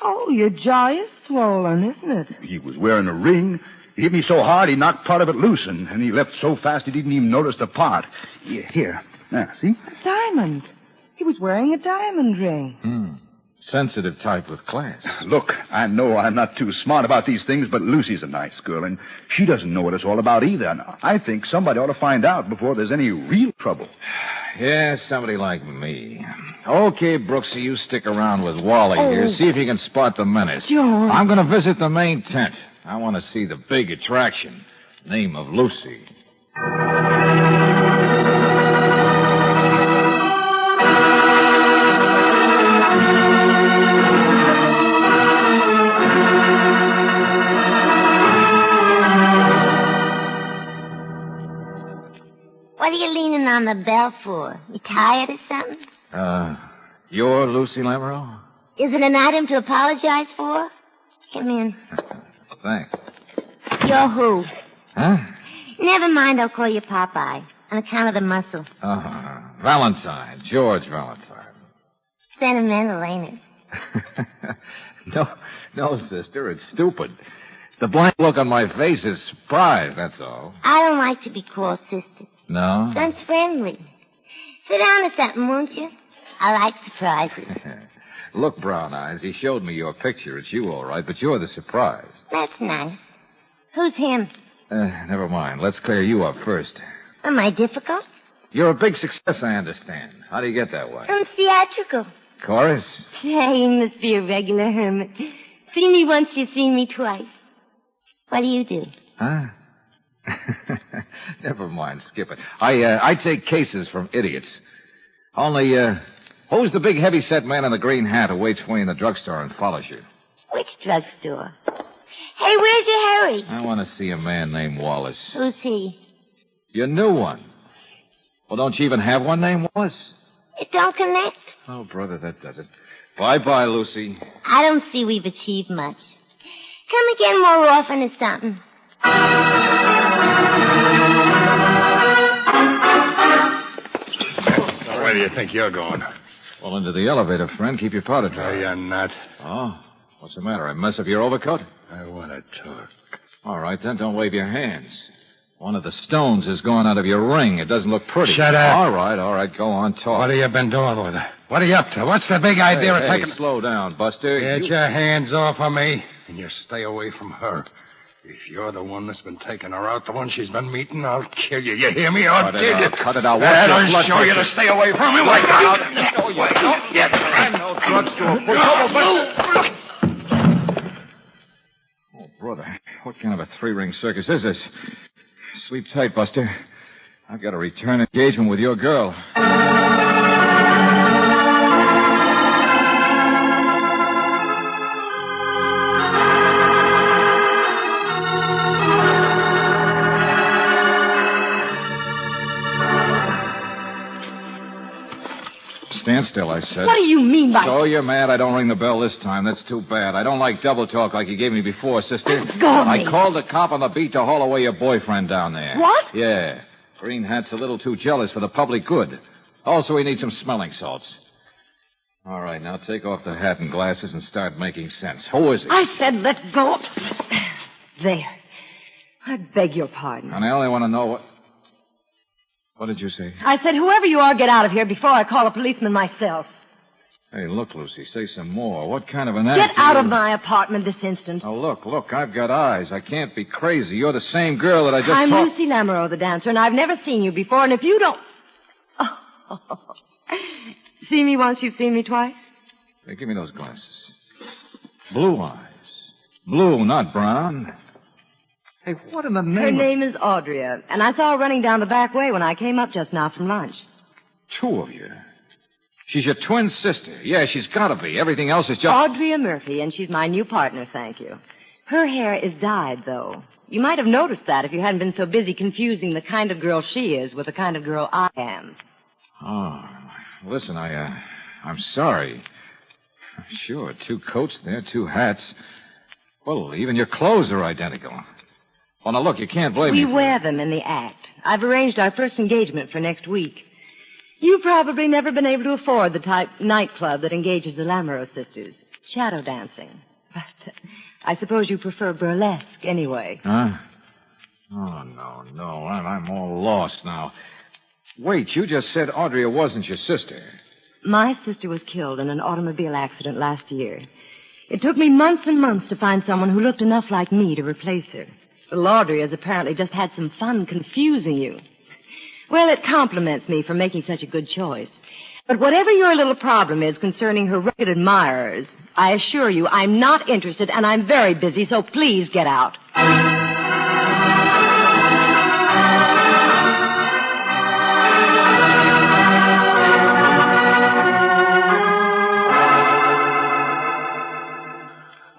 Oh, your jaw is swollen, isn't it? He was wearing a ring. He hit me so hard he knocked part of it loose, and he left so fast he didn't even notice the part. Here. Now, see? A diamond. He was wearing a diamond ring. Sensitive type with class. Look, I know I'm not too smart about these things, but Lucy's a nice girl, and she doesn't know what it's all about either. And I think somebody ought to find out before there's any real trouble. Yeah, somebody like me. Okay, Brooksy, you stick around with Wally here. See if you can spot the menace. George. I'm going to visit the main tent. I want to see the big attraction. Name of Lucy. What are you leaning on the bell for? You tired or something? You're Lucy Lamoureux? Is it an item to apologize for? Come in. Thanks. You're who? Huh? Never mind, I'll call you Popeye, on account of the muscle. Valentine. George Valentine. Sentimental, ain't it? No, sister, it's stupid. The blank look on my face is surprise, that's all. I don't like to be called sister. No? Sounds friendly. Sit down or something, won't you? I like surprises. Look, Brown Eyes, he showed me your picture. It's you, all right, but you're the surprise. That's nice. Who's him? Never mind. Let's clear you up first. Am I difficult? You're a big success, I understand. How do you get that way? I'm theatrical. Chorus? Yeah, you must be a regular hermit. Seen me once, you've seen me twice. What do you do? Huh? Never mind, skip it. I take cases from idiots. Only, who's the big heavy-set man in the green hat who waits for you in the drugstore and follows you? Which drugstore? Hey, where's your Harry? I want to see a man named Wallace. Who's he? Your new one. Well, don't you even have one named Wallace? It don't connect. Oh, brother, that does it. Bye-bye, Lucy. I don't see we've achieved much. Come again more often or something. So where do you think you're going? Well, into the elevator, friend. Keep your powder dry. No, you're not. Oh? What's the matter? I mess up your overcoat? I want to talk. All right, then. Don't wave your hands. One of the stones has gone out of your ring. It doesn't look pretty. Shut up. All right. Go on, talk. What have you been doing with her? What are you up to? What's the big idea of taking... slow down, Buster. Get your hands off of me, and you stay away from her. If you're the one that's been taking her out, the one she's been meeting, I'll kill you. You hear me? I'll kill you. Cut it out. I'll show you to stay away from me. Wait out. No, you don't get no drugs to a push. Oh, brother. What kind of a three-ring circus is this? Sleep tight, Buster. I've got a return engagement with your girl. Stand still, I said. What do you mean by... So you're mad I don't ring the bell this time. That's too bad. I don't like double talk like you gave me before, sister. Go I called the cop on the beat to haul away your boyfriend down there. What? Yeah. Green Hat's a little too jealous for the public good. Also, we need some smelling salts. All right, now take off the hat and glasses and start making sense. Who is he? I said let go. There. I beg your pardon. And I only want to know what... What did you say? I said, whoever you are, get out of here before I call a policeman myself. Hey, look, Lucy, say some more. What kind of an Get attitude... out of my apartment this instant. Oh, look, I've got eyes. I can't be crazy. You're the same girl that I just I'm talked... Lucy Lamoureux, the dancer, and I've never seen you before, and if you don't... Oh. See me once, you've seen me twice? Hey, give me those glasses. Blue eyes. Blue, not brown. Hey, what in the name Her name is Audrey, and I saw her running down the back way when I came up just now from lunch. Two of you. She's your twin sister. Yeah, she's got to be. Everything else is just... Audrey Murphy, and she's my new partner, thank you. Her hair is dyed, though. You might have noticed that if you hadn't been so busy confusing the kind of girl she is with the kind of girl I am. Oh, listen, I'm sorry. Sure, two coats there, two hats. Well, even your clothes are identical. Well, now, look, you can't blame me. We wear them in the act. I've arranged our first engagement for next week. You've probably never been able to afford the type nightclub that engages the Lamoureux sisters. Shadow dancing. But I suppose you prefer burlesque anyway. Huh? Oh, no. I'm all lost now. Wait, you just said Audrey wasn't your sister. My sister was killed in an automobile accident last year. It took me months and months to find someone who looked enough like me to replace her. Well, Audrey has apparently just had some fun confusing you. Well, it compliments me for making such a good choice. But whatever your little problem is concerning her rugged admirers, I assure you I'm not interested and I'm very busy, so please get out.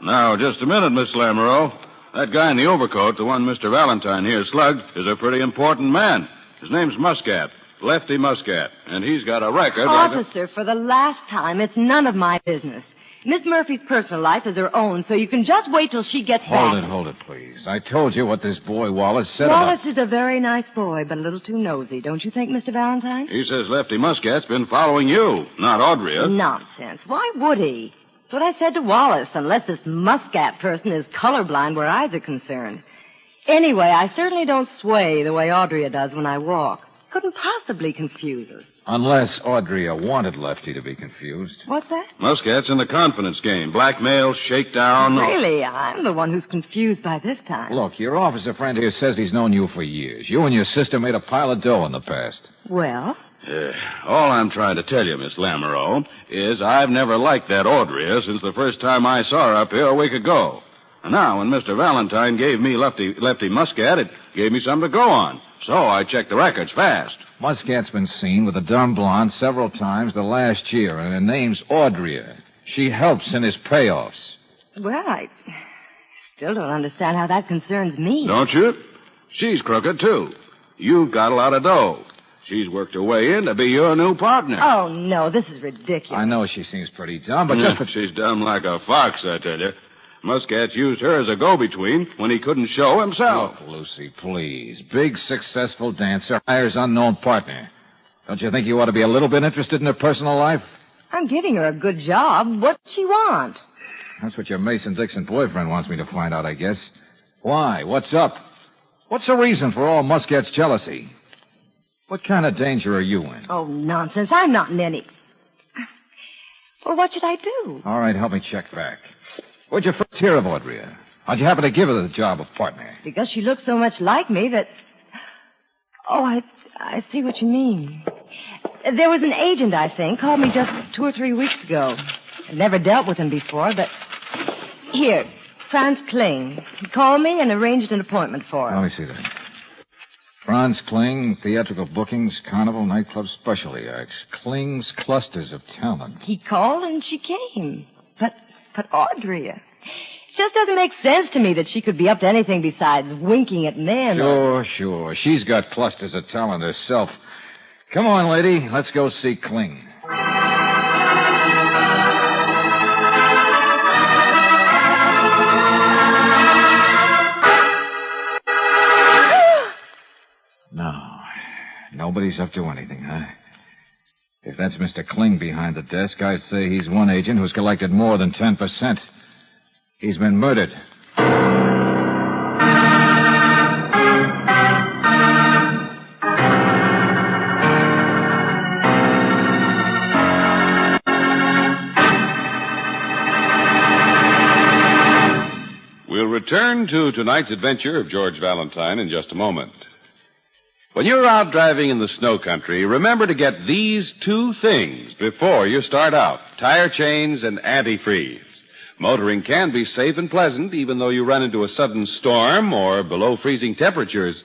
Now, just a minute, Miss Lamoureux. That guy in the overcoat, the one Mr. Valentine here slugged, is a pretty important man. His name's Muscat, Lefty Muscat, and he's got a record... Officer, for the last time, it's none of my business. Miss Murphy's personal life is her own, so you can just wait till she gets back. Hold it, please. I told you what this boy Wallace said Wallace is a very nice boy, but a little too nosy, don't you think, Mr. Valentine? He says Lefty Muscat's been following you, not Audrey. Nonsense. Why would he? That's what I said to Wallace, unless this Muscat person is colorblind where eyes are concerned. Anyway, I certainly don't sway the way Audrey does when I walk. Couldn't possibly confuse us. Unless Audrey wanted Lefty to be confused. What's that? Muscat's in the confidence game. Blackmail, shakedown. Really, I'm the one who's confused by this time. Look, your officer friend here says he's known you for years. You and your sister made a pile of dough in the past. Well? All I'm trying to tell you, Miss Lamoureux, is I've never liked that Audrey since the first time I saw her up here a week ago. And now, when Mr. Valentine gave me Lefty Muscat, it gave me something to go on. So I checked the records fast. Muscat's been seen with a dumb blonde several times the last year, and her name's Audrey. She helps in his payoffs. Well, I still don't understand how that concerns me. Don't you? She's crooked, too. You've got a lot of dough. She's worked her way in to be your new partner. Oh, no, this is ridiculous. I know she seems pretty dumb, but just She's dumb like a fox, I tell you. Muscat used her as a go-between when he couldn't show himself. Look, Lucy, please. Big, successful dancer hires unknown partner. Don't you think you ought to be a little bit interested in her personal life? I'm giving her a good job. What does she want? That's what your Mason-Dixon boyfriend wants me to find out, I guess. Why? What's up? What's the reason for all Muscat's jealousy? What kind of danger are you in? Oh, nonsense. I'm not in any... Well, what should I do? All right, help me check back. Where'd you first hear of Audrey? How'd you happen to give her the job of partner? Because she looks so much like me that... Oh, I see what you mean. There was an agent, I think, called me just 2 or 3 weeks ago. I'd never dealt with him before, but... Here, Franz Kling. He called me and arranged an appointment for her. Let me see that. Franz Kling, theatrical bookings, carnival, nightclub specialty acts. Kling's clusters of talent. He called and she came. But Audrey... It just doesn't make sense to me that she could be up to anything besides winking at men. Sure. She's got clusters of talent herself. Come on, lady. Let's go see Kling. No. Nobody's up to anything, huh? If that's Mr. Kling behind the desk, I'd say he's one agent who's collected more than 10%. He's been murdered. We'll return to tonight's adventure of George Valentine in just a moment. When you're out driving in the snow country, remember to get these 2 things before you start out: tire chains and antifreeze. Motoring can be safe and pleasant even though you run into a sudden storm or below freezing temperatures.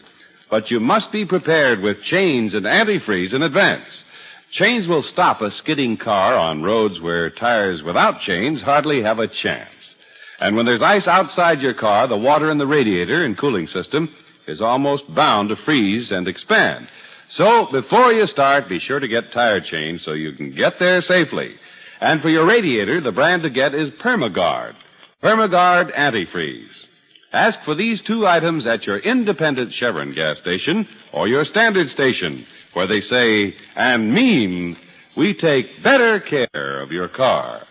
But you must be prepared with chains and antifreeze in advance. Chains will stop a skidding car on roads where tires without chains hardly have a chance. And when there's ice outside your car, the water in the radiator and cooling system is almost bound to freeze and expand. So before you start, be sure to get tire chains so you can get there safely. And for your radiator, the brand to get is Permagard. Permagard Antifreeze. Ask for these 2 items at your independent Chevron gas station or your standard station, where they say and mean, we take better care of your car.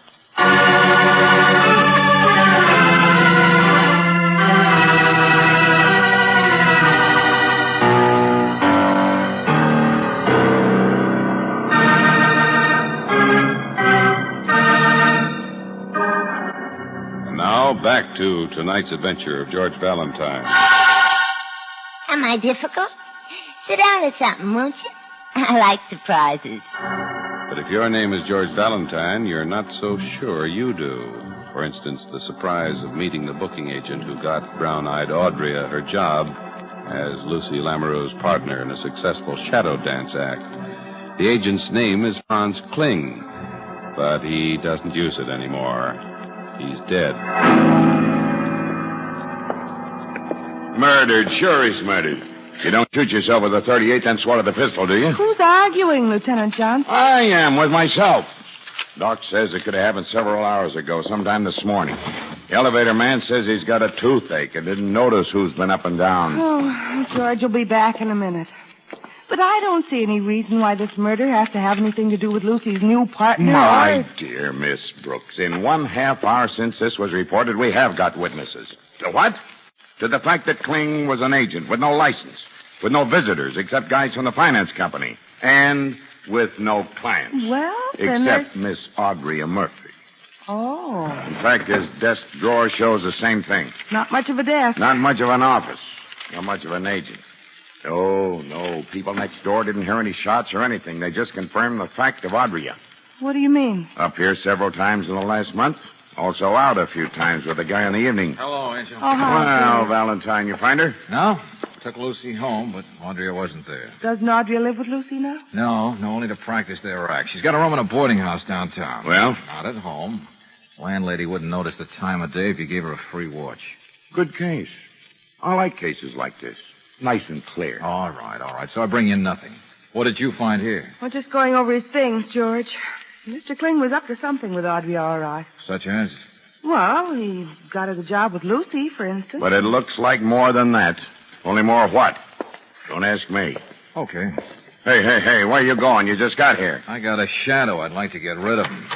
Back to tonight's adventure of George Valentine. Am I difficult? Sit down or something, won't you? I like surprises. But if your name is George Valentine, you're not so sure you do. For instance, the surprise of meeting the booking agent who got brown-eyed Audrey her job as Lucy Lamoureux's partner in a successful shadow dance act. The agent's name is Franz Kling, but he doesn't use it anymore. He's dead. Murdered. Sure he's murdered. You don't shoot yourself with a .38 and swallow the pistol, do you? Who's arguing, Lieutenant Johnson? I am, with myself. Doc says it could have happened several hours ago, sometime this morning. The elevator man says he's got a toothache and didn't notice who's been up and down. Oh, George will be back in a minute. But I don't see any reason why this murder has to have anything to do with Lucy's new partner. My dear Miss Brooks, in 1/2 hour since this was reported, we have got witnesses. To what? To the fact that Kling was an agent with no license, with no visitors except guys from the finance company, and with no clients. Well, then except Miss Audrey Murphy. Oh. In fact, his desk drawer shows the same thing. Not much of a desk. Not much of an office. Not much of an agent. No. People next door didn't hear any shots or anything. They just confirmed the fact of Audrey. What do you mean? Up here several times in the last month. Also out a few times with a guy in the evening. Hello, Angel. Oh, hi. Well, Valentine, you find her? No. Took Lucy home, but Audrey wasn't there. Doesn't Audrey live with Lucy now? No, only to practice their act. She's got a room in a boarding house downtown. Well? Not at home. Landlady wouldn't notice the time of day if you gave her a free watch. Good case. I like cases like this. Nice and clear. All right. So I bring you nothing. What did you find here? We're just going over his things, George. Mr. Kling was up to something with Audrey, all right. Such as? Well, he got her the job with Lucy, for instance. But it looks like more than that. Only more of what? Don't ask me. Okay. Hey, where you going? You just got here. I got a shadow. I'd like to get rid of him.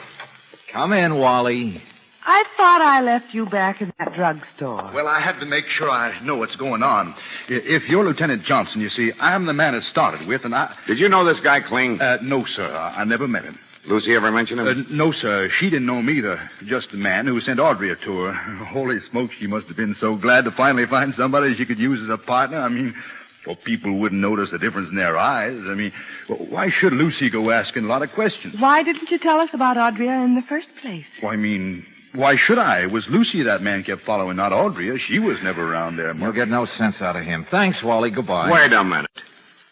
Come in, Wally. I thought I left you back in that drugstore. Well, I had to make sure I know what's going on. If you're Lieutenant Johnson, you see, I'm the man it started with, and I... Did you know this guy Kling? No, sir. I never met him. Lucy ever mention him? No, sir. She didn't know him either. Just the man who sent Audrey a tour. Holy smoke, she must have been so glad to finally find somebody she could use as a partner. I mean, well, people wouldn't notice the difference in their eyes. I mean, why should Lucy go asking a lot of questions? Why didn't you tell us about Audria in the first place? Well, I mean, why should I? It was Lucy that man kept following, not Audrey. She was never around there much. You'll get no sense out of him. Thanks, Wally. Goodbye. Wait a minute.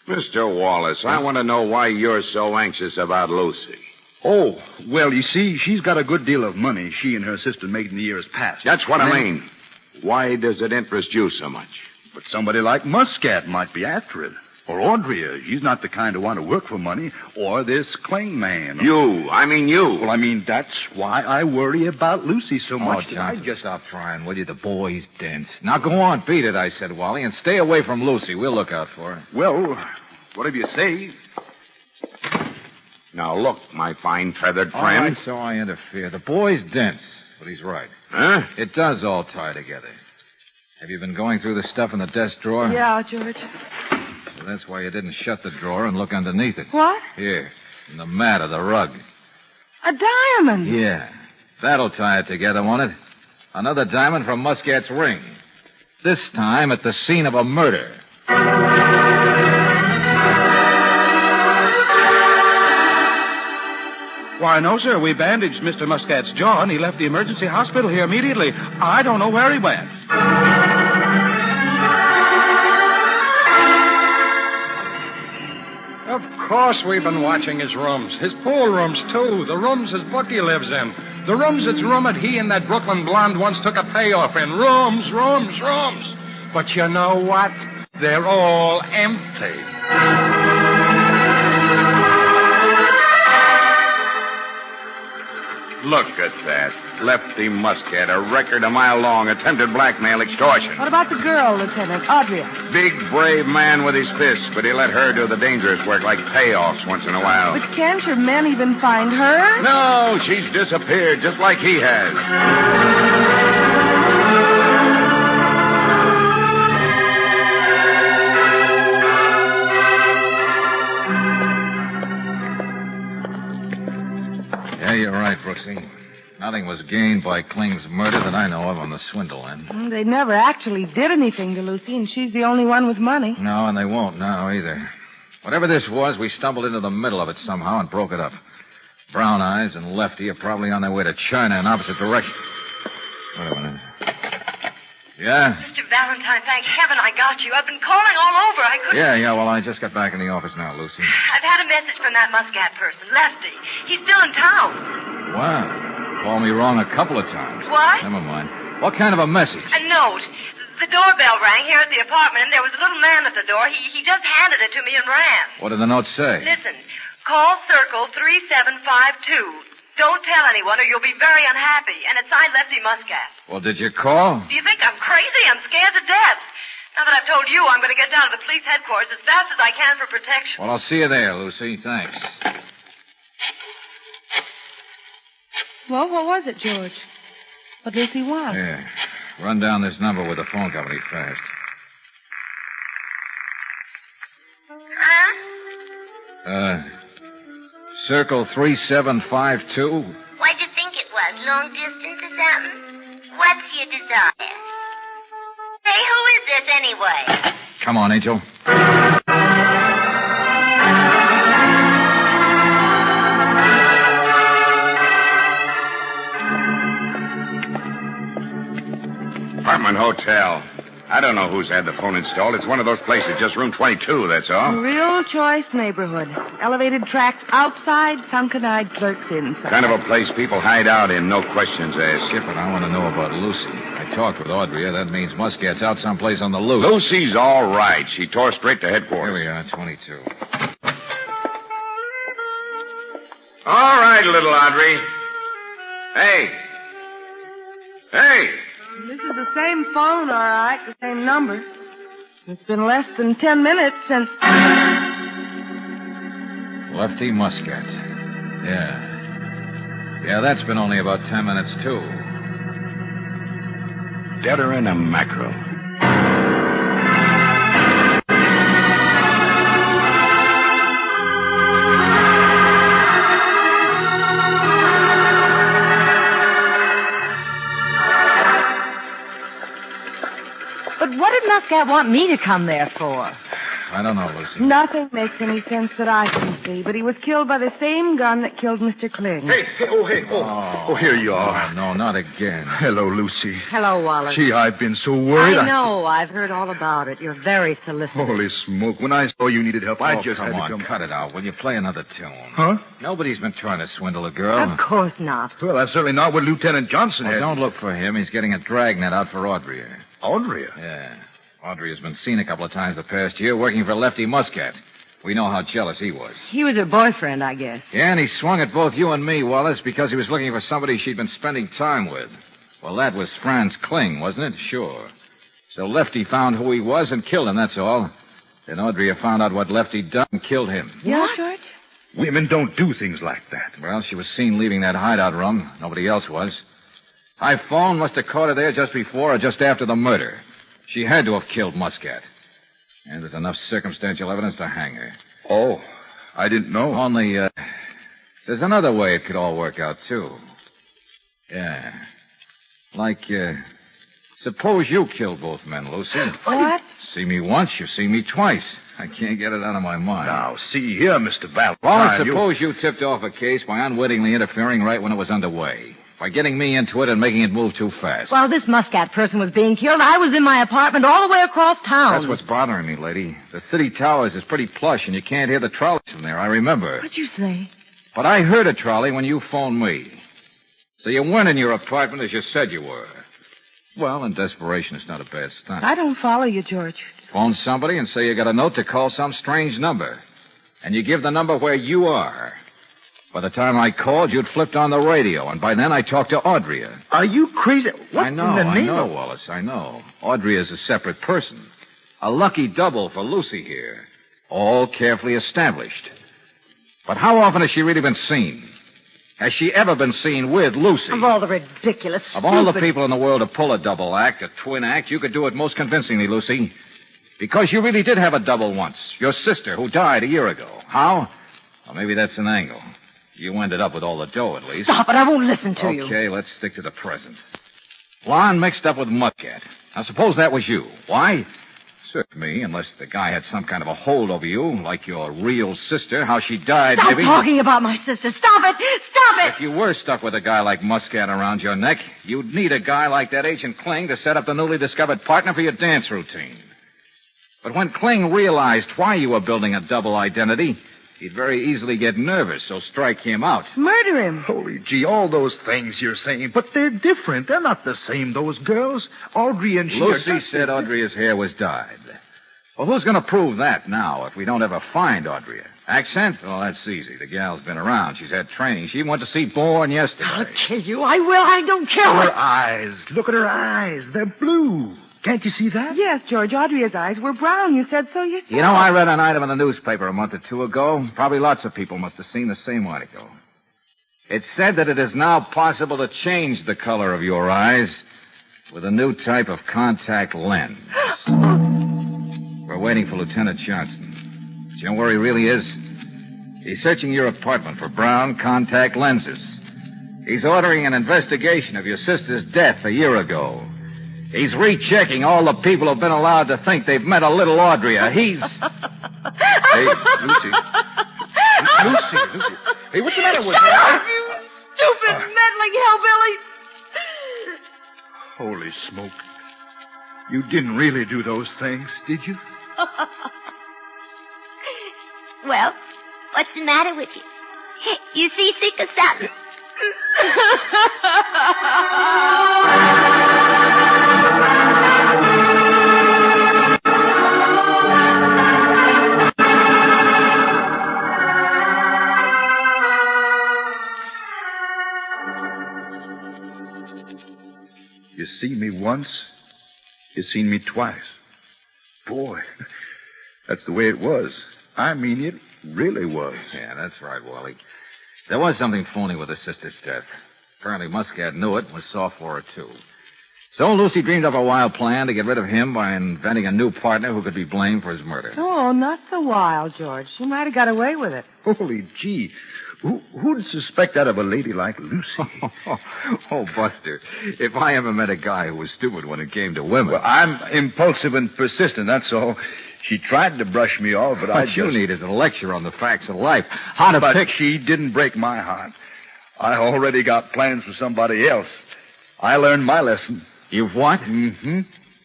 Mr. Wallace, I want to know why you're so anxious about Lucy. Oh, well, you see, she's got a good deal of money she and her sister made in the years past. That's what I mean. Why does it interest you so much? But somebody like Muscat might be after it. Or Audrey. She's not the kind to want to work for money. Or this Kling man. You. Well, I mean, that's why I worry about Lucy so much. Oh, Johnson, stop trying, will you? The boy's dense. Now, go on, beat it, I said, Wally, and stay away from Lucy. We'll look out for her. Well, whatever you say. Now, look, my fine feathered friend. All right, so I interfere. The boy's dense, but he's right. Huh? It does all tie together. Have you been going through the stuff in the desk drawer? Yeah, George. So that's why you didn't shut the drawer and look underneath it. What? Here, in the mat of the rug. A diamond? Yeah. That'll tie it together, won't it? Another diamond from Muscat's ring. This time at the scene of a murder. Why, no, sir. We bandaged Mr. Muscat's jaw, and he left the emergency hospital here immediately. I don't know where he went. Of course we've been watching his rooms. His pool rooms, too. The rooms his bookie lives in. The rooms it's rumored he and that Brooklyn blonde once took a payoff in. Rooms. But you know what? They're all empty. Look at that. Lefty Muscat, a record a mile long, attempted blackmail, extortion. What about the girl, Lieutenant? Audrey? Big, brave man with his fists, but he let her do the dangerous work like payoffs once in a while. But can't your men even find her? No, she's disappeared just like he has. Yeah, you're right, Brooksy. Nothing was gained by Kling's murder that I know of on the swindle end. They never actually did anything to Lucy, and she's the only one with money. No, and they won't now either. Whatever this was, we stumbled into the middle of it somehow and broke it up. Brown Eyes and Lefty are probably on their way to China in opposite directions. Wait a minute. Yeah? Mr. Valentine, thank heaven I got you. I've been calling all over. I couldn't... Yeah, well, I just got back in the office now, Lucy. I've had a message from that Muscat person, Lefty. He's still in town. Wow. Called me wrong a couple of times. What? Never mind. What kind of a message? A note. The doorbell rang here at the apartment, and there was a little man at the door. He just handed it to me and ran. What did the note say? Listen, call Circle 3752. Don't tell anyone or you'll be very unhappy. And it's signed Lefty Muscat. Well, did you call? Do you think I'm crazy? I'm scared to death. Now that I've told you, I'm going to get down to the police headquarters as fast as I can for protection. Well, I'll see you there, Lucy. Thanks. Well, what was it, George? What does he want? Yeah. Run down this number with the phone company fast. Huh? Circle 3752. What'd you think it was? Long distance or something? What's your desire? Hey, who is this anyway? Come on, Angel. Apartment hotel. I don't know who's had the phone installed. It's one of those places, just room 22, that's all. A real choice neighborhood. Elevated tracks outside, sunken-eyed clerks inside. Kind of a place people hide out in, no questions asked. Skip it, I want to know about Lucy. I talked with Audrey. That means Muscat's out someplace on the loose. Lucy's all right. She tore straight to headquarters. Here we are, 22. All right, little Audrey. Hey. Hey. This is the same phone, all right, the same number. It's been less than 10 minutes since... Lefty Muscat. Yeah. Yeah, that's been only about 10 minutes, too. Deader than a mackerel. But what did Muscat want me to come there for? I don't know, Lucy. Nothing makes any sense that I can see, but he was killed by the same gun that killed Mr. Kling. Hey. Oh, here you are. Oh, no, not again. Hello, Lucy. Hello, Wallace. Gee, I've been so worried. I know. I've heard all about it. You're very solicitous. Holy smoke. When I saw you needed help, I just come had on, to come. Cut it out. Will you play another tune? Huh? Nobody's been trying to swindle a girl. Of course not. Well, that's certainly not what Lieutenant Johnson had. Don't look for him. He's getting a dragnet out for Audrey. Audrey? Yeah. Audrey has been seen a couple of times the past year working for Lefty Muscat. We know how jealous he was. He was her boyfriend, I guess. Yeah, and he swung at both you and me, Wallace, because he was looking for somebody she'd been spending time with. Well, that was Franz Kling, wasn't it? Sure. So Lefty found who he was and killed him, that's all. Then Audrey found out what Lefty'd done and killed him. Yeah, George? Women don't do things like that. Well, she was seen leaving that hideout room. Nobody else was. My phone must have caught her there just before or just after the murder. She had to have killed Muscat. And there's enough circumstantial evidence to hang her. Oh, I didn't know. Only, there's another way it could all work out, too. Yeah. Like, suppose you killed both men, Lucy. What? See me once, you see me twice. I can't get it out of my mind. Now, see here, Mr. Valentine. Well, suppose you tipped off a case by unwittingly interfering right when it was underway. By getting me into it and making it move too fast. While this Muscat person was being killed, I was in my apartment all the way across town. That's what's bothering me, lady. The city towers is pretty plush, and you can't hear the trolleys from there, I remember. What'd you say? But I heard a trolley when you phoned me. So you weren't in your apartment as you said you were. Well, in desperation, it's not a bad stunt. I don't follow you, George. Phone somebody and say you got a note to call some strange number. And you give the number where you are. By the time I called, you'd flipped on the radio, and by then I talked to Audrey. Are you crazy? What I know, in the name of... Wallace, I know. Audrey is a separate person. A lucky double for Lucy here. All carefully established. But how often has she really been seen? Has she ever been seen with Lucy? Of all the ridiculous, Of all the people in the world to pull a double act, a twin act, you could do it most convincingly, Lucy. Because you really did have a double once. Your sister, who died a year ago. How? Well, maybe that's an angle. You ended up with all the dough, at least. Stop it. I won't listen to you. Okay, let's stick to the present. Blonde mixed up with Muscat. Now, suppose that was you. Why? Search me, unless the guy had some kind of a hold over you, like your real sister, how she died, Stop maybe. talking about my sister. Stop it. Stop it. If you were stuck with a guy like Muscat around your neck, you'd need a guy like that Agent Kling to set up the newly discovered partner for your dance routine. But when Kling realized why you were building a double identity, he'd very easily get nervous, so strike him out. Murder him. Holy gee, all those things you're saying, but they're different. They're not the same, those girls. Audrey and she Lucy said Audrey's hair was dyed. Well, who's going to prove that now if we don't ever find Audrey? Accent? Well, that's easy. The gal's been around. She's had training. She went to see Bourne yesterday. I'll kill you. I will. I don't care Her what... eyes. Look at her eyes. They're blue. Can't you see that? Yes, George. Audrey's eyes were brown. You said so yourself. You know, I read an item in the newspaper a month or two ago. Probably lots of people must have seen the same article. It said that it is now possible to change the color of your eyes with a new type of contact lens. We're waiting for Lieutenant Johnson. Do you know where he really is? He's searching your apartment for brown contact lenses. He's ordering an investigation of your sister's death a year ago. He's rechecking all the people who've been allowed to think they've met a little Audrey. He's... Hey, Lucy. Lucy. Hey, what's the matter with you? Shut up, you stupid, meddling hillbilly. Holy smoke. You didn't really do those things, did you? Well, what's the matter with you? You seasick or something? once, he's seen me twice. Boy, that's the way it was. I mean, it really was. Yeah, that's right, Wally. There was something phony with his sister's death. Apparently Muscat knew it and was soft for her, too. So Lucy dreamed up a wild plan to get rid of him by inventing a new partner who could be blamed for his murder. Oh, not so wild, George. She might have got away with it. Holy gee. Who'd suspect that of a lady like Lucy? Oh, Buster, if I ever met a guy who was stupid when it came to women... Well, I'm impulsive and persistent, that's all. She tried to brush me off, but What you need is a lecture on the facts of life. How to pick... she didn't break my heart. I already got plans for somebody else. I learned my lesson. You've what? Mm-hmm.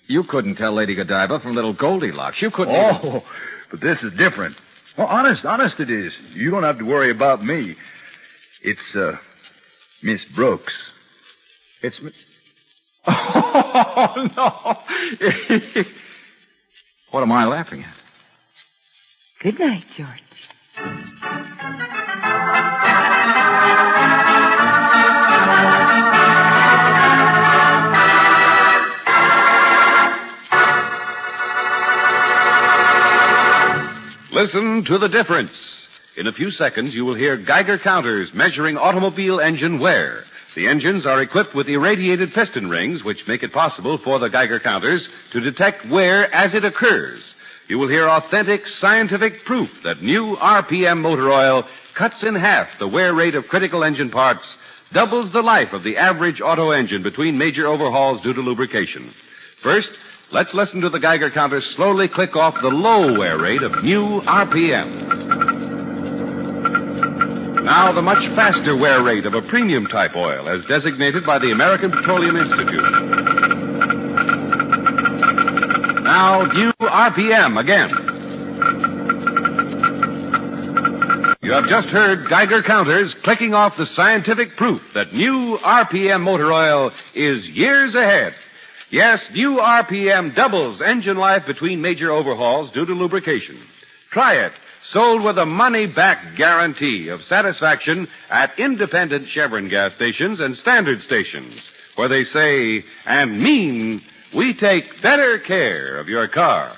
You couldn't tell Lady Godiva from little Goldilocks. You couldn't... Oh, but this is different. Well, honest it is. You don't have to worry about me. It's, Miss Brooks. It's... Oh, no. What am I laughing at? Good night, George. Listen to the difference. In a few seconds, you will hear Geiger counters measuring automobile engine wear. The engines are equipped with irradiated piston rings, which make it possible for the Geiger counters to detect wear as it occurs. You will hear authentic scientific proof that new RPM motor oil cuts in half the wear rate of critical engine parts, doubles the life of the average auto engine between major overhauls due to lubrication. First, let's listen to the Geiger counters slowly click off the low wear rate of new RPM. Now the much faster wear rate of a premium type oil as designated by the American Petroleum Institute. Now new RPM again. You have just heard Geiger counters clicking off the scientific proof that new RPM motor oil is years ahead. Yes, new RPM doubles engine life between major overhauls due to lubrication. Try it. Sold with a money-back guarantee of satisfaction at independent Chevron gas stations and standard stations, where they say and mean, we take better care of your car.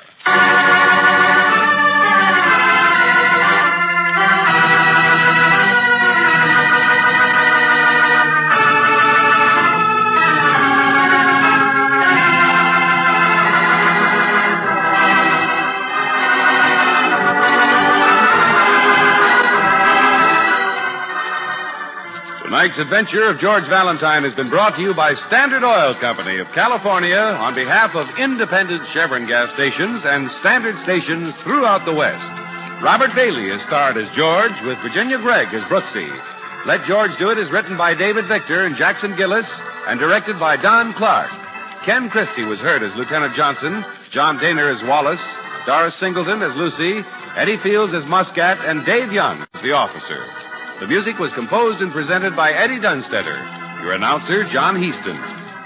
Tonight's adventure of George Valentine has been brought to you by Standard Oil Company of California on behalf of independent Chevron gas stations and standard stations throughout the West. Robert Bailey is starred as George with Virginia Gregg as Brooksy. Let George Do It is written by David Victor and Jackson Gillis and directed by Don Clark. Ken Christie was heard as Lieutenant Johnson, John Daner as Wallace, Doris Singleton as Lucy, Eddie Fields as Muscat, and Dave Young as the officer. The music was composed and presented by Eddie Dunstetter. Your announcer, John Heaston.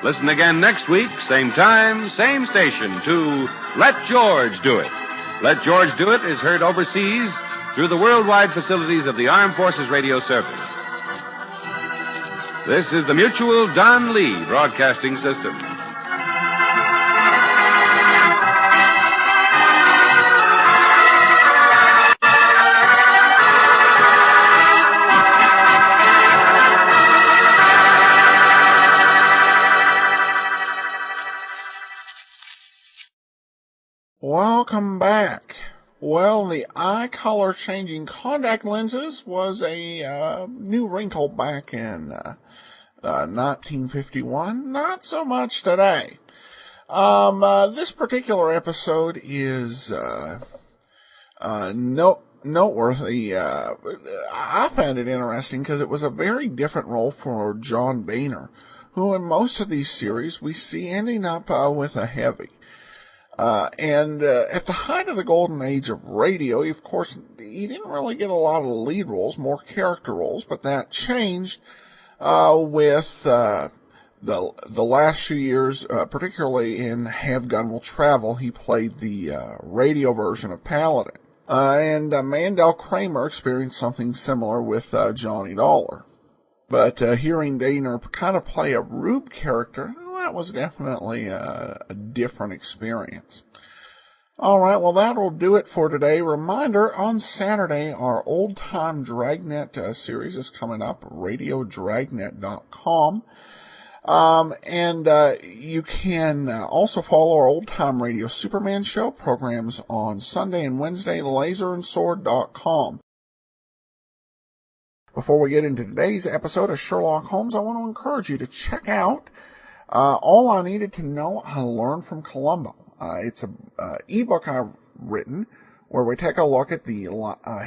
Listen again next week, same time, same station, to Let George Do It. Let George Do It is heard overseas through the worldwide facilities of the Armed Forces Radio Service. This is the Mutual Don Lee Broadcasting System. Welcome back. Well, the eye color changing contact lenses was a new wrinkle back in 1951. Not so much today. This particular episode is noteworthy. I found it interesting because it was a very different role for John Boehner, who in most of these series we see ending up with a heavy. And at the height of the golden age of radio, of course, he didn't really get a lot of lead roles, more character roles, but that changed with the last few years, particularly in Have Gun Will Travel. He played the radio version of Paladin. And Mandel Kramer experienced something similar with Johnny Dollar. But hearing Dana kind of play a Rube character, well, that was definitely a different experience. All right, well, that'll do it for today. Reminder, on Saturday, our Old Time Dragnet series is coming up, radiodragnet.com. And you can also follow our Old Time Radio Superman show programs on Sunday and Wednesday, laserandsword.com. Before we get into today's episode of Sherlock Holmes, I want to encourage you to check out All I Needed to Know I Learned from Columbo. It's an ebook I've written where we take a look at the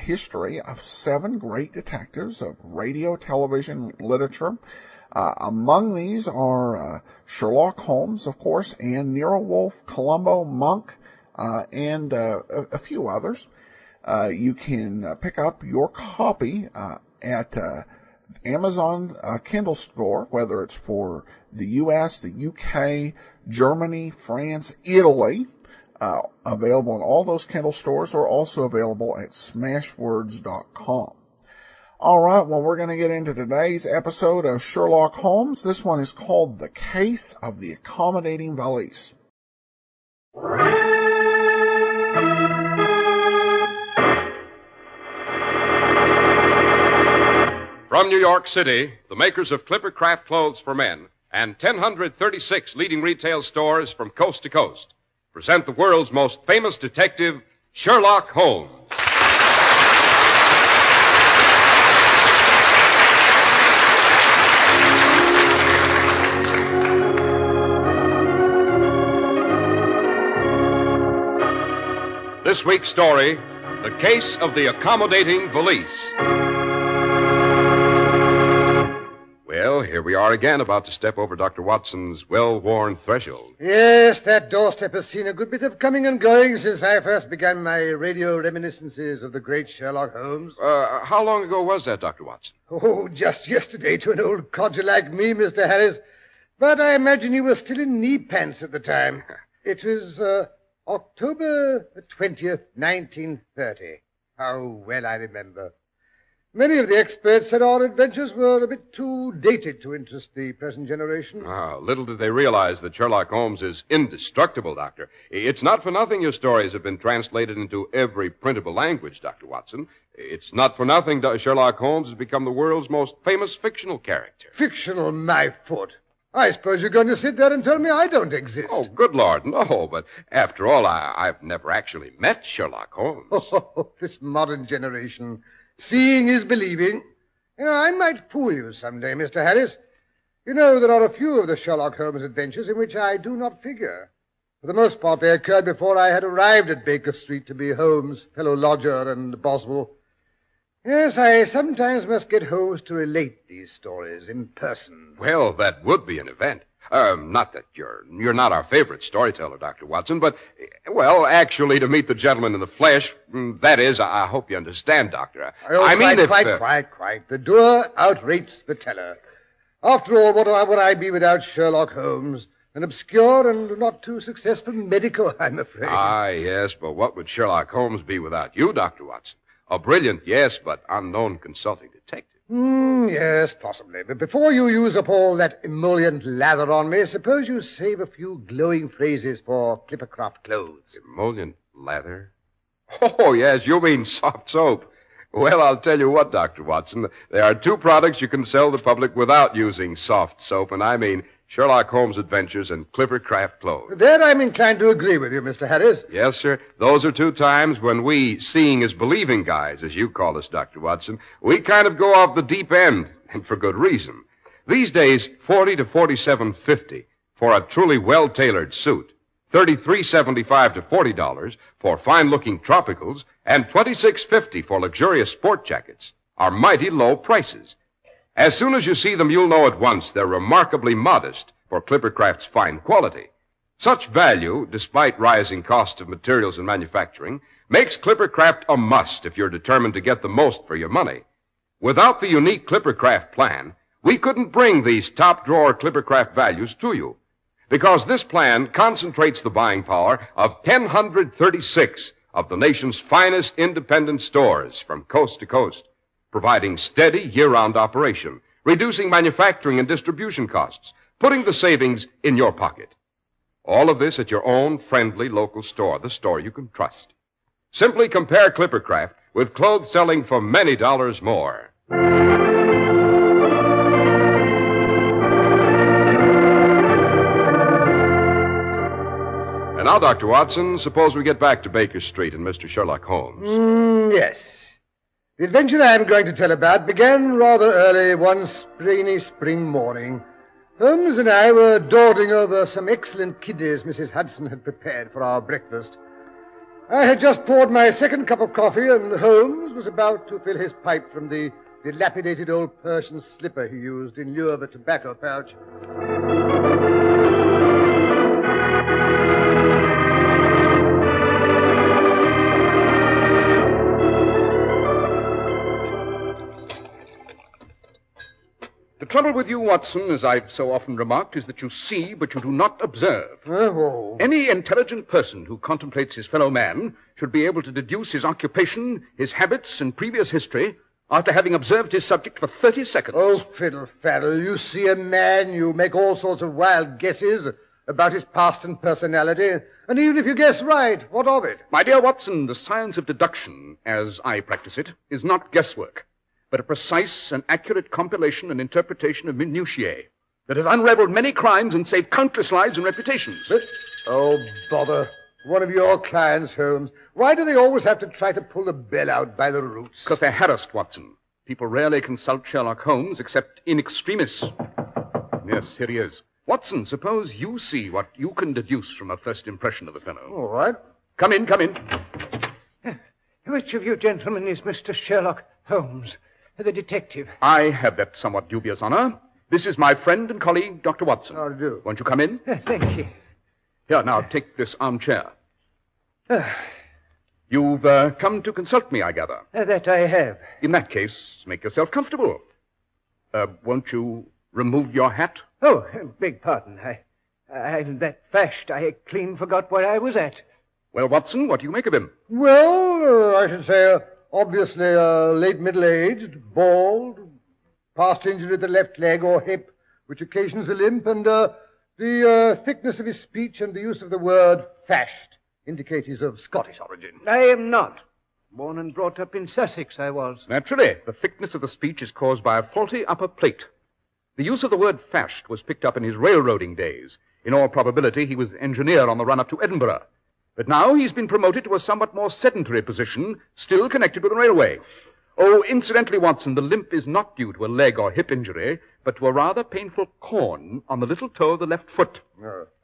history of 7 great detectives of radio, television, literature. Among these are Sherlock Holmes, of course, and Nero Wolfe, Columbo, Monk, and a few others. You can pick up your copy at Amazon Kindle store, whether it's for the U.S., the U.K., Germany, France, Italy, available in all those Kindle stores, or also available at smashwords.com. All right, well, we're going to get into today's episode of Sherlock Holmes. This one is called The Case of the Accommodating Valise. From New York City, the makers of Clipper Craft Clothes for Men and 1,036 leading retail stores from coast to coast present the world's most famous detective, Sherlock Holmes. This week's story, The Case of the Accommodating Valise. Well, here we are again, about to step over Dr. Watson's well-worn threshold. Yes, that doorstep has seen a good bit of coming and going since I first began my radio reminiscences of the great Sherlock Holmes. How long ago was that, Dr. Watson? Oh, just yesterday to an old codger like me, Mr. Harris. But I imagine you were still in knee pants at the time. It was October 20th, 1930. How well I remember. Many of the experts said our adventures were a bit too dated to interest the present generation. Little did they realize that Sherlock Holmes is indestructible, Doctor. It's not for nothing your stories have been translated into every printable language, Dr. Watson. It's not for nothing Sherlock Holmes has become the world's most famous fictional character. Fictional, my foot. I suppose you're going to sit there and tell me I don't exist. Oh, good Lord, no. But after all, I've never actually met Sherlock Holmes. Oh, this modern generation. Seeing is believing. You know, I might fool you someday, Mr. Harris. You know, there are a few of the Sherlock Holmes adventures in which I do not figure. For the most part, they occurred before I had arrived at Baker Street to be Holmes' fellow lodger and Boswell. Yes, I sometimes must get Holmes to relate these stories in person. Well, that would be an event. Not that you're not our favorite storyteller, Dr. Watson, but, well, actually, to meet the gentleman in the flesh, that is, I hope you understand, Doctor. Quite. The doer outrates the teller. After all, what would I be without Sherlock Holmes? An obscure and not too successful medico, I'm afraid. Yes, but what would Sherlock Holmes be without you, Dr. Watson? A brilliant, yes, but unknown consulting detective. Yes, possibly. But before you use up all that emollient lather on me, suppose you save a few glowing phrases for Clippercraft clothes. Emollient lather? Oh, yes, you mean soft soap. Well, I'll tell you what, Dr. Watson. There are 2 products you can sell the public without using soft soap, and I mean Sherlock Holmes Adventures and Clippercraft Clothes. There I'm inclined to agree with you, Mr. Harris. Yes, sir. Those are 2 times when we, seeing is believing guys, as you call us, Dr. Watson, we kind of go off the deep end, and for good reason. These days, $40 to $47.50 for a truly well-tailored suit, $33.75 to $40 for fine-looking tropicals, and $26.50 for luxurious sport jackets are mighty low prices. As soon as you see them, you'll know at once they're remarkably modest for Clippercraft's fine quality. Such value, despite rising costs of materials and manufacturing, makes Clippercraft a must if you're determined to get the most for your money. Without the unique Clippercraft plan, we couldn't bring these top-drawer Clippercraft values to you, because this plan concentrates the buying power of 1,036 of the nation's finest independent stores from coast to coast, providing steady year-round operation reducing manufacturing and distribution costs, putting the savings in your pocket. All of this at your own friendly local store, the store you can trust. Simply compare Clippercraft with clothes selling for many dollars more. And now, Dr. Watson, suppose we get back to Baker Street and Mr. Sherlock Holmes. Yes. The adventure I am going to tell about began rather early one rainy spring morning. Holmes and I were dawdling over some excellent kidneys Mrs. Hudson had prepared for our breakfast. I had just poured my second cup of coffee, and Holmes was about to fill his pipe from the dilapidated old Persian slipper he used in lieu of a tobacco pouch. The trouble with you, Watson, as I've so often remarked, is that you see, but you do not observe. Oh. Any intelligent person who contemplates his fellow man should be able to deduce his occupation, his habits, and previous history after having observed his subject for 30 seconds. Oh, fiddle-faddle. You see a man, you make all sorts of wild guesses about his past and personality, and even if you guess right, what of it? My dear Watson, the science of deduction, as I practice it, is not guesswork, but a precise and accurate compilation and interpretation of minutiae that has unraveled many crimes and saved countless lives and reputations. Oh, bother. One of your clients, Holmes. Why do they always have to try to pull the bell out by the roots? Because they're harassed, Watson. People rarely consult Sherlock Holmes except in extremis. Yes, here he is. Watson, suppose you see what you can deduce from a first impression of the fellow. All right. Come in, come in. Which of you gentlemen is Mr. Sherlock Holmes, the detective? I have that somewhat dubious honor. This is my friend and colleague, Dr. Watson. How do you do? Won't you come in? Thank you. Here, now, take this armchair. You've come to consult me, I gather. That I have. In that case, make yourself comfortable. Won't you remove your hat? Oh, beg pardon. I'm that fashed I clean forgot where I was at. Well, Watson, what do you make of him? Well, I should say, obviously, late middle-aged, bald, past injury to the left leg or hip, which occasions a limp, and the thickness of his speech and the use of the word fashed indicate he's of Scottish origin. I am not. Born and brought up in Sussex, I was. Naturally, the thickness of the speech is caused by a faulty upper plate. The use of the word fashed was picked up in his railroading days. In all probability, he was engineer on the run-up to Edinburgh. But now he's been promoted to a somewhat more sedentary position, still connected with the railway. Oh, incidentally, Watson, the limp is not due to a leg or hip injury, but to a rather painful corn on the little toe of the left foot.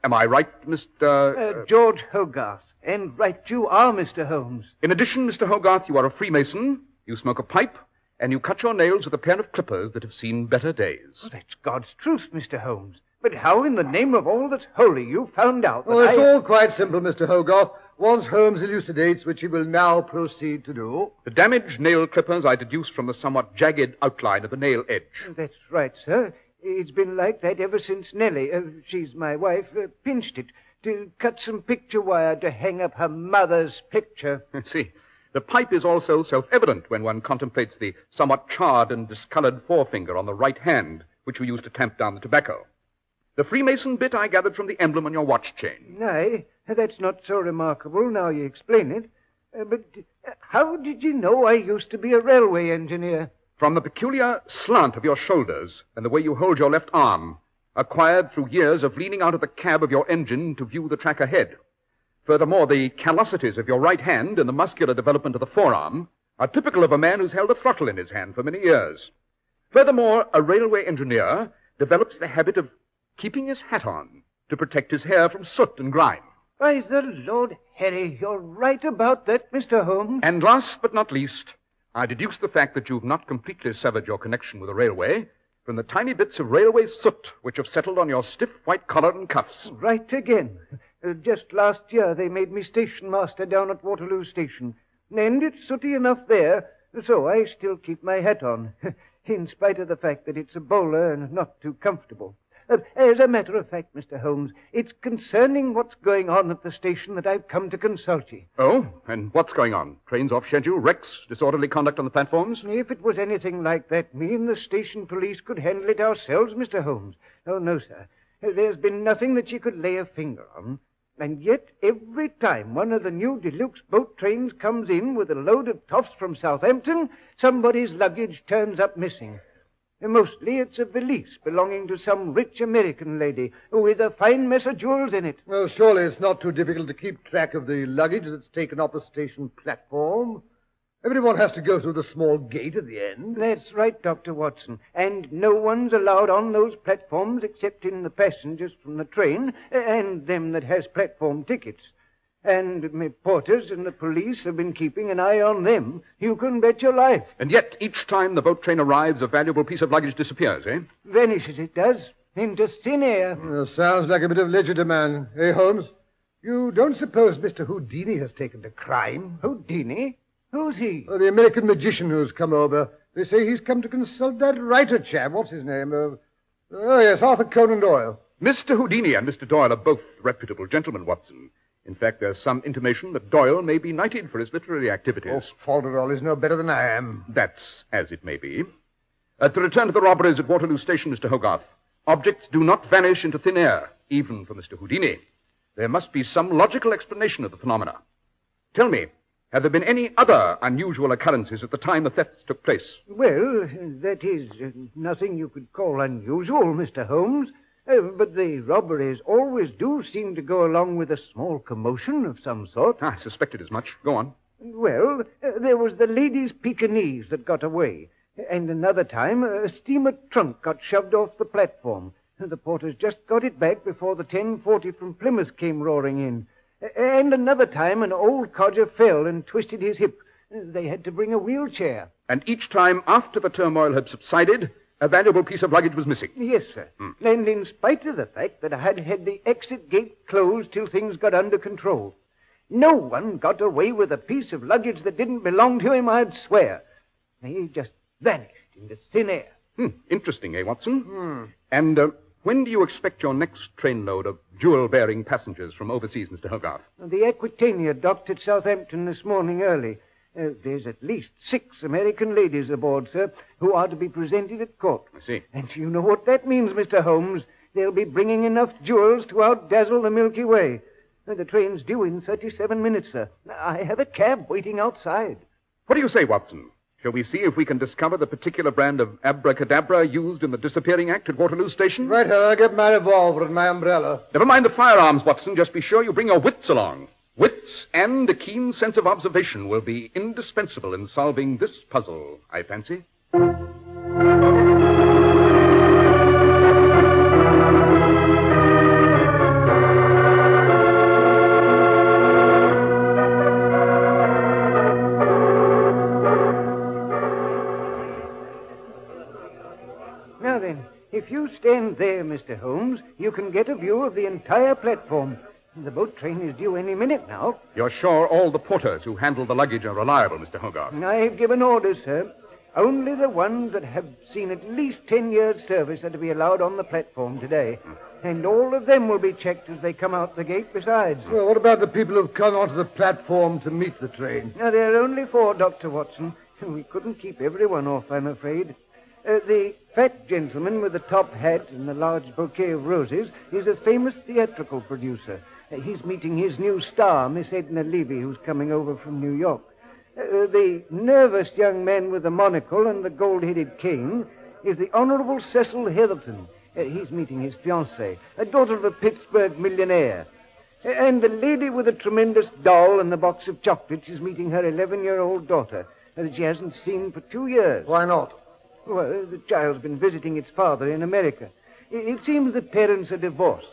Am I right, Mr... George Hogarth. And right you are, Mr. Holmes. In addition, Mr. Hogarth, you are a Freemason, you smoke a pipe, and you cut your nails with a pair of clippers that have seen better days. Oh, that's God's truth, Mr. Holmes. But how in the name of all that's holy you found out that it's all quite simple, Mr. Hogarth. Once Holmes elucidates, which he will now proceed to do. The damaged nail clippers I deduced from the somewhat jagged outline of the nail edge. That's right, sir. It's been like that ever since Nellie, she's my wife, pinched it to cut some picture wire to hang up her mother's picture. See, the pipe is also self-evident when one contemplates the somewhat charred and discolored forefinger on the right hand, which we use to tamp down the tobacco. The Freemason bit I gathered from the emblem on your watch chain. Aye, that's not so remarkable now you explain it. But how did you know I used to be a railway engineer? From the peculiar slant of your shoulders and the way you hold your left arm, acquired through years of leaning out of the cab of your engine to view the track ahead. Furthermore, the callosities of your right hand and the muscular development of the forearm are typical of a man who's held a throttle in his hand for many years. Furthermore, a railway engineer develops the habit of keeping his hat on to protect his hair from soot and grime. By the Lord Harry, you're right about that, Mr. Holmes. And last but not least, I deduce the fact that you've not completely severed your connection with the railway from the tiny bits of railway soot which have settled on your stiff white collar and cuffs. Right again. Just last year they made me station master down at Waterloo Station. And it's sooty enough there, so I still keep my hat on, in spite of the fact that it's a bowler and not too comfortable. As a matter of fact, Mr. Holmes, it's concerning what's going on at the station that I've come to consult you. Oh? And what's going on? Trains off schedule? Wrecks? Disorderly conduct on the platforms? If it was anything like that, me and the station police could handle it ourselves, Mr. Holmes. Oh, no, sir. There's been nothing that you could lay a finger on. And yet, every time one of the new deluxe boat trains comes in with a load of toffs from Southampton, somebody's luggage turns up missing. Mostly it's a valise belonging to some rich American lady with a fine mess of jewels in it. Well, surely it's not too difficult to keep track of the luggage that's taken off the station platform. Everyone has to go through the small gate at the end. That's right, Dr. Watson. And no one's allowed on those platforms excepting the passengers from the train and them that has platform tickets. And me porters and the police have been keeping an eye on them. You can bet your life. And yet, each time the boat train arrives, a valuable piece of luggage disappears, eh? Vanishes, it does. Into thin air. Sounds like a bit of legerdemain, eh, Holmes? You don't suppose Mr. Houdini has taken to crime? Houdini? Who's he? The American magician who's come over. They say he's come to consult that writer chap. What's his name? Oh, yes, Arthur Conan Doyle. Mr. Houdini and Mr. Doyle are both reputable gentlemen, Watson. In fact, there's some intimation that Doyle may be knighted for his literary activities. Oh, Poirot is no better than I am. That's as it may be. To return to the robberies at Waterloo Station, Mr. Hogarth, objects do not vanish into thin air, even for Mr. Houdini. There must be some logical explanation of the phenomena. Tell me, have there been any other unusual occurrences at the time the thefts took place? Well, that is nothing you could call unusual, Mr. Holmes. But the robberies always do seem to go along with a small commotion of some sort. I suspected as much. Go on. Well, there was the ladies' Pekingese that got away. And another time, a steamer trunk got shoved off the platform. The porters just got it back before the 10:40 from Plymouth came roaring in. And another time, an old codger fell and twisted his hip. They had to bring a wheelchair. And each time after the turmoil had subsided, a valuable piece of luggage was missing. Yes, sir. And in spite of the fact that I had had the exit gate closed till things got under control. No one got away with a piece of luggage that didn't belong to him, I'd swear. He just vanished into thin air. Interesting, eh, Watson? And when do you expect your next trainload of jewel-bearing passengers from overseas, Mr. Hogarth? The Aquitania docked at Southampton this morning early. There's at least 6 American ladies aboard, sir, who are to be presented at court. I see. And you know what that means, Mr. Holmes. They'll be bringing enough jewels to outdazzle the Milky Way. The train's due in 37 minutes, sir. I have a cab waiting outside. What do you say, Watson? Shall we see if we can discover the particular brand of abracadabra used in the disappearing act at Waterloo Station? Right, I'll get my revolver and my umbrella. Never mind the firearms, Watson. Just be sure you bring your wits along. Wits and a keen sense of observation will be indispensable in solving this puzzle, I fancy. Now then, if you stand there, Mr. Holmes, you can get a view of the entire platform. The boat train is due any minute now. You're sure all the porters who handle the luggage are reliable, Mr. Hogarth? I've given orders, sir. Only the ones that have seen at least 10 years' service are to be allowed on the platform today. And all of them will be checked as they come out the gate besides. Well, what about the people who've come onto the platform to meet the train? Now, there are only 4, Dr. Watson. We couldn't keep everyone off, I'm afraid. The fat gentleman with the top hat and the large bouquet of roses is a famous theatrical producer. He's meeting his new star, Miss Edna Levy, who's coming over from New York. The nervous young man with the monocle and the gold-headed cane is the Honorable Cecil Heatherton. He's meeting his fiancée, a daughter of a Pittsburgh millionaire. And the lady with the tremendous doll and the box of chocolates is meeting her 11-year-old daughter that she hasn't seen for 2 years. Why not? Well, the child's been visiting its father in America. It seems the parents are divorced.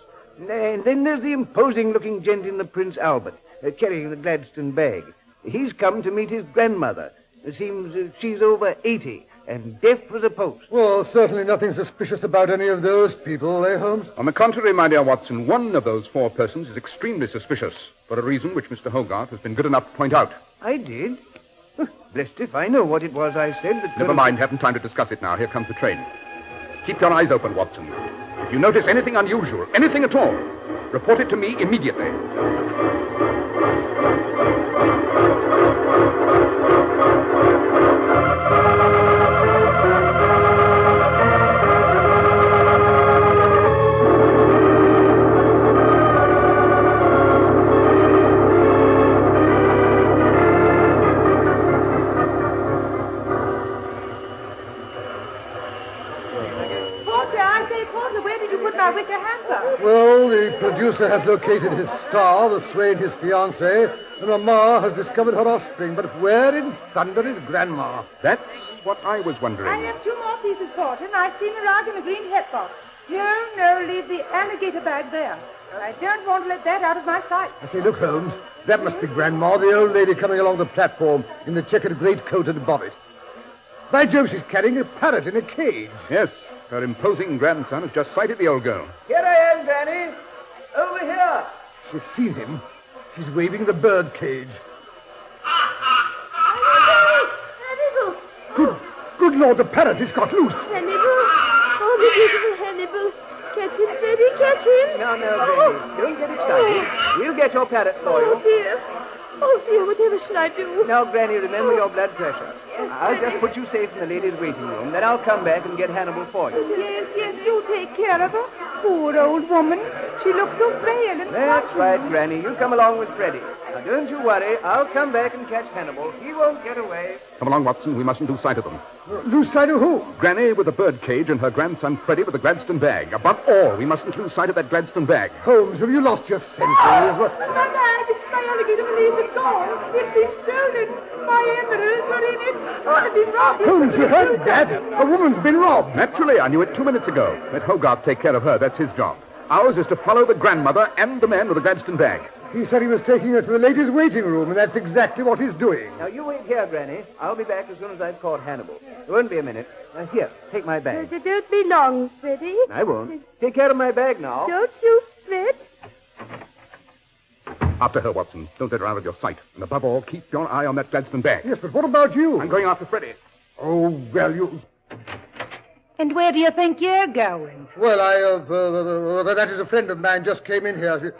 And then there's the imposing-looking gent in the Prince Albert, carrying the Gladstone bag. He's come to meet his grandmother. It seems she's over 80 and deaf as a post. Well, certainly nothing suspicious about any of those people, eh, Holmes? On the contrary, my dear Watson, one of those 4 persons is extremely suspicious, for a reason which Mr. Hogarth has been good enough to point out. I did? Blessed if I know what it was I said that... Never mind, haven't time to discuss it now. Here comes the train. Keep your eyes open, Watson. If you notice anything unusual, anything at all, report it to me immediately. Well, the producer has located his star, the Swain his fiancée, and Mamma has discovered her offspring. But where in thunder is Grandma? That's what I was wondering. I have 2 more pieces, Porter, and I've seen her out in a green hat box. No, leave the alligator bag there. I don't want to let that out of my sight. I say, look, Holmes, that must be Grandma, the old lady coming along the platform in the checkered greatcoat and bonnet. By Jove, she's carrying a parrot in a cage. Yes, her imposing grandson has just sighted the old girl. Here I am, Granny. Over here. She's seen him. She's waving the bird cage. Hannibal! Good Lord, the parrot has got loose. Hannibal! Oh, the beautiful Hannibal. Catch him, Freddie, catch him. No, Granny. Don't get excited. We'll get your parrot for you. Oh, dear, whatever shall I do? Now, Granny, remember your blood pressure. I'll just put you safe in the ladies' waiting room, then I'll come back and get Hannibal for you. Yes, you take care of her. Poor old woman. She looks so frail and That's right, Granny. You come along with Freddie. Now, don't you worry. I'll come back and catch Hannibal. He won't get away. Come along, Watson. We mustn't lose sight of them. Lose sight of who? Granny with the bird cage and her grandson Freddie with the Gladstone bag. Above all, we mustn't lose sight of that Gladstone bag. Holmes, have you lost your senses? My bag, my alligator valise is gone. It's been stolen. My emeralds were in it. I've been robbed. Holmes, you heard that? A woman's been robbed. Naturally, I knew it 2 minutes ago. Let Hogarth take care of her. That's his job. Ours is to follow the grandmother and the man with the Gladstone bag. He said he was taking her to the ladies' waiting room, and that's exactly what he's doing. Now, you wait here, Granny. I'll be back as soon as I've caught Hannibal. It won't be a minute. Here, take my bag. Don't be long, Freddie. I won't. Take care of my bag now. Don't you, Fred? After her, Watson. Don't let her out of your sight. And above all, keep your eye on that Gladstone bag. Yes, but what about you? I'm going after Freddie. Oh, well, you... And where do you think you're going? Well, that is a friend of mine just came in here.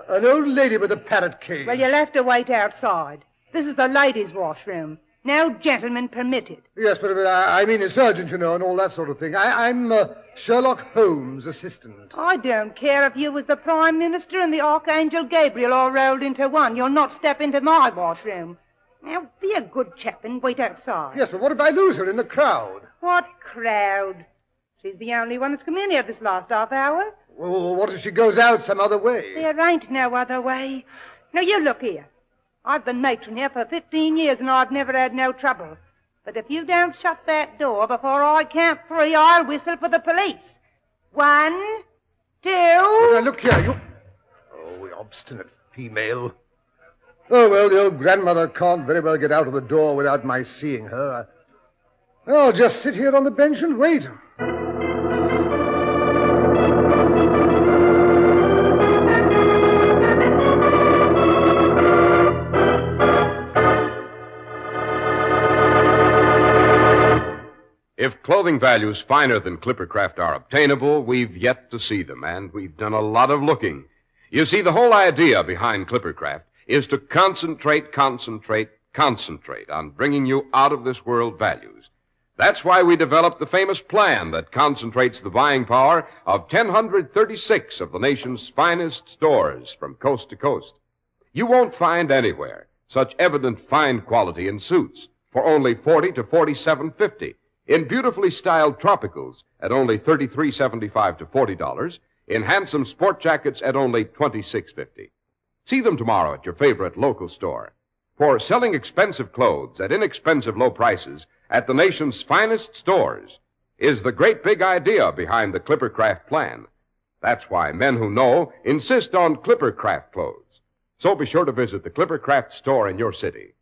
An old lady with a parrot cage. Well, you'll have to wait outside. This is the ladies' washroom. No gentlemen permitted. Yes, but I mean a surgeon, you know, and all that sort of thing. I'm Sherlock Holmes' assistant. I don't care if you was the Prime Minister and the Archangel Gabriel all rolled into one. You'll not step into my washroom. Now, be a good chap and wait outside. Yes, but what if I lose her in the crowd? What crowd? She's the only one that's come in here this last half hour. Well, what if she goes out some other way? There ain't no other way. Now, you look here. I've been matron here for 15 years, and I've never had no trouble. But if you don't shut that door before I count 3, I'll whistle for the police. 1, 2... Now, look here, you... Oh, the obstinate female. Oh, well, the old grandmother can't very well get out of the door without my seeing her. I'll just sit here on the bench and wait. If clothing values finer than Clippercraft are obtainable, we've yet to see them, and we've done a lot of looking. You see, the whole idea behind Clippercraft is to concentrate on bringing you out-of-this-world values. That's why we developed the famous plan that concentrates the buying power of 1,036 of the nation's finest stores from coast to coast. You won't find anywhere such evident fine quality in suits for only $40 to $47.50. In beautifully styled tropicals at only $33.75 to $40, in handsome sport jackets at only $26.50. See them tomorrow at your favorite local store. For selling expensive clothes at inexpensive low prices at the nation's finest stores is the great big idea behind the Clippercraft plan. That's why men who know insist on Clippercraft clothes. So be sure to visit the Clippercraft store in your city.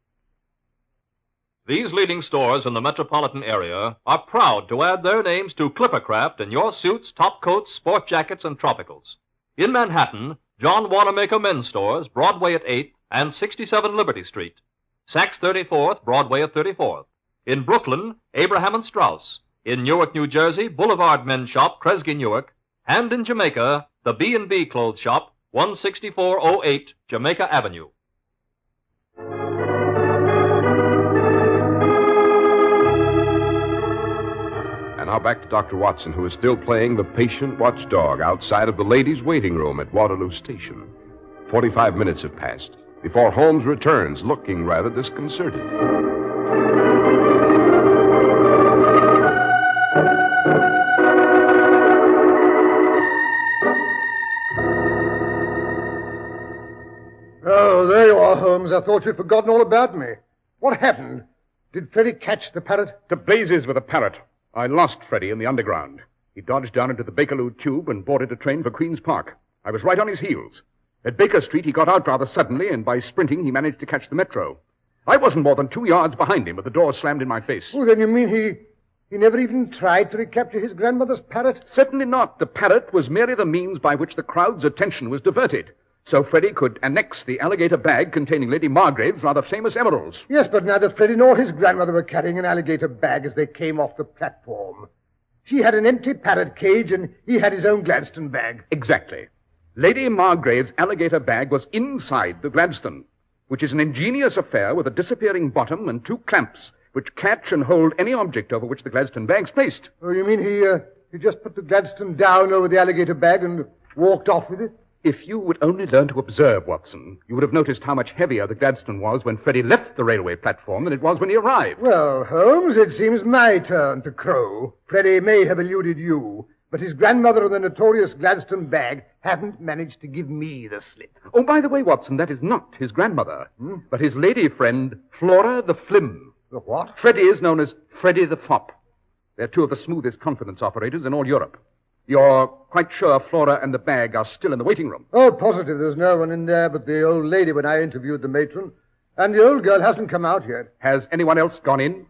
These leading stores in the metropolitan area are proud to add their names to Clippercraft in your suits, top coats, sport jackets, and tropicals. In Manhattan, John Wanamaker Men's Stores, Broadway at 8th and 67 Liberty Street. Saks 34th, Broadway at 34th. In Brooklyn, Abraham and Strauss. In Newark, New Jersey, Boulevard Men's Shop, Kresge Newark. And in Jamaica, the B&B Clothes Shop, 16408 Jamaica Avenue. And now back to Dr. Watson, who is still playing the patient watchdog outside of the ladies' waiting room at Waterloo Station. 45 minutes have passed before Holmes returns, looking rather disconcerted. Oh, there you are, Holmes. I thought you'd forgotten all about me. What happened? Did Freddie catch the parrot? To blazes with a parrot. I lost Freddie in the underground. He dodged down into the Bakerloo tube and boarded a train for Queen's Park. I was right on his heels. At Baker Street, he got out rather suddenly, and by sprinting, he managed to catch the metro. I wasn't more than 2 yards behind him, but the door slammed in my face. Oh, then you mean he never even tried to recapture his grandmother's parrot? Certainly not. The parrot was merely the means by which the crowd's attention was diverted, so Freddie could annex the alligator bag containing Lady Margrave's rather famous emeralds. Yes, but neither Freddie nor his grandmother were carrying an alligator bag as they came off the platform. She had an empty parrot cage, and he had his own Gladstone bag. Exactly. Lady Margrave's alligator bag was inside the Gladstone, which is an ingenious affair with a disappearing bottom and 2 clamps, which catch and hold any object over which the Gladstone bag's placed. Oh, you mean he just put the Gladstone down over the alligator bag and walked off with it? If you would only learn to observe, Watson, you would have noticed how much heavier the Gladstone was when Freddie left the railway platform than it was when he arrived. Well, Holmes, it seems my turn to crow. Freddie may have eluded you, but his grandmother and the notorious Gladstone bag haven't managed to give me the slip. Oh, by the way, Watson, that is not his grandmother, but his lady friend, Flora the Flim. The what? Freddie is known as Freddie the Fop. They're 2 of the smoothest confidence operators in all Europe. You're quite sure Flora and the bag are still in the waiting room? Oh, positive. There's no one in there but the old lady when I interviewed the matron. And the old girl hasn't come out yet. Has anyone else gone in?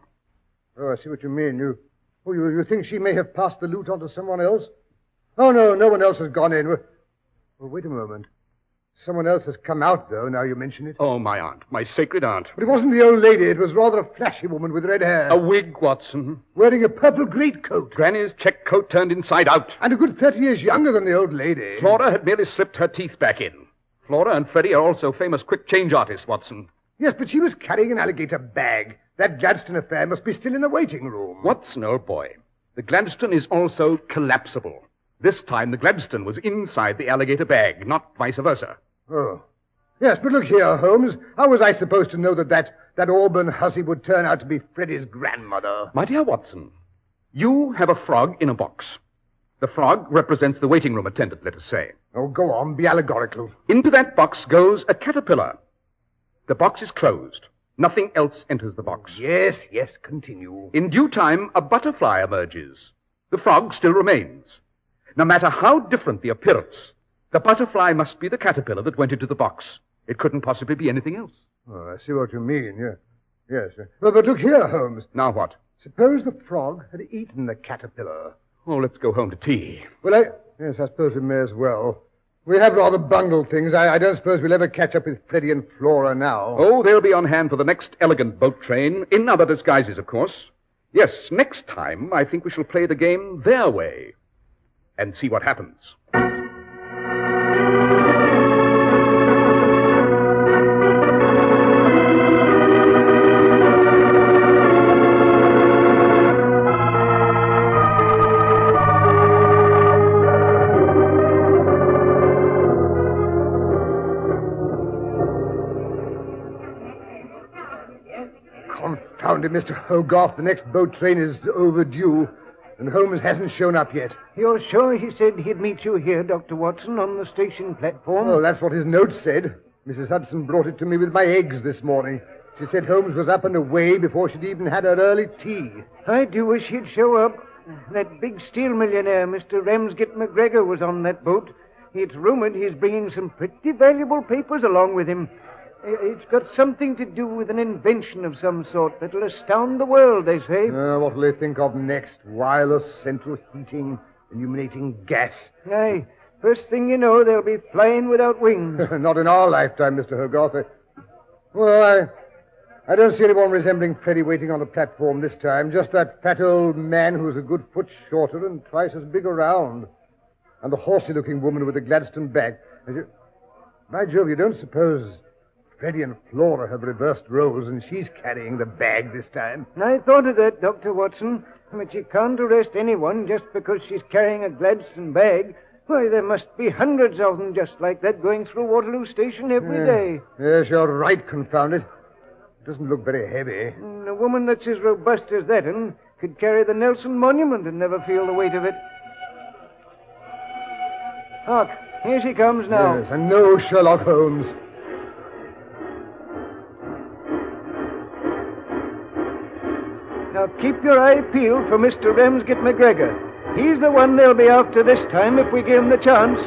Oh, I see what you mean. You think she may have passed the loot on to someone else? Oh, no one else has gone in. Well, wait a moment. Someone else has come out, though, now you mention it. Oh, my aunt. My sacred aunt. But it wasn't the old lady. It was rather a flashy woman with red hair. A wig, Watson. Wearing a purple greatcoat. Granny's check coat turned inside out. And a good 30 years younger than the old lady. Flora had merely slipped her teeth back in. Flora and Freddie are also famous quick change artists, Watson. Yes, but she was carrying an alligator bag. That Gladstone affair must be still in the waiting room. Watson, old boy, the Gladstone is also collapsible. This time the Gladstone was inside the alligator bag, not vice versa. Oh. Yes, but look here, Holmes. How was I supposed to know that Auburn hussy would turn out to be Freddie's grandmother? My dear Watson, you have a frog in a box. The frog represents the waiting room attendant, let us say. Oh, go on, be allegorical. Into that box goes a caterpillar. The box is closed. Nothing else enters the box. Yes, continue. In due time, a butterfly emerges. The frog still remains. No matter how different the appearance, the butterfly must be the caterpillar that went into the box. It couldn't possibly be anything else. Oh, I see what you mean, yeah. Yes. Well, but look here, Holmes. Now what? Suppose the frog had eaten the caterpillar. Oh, let's go home to tea. Well, yes, I suppose we may as well. We have rather bungled things. I don't suppose we'll ever catch up with Freddie and Flora now. Oh, they'll be on hand for the next elegant boat train, in other disguises, of course. Yes, next time I think we shall play the game their way and see what happens. Confound it, Mr. Hogarth. The next boat train is overdue, and Holmes hasn't shown up yet. You're sure he said he'd meet you here, Dr. Watson, on the station platform? Well, that's what his note said. Mrs. Hudson brought it to me with my eggs this morning. She said Holmes was up and away before she'd even had her early tea. I do wish he'd show up. That big steel millionaire, Mr. Ramsgate McGregor, was on that boat. It's rumored he's bringing some pretty valuable papers along with him. It's got something to do with an invention of some sort that'll astound the world, they say. What will they think of next? Wireless central heating, illuminating gas. Aye. First thing you know, they'll be flying without wings. Not in our lifetime, Mr. Hogarth. Well, I don't see anyone resembling Freddie waiting on the platform this time. Just that fat old man who's a good foot shorter and twice as big around. and the horsey-looking woman with the Gladstone bag. By Jove, you don't suppose Freddie and Flora have reversed roles and she's carrying the bag this time? I thought of that, Dr. Watson. But you can't arrest anyone just because she's carrying a Gladstone bag. Why, there must be hundreds of them just like that going through Waterloo Station every day. Yes, you're right, confound it. It doesn't look very heavy. And a woman that's as robust as that one could carry the Nelson Monument and never feel the weight of it. Hark, here she comes now. Yes, and no Sherlock Holmes. Now keep your eye peeled for Mr. Ramsgate McGregor. He's the one they'll be after this time if we give him the chance.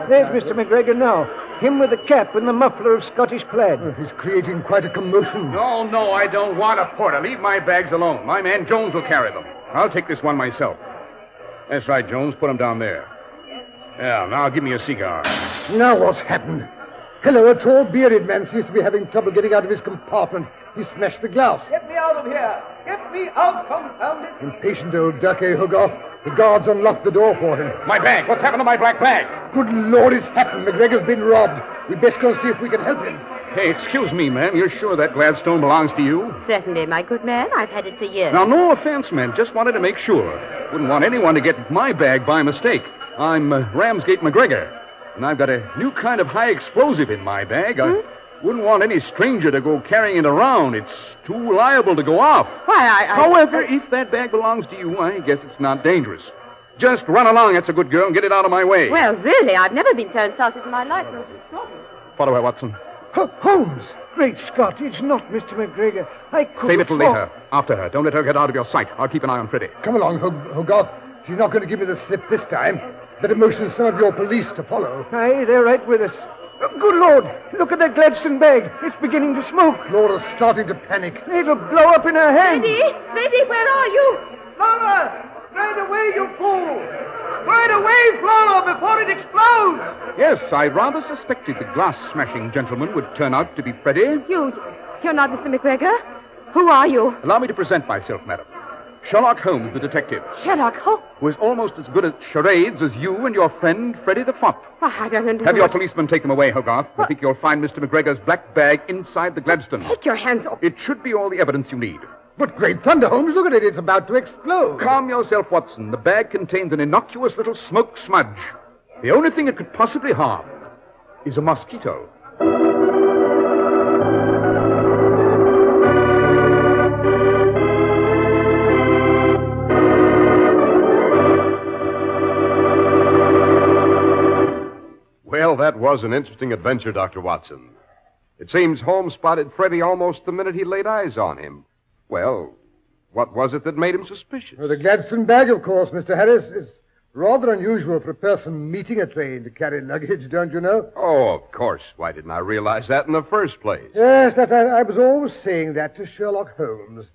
There's Mr. McGregor now. Him with the cap and the muffler of Scottish plaid. He's creating quite a commotion. No, I don't want a porter. Leave my bags alone. My man Jones will carry them. I'll take this one myself. That's right, Jones. Put him down there. Yeah, now give me a cigar. Now what's happened? Hello, a tall, bearded man seems to be having trouble getting out of his compartment. He smashed the glass. Get me out of here! Get me out, confound it! Impatient old duck, Hogarth. The guards unlocked the door for him. My bag! What's happened to my black bag? Good Lord, it's happened. McGregor's been robbed. We'd best go see if we can help him. Hey, excuse me, ma'am. You're sure that Gladstone belongs to you? Certainly, my good man. I've had it for years. Now, no offense, ma'am. Just wanted to make sure. Wouldn't want anyone to get my bag by mistake. I'm Ramsgate McGregor, and I've got a new kind of high explosive in my bag. I wouldn't want any stranger to go carrying it around. It's too liable to go off. Why, However, if that bag belongs to you, I guess it's not dangerous. Just run along, that's a good girl, and get it out of my way. Well, really, I've never been so insulted in my life. Follow her, Watson. Holmes! Great Scott, it's not Mr. McGregor. I couldn't... Save it till later. After her. Don't let her get out of your sight. I'll keep an eye on Freddie. Come along, Hogarth. She's not going to give me the slip this time. Better motion some of your police to follow. Aye, they're right with us. Good Lord, look at that Gladstone bag. It's beginning to smoke. Flora's starting to panic. It'll blow up in her hand. Freddie, where are you? Flora! Right away, you fool! Right away, Flora, before it explodes! Yes, I rather suspected the glass-smashing gentleman would turn out to be Freddie. You're not Mr. McGregor? Who are you? Allow me to present myself, madam. Sherlock Holmes, the detective. Sherlock Holmes? Who is almost as good at charades as you and your friend, Freddie the Fop. Oh, I don't understand. Have your policeman take them away, Hogarth. I think you'll find Mr. McGregor's black bag inside the Gladstone. Take your hands off. It should be all the evidence you need. But great thunder, Holmes, look at it. It's about to explode. Calm yourself, Watson. The bag contains an innocuous little smoke smudge. The only thing it could possibly harm is a mosquito. Well, that was an interesting adventure, Dr. Watson. It seems Holmes spotted Freddie almost the minute he laid eyes on him. Well, what was it that made him suspicious? Well, the Gladstone bag, of course, Mr. Harris. It's rather unusual for a person meeting a train to carry luggage, don't you know? Oh, of course. Why didn't I realize that in the first place? Yes, I was always saying that to Sherlock Holmes.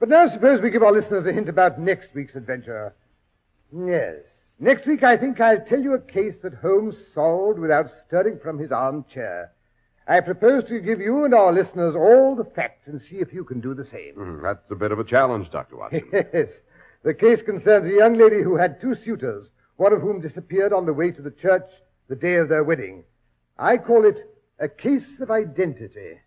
But now suppose we give our listeners a hint about next week's adventure. Yes. Next week, I think I'll tell you a case that Holmes solved without stirring from his armchair. I propose to give you and our listeners all the facts and see if you can do the same. That's a bit of a challenge, Dr. Watson. Yes. The case concerns a young lady who had two suitors, one of whom disappeared on the way to the church the day of their wedding. I call it a case of identity.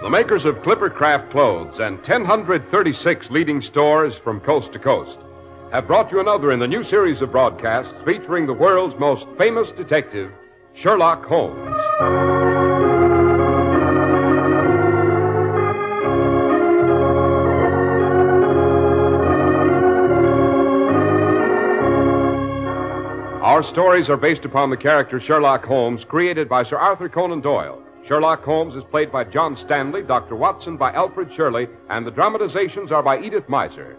The makers of Clippercraft Clothes and 1,036 leading stores from coast to coast have brought you another in the new series of broadcasts featuring the world's most famous detective, Sherlock Holmes. Our stories are based upon the character Sherlock Holmes created by Sir Arthur Conan Doyle. Sherlock Holmes is played by John Stanley, Dr. Watson by Alfred Shirley, and the dramatizations are by Edith Meiser.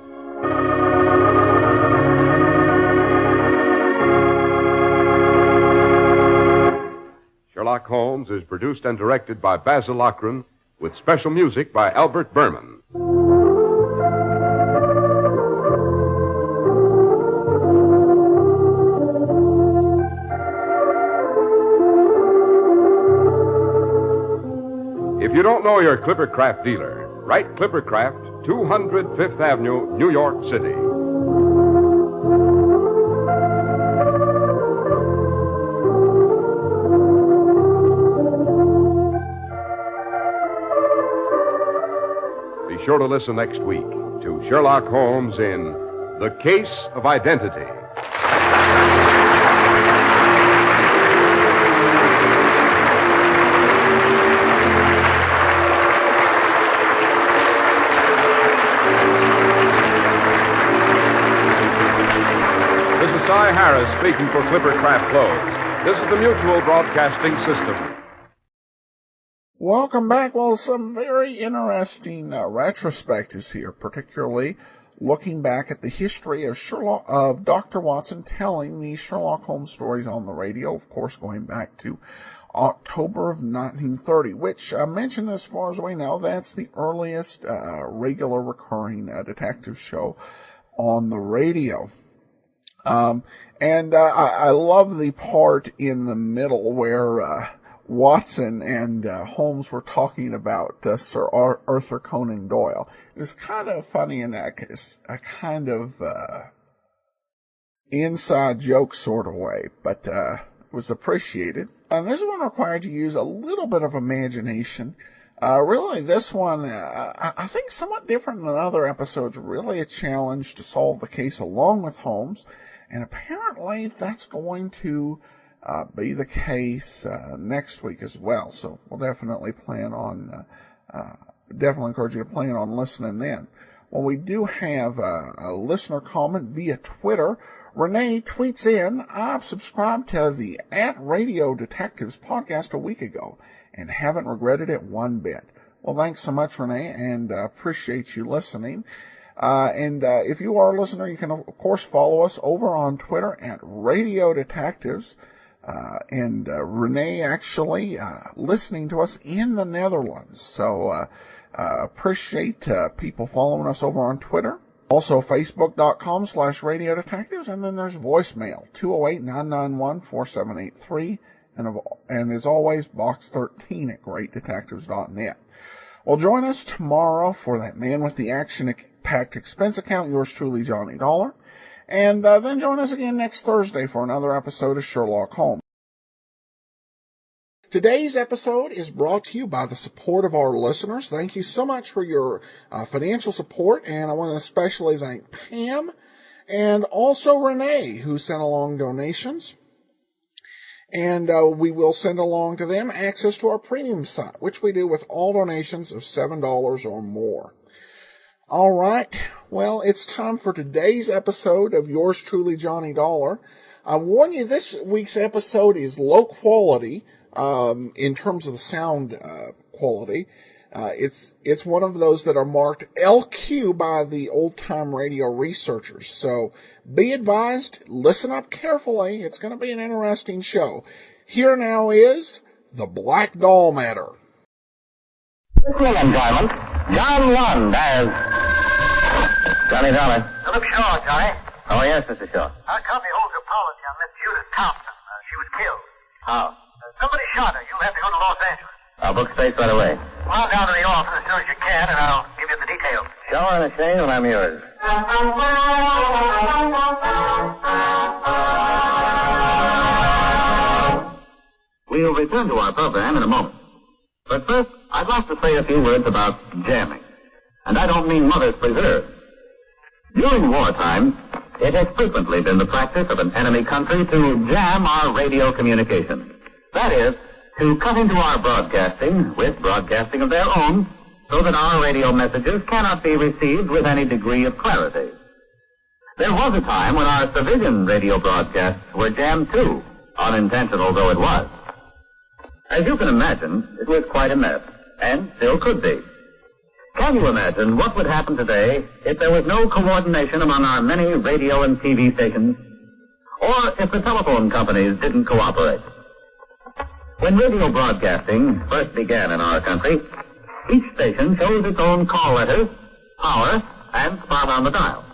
Sherlock Holmes is produced and directed by Basil Lochran, with special music by Albert Berman. If you don't know your Clippercraft dealer, write Clippercraft, 200 Fifth Avenue, New York City. Be sure to listen next week to Sherlock Holmes in The Case of Identity. Cy Harris speaking for Clippercraft Clothes. This is the Mutual Broadcasting System. Welcome back. Well, some very interesting retrospectives here, particularly looking back at the history of Dr. Watson telling the Sherlock Holmes stories on the radio, of course, going back to October of 1930, which I mentioned, as far as we know, that's the earliest regular recurring detective show on the radio. I love the part in the middle where Watson and Holmes were talking about Sir Arthur Conan Doyle. It was kind of funny in that case, a kind of inside joke sort of way, but it was appreciated. And this one required you to use a little bit of imagination. Really, this one, I think somewhat different than other episodes, really a challenge to solve the case along with Holmes. And apparently that's going to be the case next week as well. So we'll definitely definitely encourage you to plan on listening then. Well, we do have a listener comment via Twitter. Renee tweets in, I've subscribed to the @Radio Detectives podcast a week ago and haven't regretted it one bit. Well, thanks so much, Renee, and appreciate you listening. If you are a listener, you can, of course, follow us over on Twitter @Radio Detectives. Renee actually listening to us in the Netherlands. So appreciate people following us over on Twitter. Also, Facebook.com/Radio Detectives. And then there's voicemail, 208-991-4783. And as always, Box 13 at greatdetectives.net. Well, join us tomorrow for that Man with the Action-Packed Expense Account, yours truly, Johnny Dollar. And then join us again next Thursday for another episode of Sherlock Holmes. Today's episode is brought to you by the support of our listeners. Thank you so much for your financial support, and I want to especially thank Pam and also Renee, who sent along donations. And we will send along to them access to our premium site, which we do with all donations of $7 or more. All right. Well, it's time for today's episode of yours truly, Johnny Dollar. I warn you, this week's episode is low quality in terms of the sound quality. It's one of those that are marked LQ by the old-time radio researchers. So be advised, listen up carefully. It's going to be an interesting show. Here now is The Black Doll Matter. Listening enjoyment, John Lund as Johnny Dollar. Philip Shaw, Johnny. Oh, yes, Mr. Shaw. Our company holds a policy on Miss Judith Thompson. She was killed. How? Somebody shot her. You'll have to go to Los Angeles. I'll book space right away. Come on down to the office as soon as you can, and I'll give you the details. Shower and a shave, and I'm yours. We'll return to our program in a moment. But first, I'd like to say a few words about jamming. And I don't mean Mother's Preserve. During wartime, it has frequently been the practice of an enemy country to jam our radio communications. That is, to cut into our broadcasting with broadcasting of their own, so that our radio messages cannot be received with any degree of clarity. There was a time when our civilian radio broadcasts were jammed too, unintentional though it was. As you can imagine, it was quite a mess, and still could be. Can you imagine what would happen today if there was no coordination among our many radio and TV stations? Or if the telephone companies didn't cooperate? When radio broadcasting first began in our country, each station chose its own call letters, power, and spot on the dial.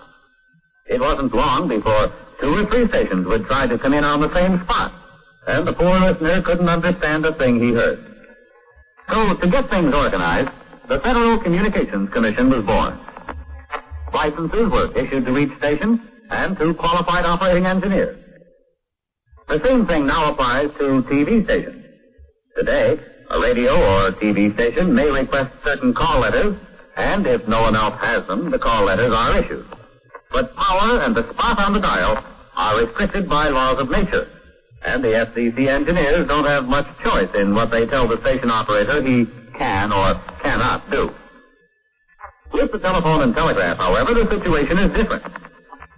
It wasn't long before 2 or 3 stations would try to come in on the same spot, and the poor listener couldn't understand a thing he heard. So, to get things organized, the Federal Communications Commission was born. Licenses were issued to each station and to qualified operating engineers. The same thing now applies to TV stations. Today, a radio or TV station may request certain call letters, and if no one else has them, the call letters are issued. But power and the spot on the dial are restricted by laws of nature, and the FCC engineers don't have much choice in what they tell the station operator he can or cannot do. With the telephone and telegraph, however, the situation is different.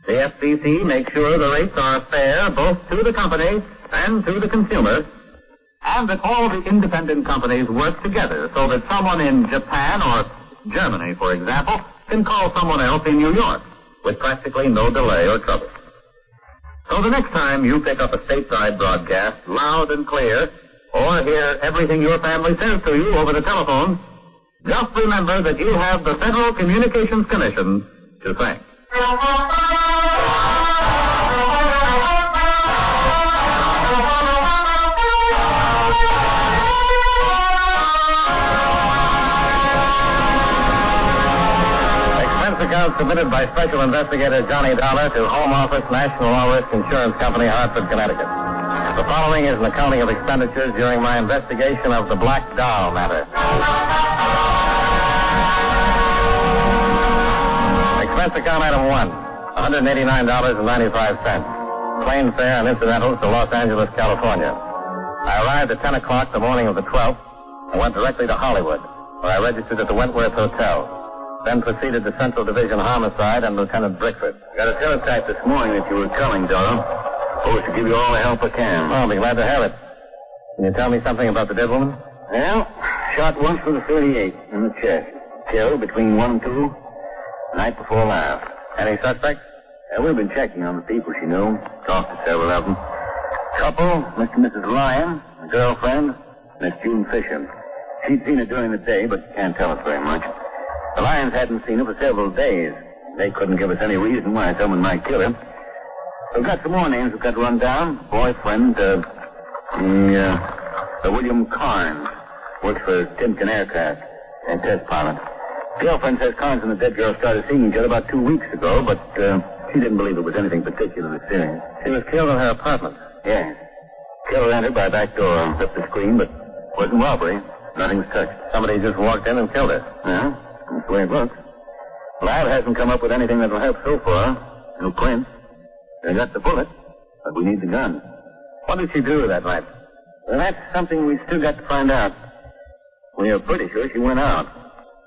The FCC makes sure the rates are fair both to the company and to the consumer, and that all the independent companies work together so that someone in Japan or Germany, for example, can call someone else in New York with practically no delay or trouble. So the next time you pick up a stateside broadcast loud and clear, or hear everything your family says to you over the telephone, just remember that you have the Federal Communications Commission to thank. Account submitted by Special Investigator Johnny Dollar to Home Office, National All Risk Insurance Company, Hartford, Connecticut. The following is an accounting of expenditures during my investigation of the Black Doll matter. Expense account item 1, $189.95. Plane fare and incidentals to Los Angeles, California. I arrived at 10 o'clock the morning of the 12th and went directly to Hollywood, where I registered at the Wentworth Hotel. Then proceeded to Central Division Homicide and Lieutenant Brickford. Got a teletype this morning that you were coming, Doyle. Supposed to give you all the help I can. I'll be glad to have it. Can you tell me something about the dead woman? Well, shot once with a 38 in the chest. Killed between 1 and 2, night before last. Any suspects? We've been checking on the people she knew. Talked to several of them. Couple, Mr. and Mrs. Lyon, a girlfriend, Miss June Fisher. She'd seen her during the day, but can't tell us very much. The Lyons hadn't seen her for several days. They couldn't give us any reason why someone might kill her. We've got some more names we've got to run down. Boyfriend, William Carnes. Works for Timken Aircraft and test pilot. Girlfriend says Carnes and the dead girl started seeing each other about 2 weeks ago, but she didn't believe it was anything particularly serious. She was killed in her apartment? Yes. Killer entered by a back door and flipped the screen, but wasn't robbery. Nothing was touched. Somebody just walked in and killed her? Yeah. That's the way it looks. Lab hasn't come up with anything that'll help so far. No prints. They got the bullet, but we need the gun. What did she do with that night? Well, that's something we still got to find out. We are pretty sure she went out.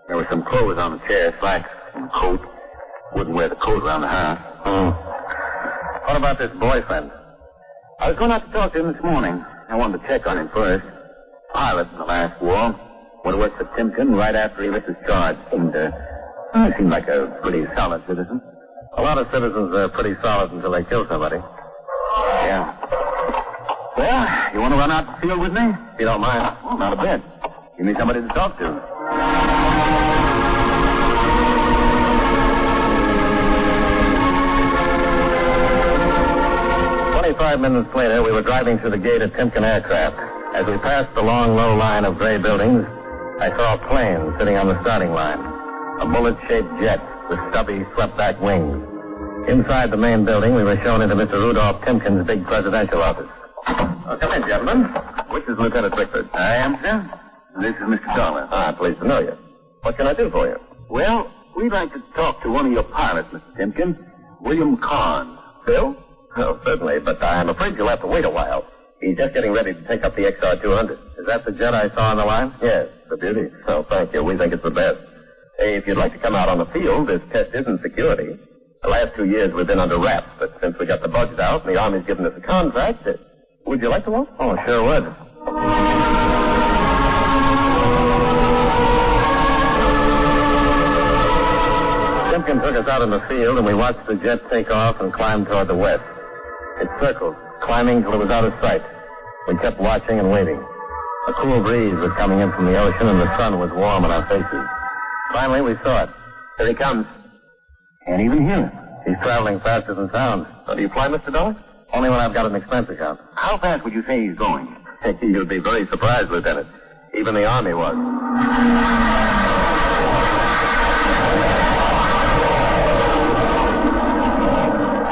There were some clothes on the chair, slacks and a coat. Wouldn't wear the coat around the house. What about this boyfriend? I was going out to talk to him this morning. I wanted to check on him first. Pilot in the last war. Went to work for Timken right after he was discharged. Seemed like a pretty solid citizen. A lot of citizens are pretty solid until they kill somebody. Yeah. Well, you want to run out the field with me? If you don't mind. Well, not a bit. Give me somebody to talk to. 25 minutes later, we were driving through the gate at Timken Aircraft. As we passed the long, low line of gray buildings, I saw a plane sitting on the starting line. A bullet-shaped jet with stubby, swept-back wings. Inside the main building, we were shown into Mr. Rudolph Timken's big presidential office. Come in, gentlemen. Which is Lieutenant Brickford? I am, sir. This is Mr. Dollar. Pleased to know you. What can I do for you? Well, we'd like to talk to one of your pilots, Mr. Timken. William Carnes. Bill? Oh, certainly, but I'm afraid you'll have to wait a while. He's just getting ready to take up the XR-200. Is that the jet I saw on the line? Yes, the beauty. Oh, thank you. We think it's the best. Hey, if you'd like to come out on the field, this test isn't security. The last 2 years we've been under wraps, but since we got the budget out and the Army's given us a contract, would you like to walk? Oh, sure would. William took us out in the field, and we watched the jet take off and climb toward the west. It circled, climbing till it was out of sight. We kept watching and waiting. A cool breeze was coming in from the ocean, and the sun was warm on our faces. Finally, we saw it. Here he comes. Can't even hear him. He's traveling faster than sound. So do you fly, Mr. Dulles? Only when I've got an expense account. How fast would you say he's going? You'll be very surprised, Lieutenant. Even the Army was.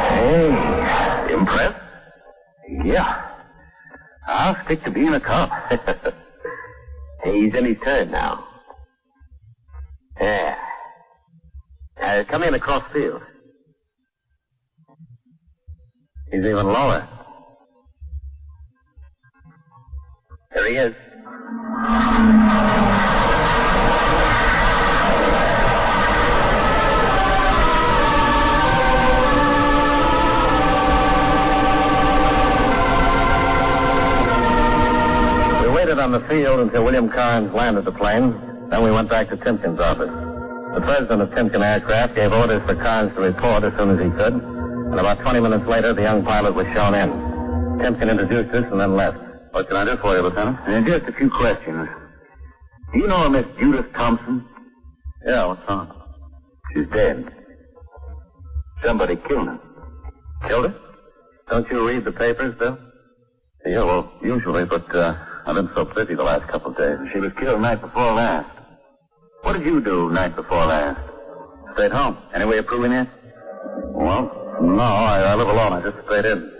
Hey, impressed? Yeah. I'll stick to being a cop. He's in his turn now. Yeah. Come in across field. He's even lower. There he is. We waited on the field until William Carnes landed the plane. Then we went back to Timken's office. The president of Timken Aircraft gave orders for Carnes to report as soon as he could. And about 20 minutes later, the young pilot was shown in. Timken introduced us and then left. What can I do for you, Lieutenant? Just a few questions. Do you know a Miss Judith Thompson? Yeah, what's wrong? She's dead. Somebody killed her. Killed her? Don't you read the papers, Bill? Yeah, well, usually, but I've been so busy the last couple of days. She was killed night before last. What did you do night before last? Stayed home. Any way of proving it? Well, no, I live alone. I just stayed in.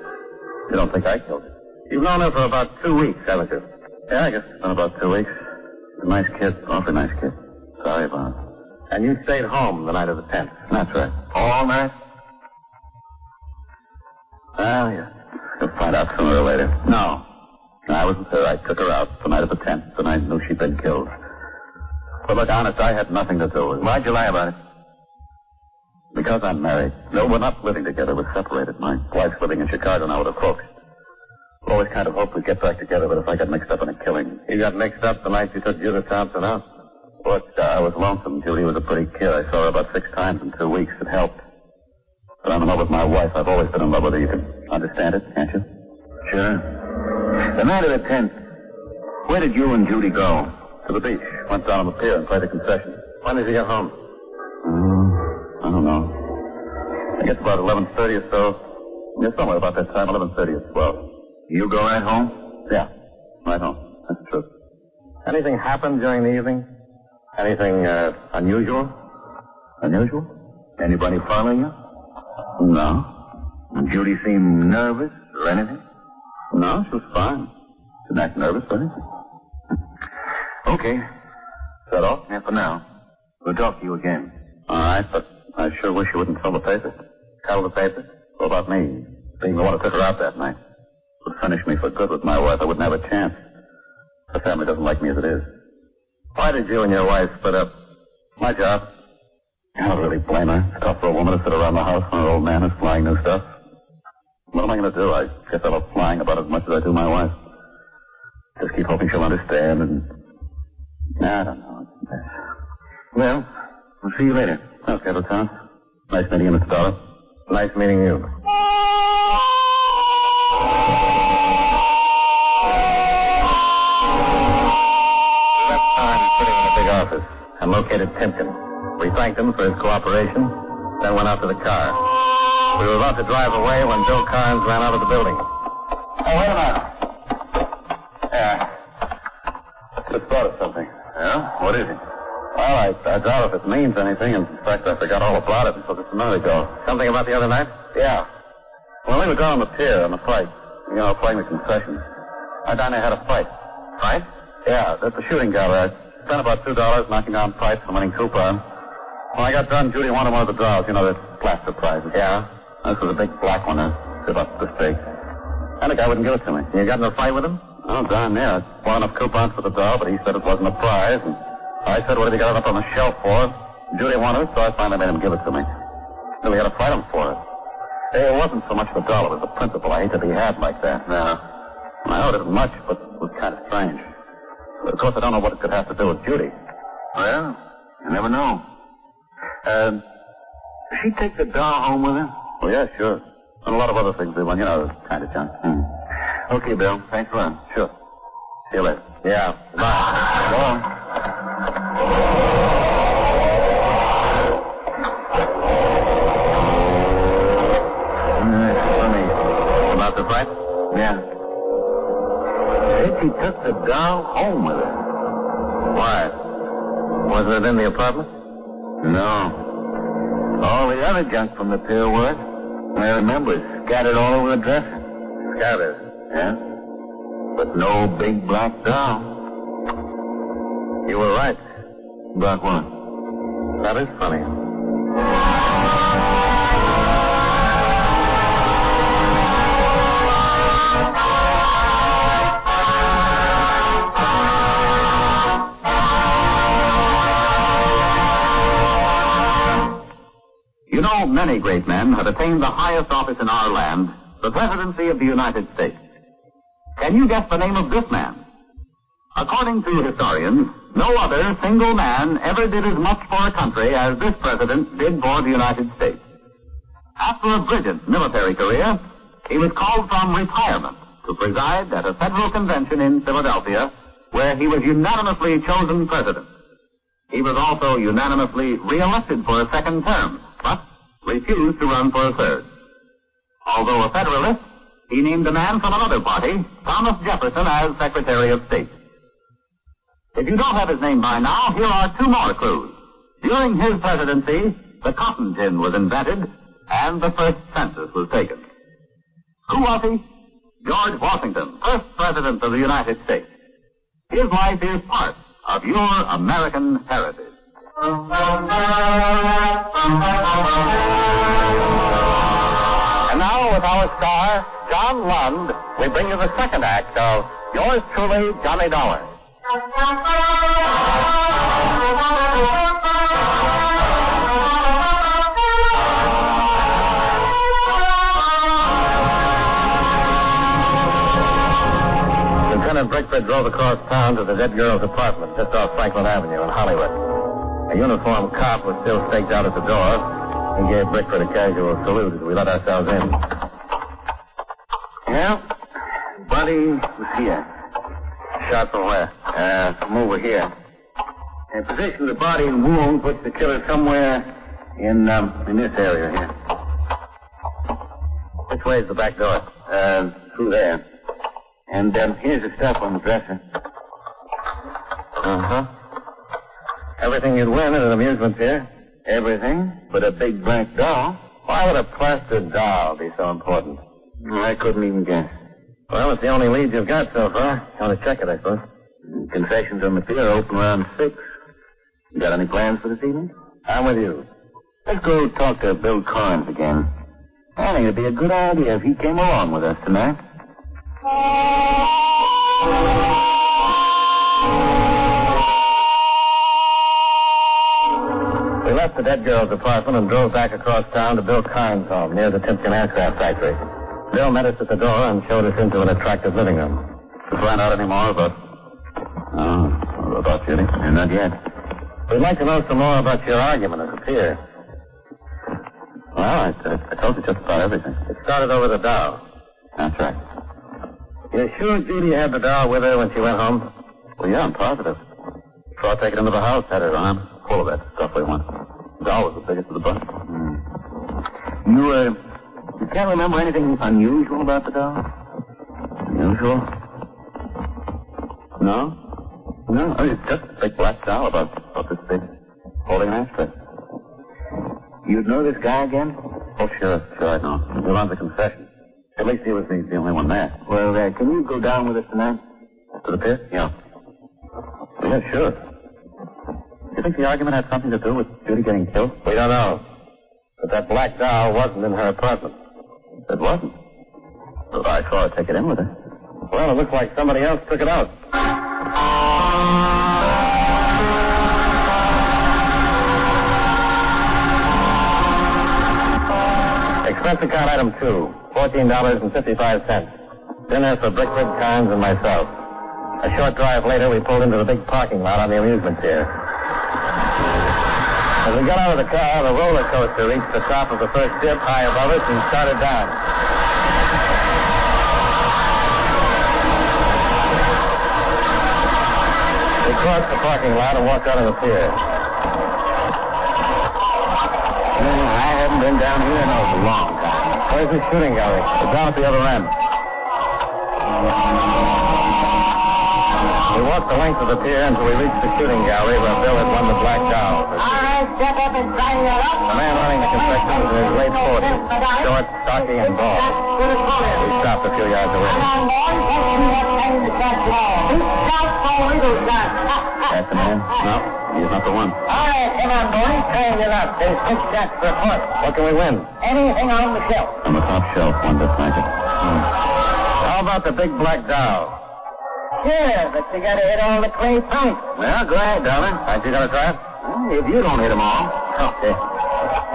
You don't think I killed her? You've known her for about 2 weeks, haven't you? Yeah, I guess it's been about 2 weeks. She's a nice kid. Awfully nice kid. Sorry about it. And you stayed home the night of the 10th? That's right. All night? Well, yeah. You'll find out sooner or later. No. I wasn't there. I took her out the night of the 10th, the night I knew she'd been killed. But look, honest, I had nothing to do with it. Why'd you lie about it? Because I'm married. No, we're not living together. We're separated. My wife's living in Chicago now with her folks. I always kind of hoped we'd get back together, but if I got mixed up in a killing... You got mixed up the night you took Judith Thompson out? But I was lonesome. Judy was a pretty kid. I saw her about 6 times in 2 weeks. It helped. But I'm in love with my wife. I've always been in love with her. You can understand it, can't you? Sure. The night of the 10th, where did you and Judy go? To the beach. Went down on the pier and played a concession. When did you get home? I don't know. I guess about 11:30 or so. Yeah, somewhere about that time, 11:30 or 12. You go right home? Yeah, right home. That's true. Anything happened during the evening? Anything unusual? Unusual? Anybody following you? No. Did Judy seem nervous or anything? No, she was fine. She didn't act nervous or anything. Okay. Is that all? Yeah, for now. We'll talk to you again. All right, but I sure wish you wouldn't tell the papers. Tell the papers? What about me? Being the one who took her out that night. It would finish me for good with my wife. I wouldn't have a chance. The family doesn't like me as it is. Why did you and your wife split up? My job. I don't really blame her. It's tough for a woman to sit around the house when her old man is flying new stuff. What am I going to do? I guess I love flying about as much as I do my wife. Just keep hoping she'll understand and... I don't know. Well, we'll see you later. Okay, Lieutenant. Nice meeting you, Mr. Dollar. Nice meeting you. Sitting in the big office and located Timken. We thanked him for his cooperation, then went out to the car. We were about to drive away when Bill Carnes ran out of the building. Oh, wait a minute. Yeah. Just thought of something. Yeah? What is it? Well, I doubt if it means anything. In fact, I forgot all about it until just a minute ago. Something about the other night? Yeah. When we were down on the pier on the fight, playing the concessions, I down there had a fight. Fight? Yeah, that's the shooting gallery. I spent about $2 knocking down fights and winning coupons. When I got done, Judy wanted one of the dolls, the plaster prizes. Yeah? This was a big black one, about this big. And the guy wouldn't give it to me. You got in a fight with him? Oh, down there. I bought enough coupons for the doll, but he said it wasn't a prize. And I said, what have you got it up on the shelf for? Judy wanted it, so I finally made him give it to me. Then we had to fight him for it. Hey, it wasn't so much the doll, it was the principle. I hate to be had like that. No. I know it isn't much, but it was kind of strange. But of course, I don't know what it could have to do with Judy. Well, you never know. Does she take the doll home with her? Oh, yeah, sure. And a lot of other things, they want, kind of junk. Okay, Bill. Thanks a lot. Sure. See you later. Yeah. Bye. Go on. Funny. About the fight? Yeah. She took the doll home with her. Why? Wasn't it in the apartment? No. All the other junk from the pier was, I remember, scattered all over the dresser. Scattered? Yeah. But no big black doll. You were right. About what? That is funny. You know, many great men have attained the highest office in our land, the presidency of the United States. Can you guess the name of this man? According to historians, no other single man ever did as much for a country as this president did for the United States. After a brilliant military career, he was called from retirement to preside at a federal convention in Philadelphia, where he was unanimously chosen president. He was also unanimously re-elected for a second term, but refused to run for a third. Although a Federalist, he named a man from another party, Thomas Jefferson, as Secretary of State. If you don't have his name by now, here are two more clues. During his presidency, the cotton gin was invented, and the first census was taken. Who was he? George Washington, first President of the United States. His life is part of your American heritage. And now, with our star, John Lund, we bring you the second act of Yours Truly, Johnny Dollar. Lieutenant Brickford drove across town to the dead girl's apartment just off Franklin Avenue in Hollywood. A uniformed cop was still staked out at the door. He gave Brickford a casual salute as we let ourselves in. Yeah? Body was here. Shot from where? From over here. The position of the body and wound puts the killer somewhere in this area here. Which way is the back door? Through there. And here's the stuff on the dresser. Uh-huh. Everything you'd win at an amusement pier. Everything but a big black doll. Why would a plaster doll be so important? I couldn't even guess. Well, it's the only lead you've got so far. You want to check it, I suppose. Concessions on the pier open around 6. You got any plans for this evening? I'm with you. Let's go talk to Bill Carnes again. I think it'd be a good idea if he came along with us tonight. We left the dead girl's apartment and drove back across town to Bill Carnes' home near the Timpkin Aircraft Factory. Bill met us at the door and showed us into an attractive living room. To find out any more about... Oh, about Judy? Not yet. We'd like to know some more about your argument at the pier. Well, I told you just about everything. It started over the doll. That's right. You're sure Judy had the doll with her when she went home? Well, yeah, I'm positive. Before I take it into the house, had it on. Full of that stuff we want. The doll was the biggest of the bunch. You can't remember anything unusual about the doll? Unusual? No? No, I mean, it's just a big black doll about this big, holding an ashtray. You'd know this guy again? Oh, sure, I know. He runs a concession. At least he was the only one there. Well, can you go down with us tonight? To the pier? Yeah. Yeah, sure. You think the argument had something to do with Judy getting killed? We don't know. But that black doll wasn't in her apartment. It wasn't? Well, I saw her take it in with her. Well, it looks like somebody else took it out. Expense account item 2, $14.55. Dinner for Brickford, Carnes, and myself. A short drive later, we pulled into the big parking lot on the amusement pier. As we got out of the car, the roller coaster reached the top of the first dip high above us and started down. We crossed the parking lot and walked out of the pier. I haven't been down here in a long time. Where's the shooting gallery? It's down at the other end. We walked the length of the pier until we reached the shooting gallery where Bill had won the Black Doll. All right, step up and sign that up. The man running the concession was in his late 40s, short, stocky, and bald. We stopped a few yards away. That's the man? No, he's not the one. All right, come on, boys. Sign it up. There's 6 shots per point. What can we win? Anything on the shelf. On the top shelf, one just like it. How about the big Black Doll? Sure, but you gotta hit all the clay points. Well, go ahead, darling. Aren't you gonna try it? If you don't hit them all. Okay.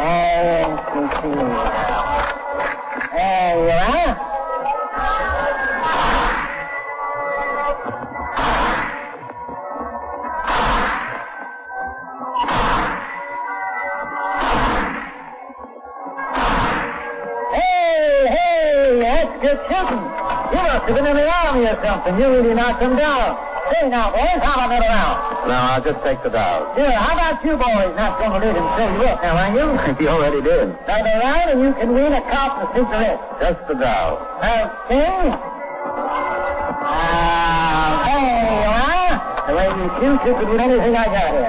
Let's see. There you are. Hey, that's good shooting. You must have been in the army or something. You really knocked them down. Say now, boys, how about another round? No, I'll just take the doll. Sure, how about you boys not going to let him fill you up now, are you? He already did. Another round and you can win a cup of cigarettes. Just the doll. Okay. There you are. The way you shoot, you can win anything I got here.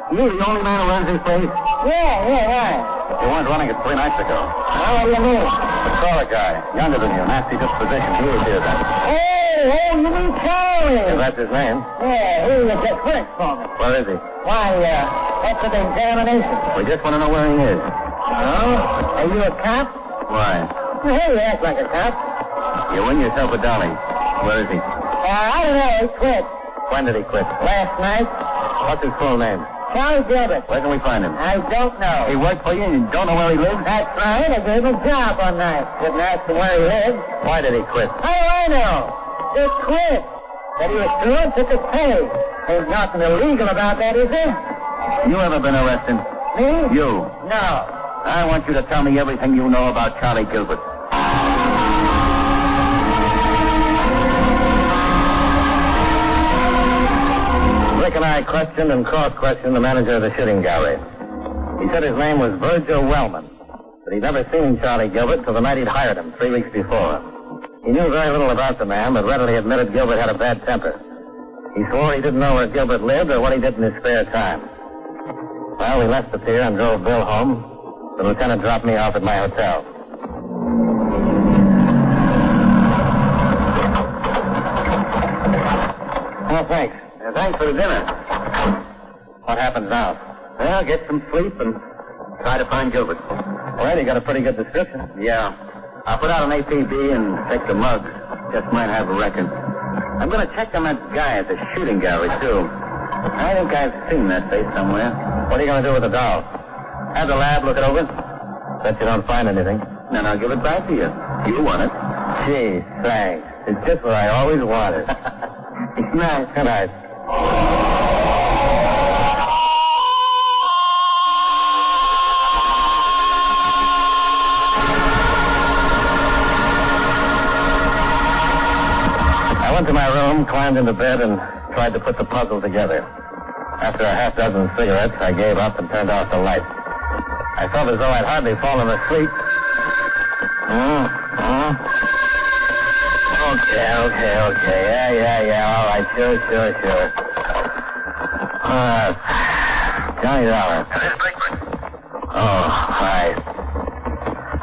You the only man who runs this place? Yeah, right. You weren't running it 3 nights ago. Well, what do you mean? I saw a guy, younger than you, nasty disposition. He was here then. Oh, you mean Charlie? Yeah, that's his name. Yeah, he was just work for me. Where is he? Why, what's the examination? We just want to know where he is. Oh? Are you a cop? Why? Well, hey, you act like a cop. You win yourself a dolly. Where is he? I don't know. He quit. When did he quit? Last night. What's his full name? Charlie Gilbert. Where can we find him? I don't know. He worked for you and you don't know where he lives? That's right. I gave him a job one night. Didn't ask him where he lived. Why did he quit? How do I know? He quit. Said he was through and took his pay. There's nothing illegal about that, is there? You ever been arrested? Me? You. No. I want you to tell me everything you know about Charlie Gilbert. Rick and I questioned and cross-questioned the manager of the shooting gallery. He said his name was Virgil Wellman, but he'd never seen Charlie Gilbert till the night he'd hired him 3 weeks before. He knew very little about the man, but readily admitted Gilbert had a bad temper. He swore he didn't know where Gilbert lived or what he did in his spare time. Well, we left the pier and drove Bill home. The lieutenant dropped me off at my hotel. Oh, thanks. Thanks for the dinner. What happens now? Well, get some sleep and try to find Gilbert. Well, you got a pretty good description. Yeah. I'll put out an APB and take the mug. Just might have a record. I'm going to check on that guy at the shooting gallery, too. I think I've seen that face somewhere. What are you going to do with the doll? Have the lab look it over? Bet you don't find anything. Then I'll give it back to you. You want it. Gee, thanks. It's just what I always wanted. It's nice. Good night. I went to my room, climbed into bed, and tried to put the puzzle together. After a half dozen cigarettes, I gave up and turned off the light. I felt as though I'd hardly fallen asleep. Okay. Yeah. All right, sure. $20. Oh, hi.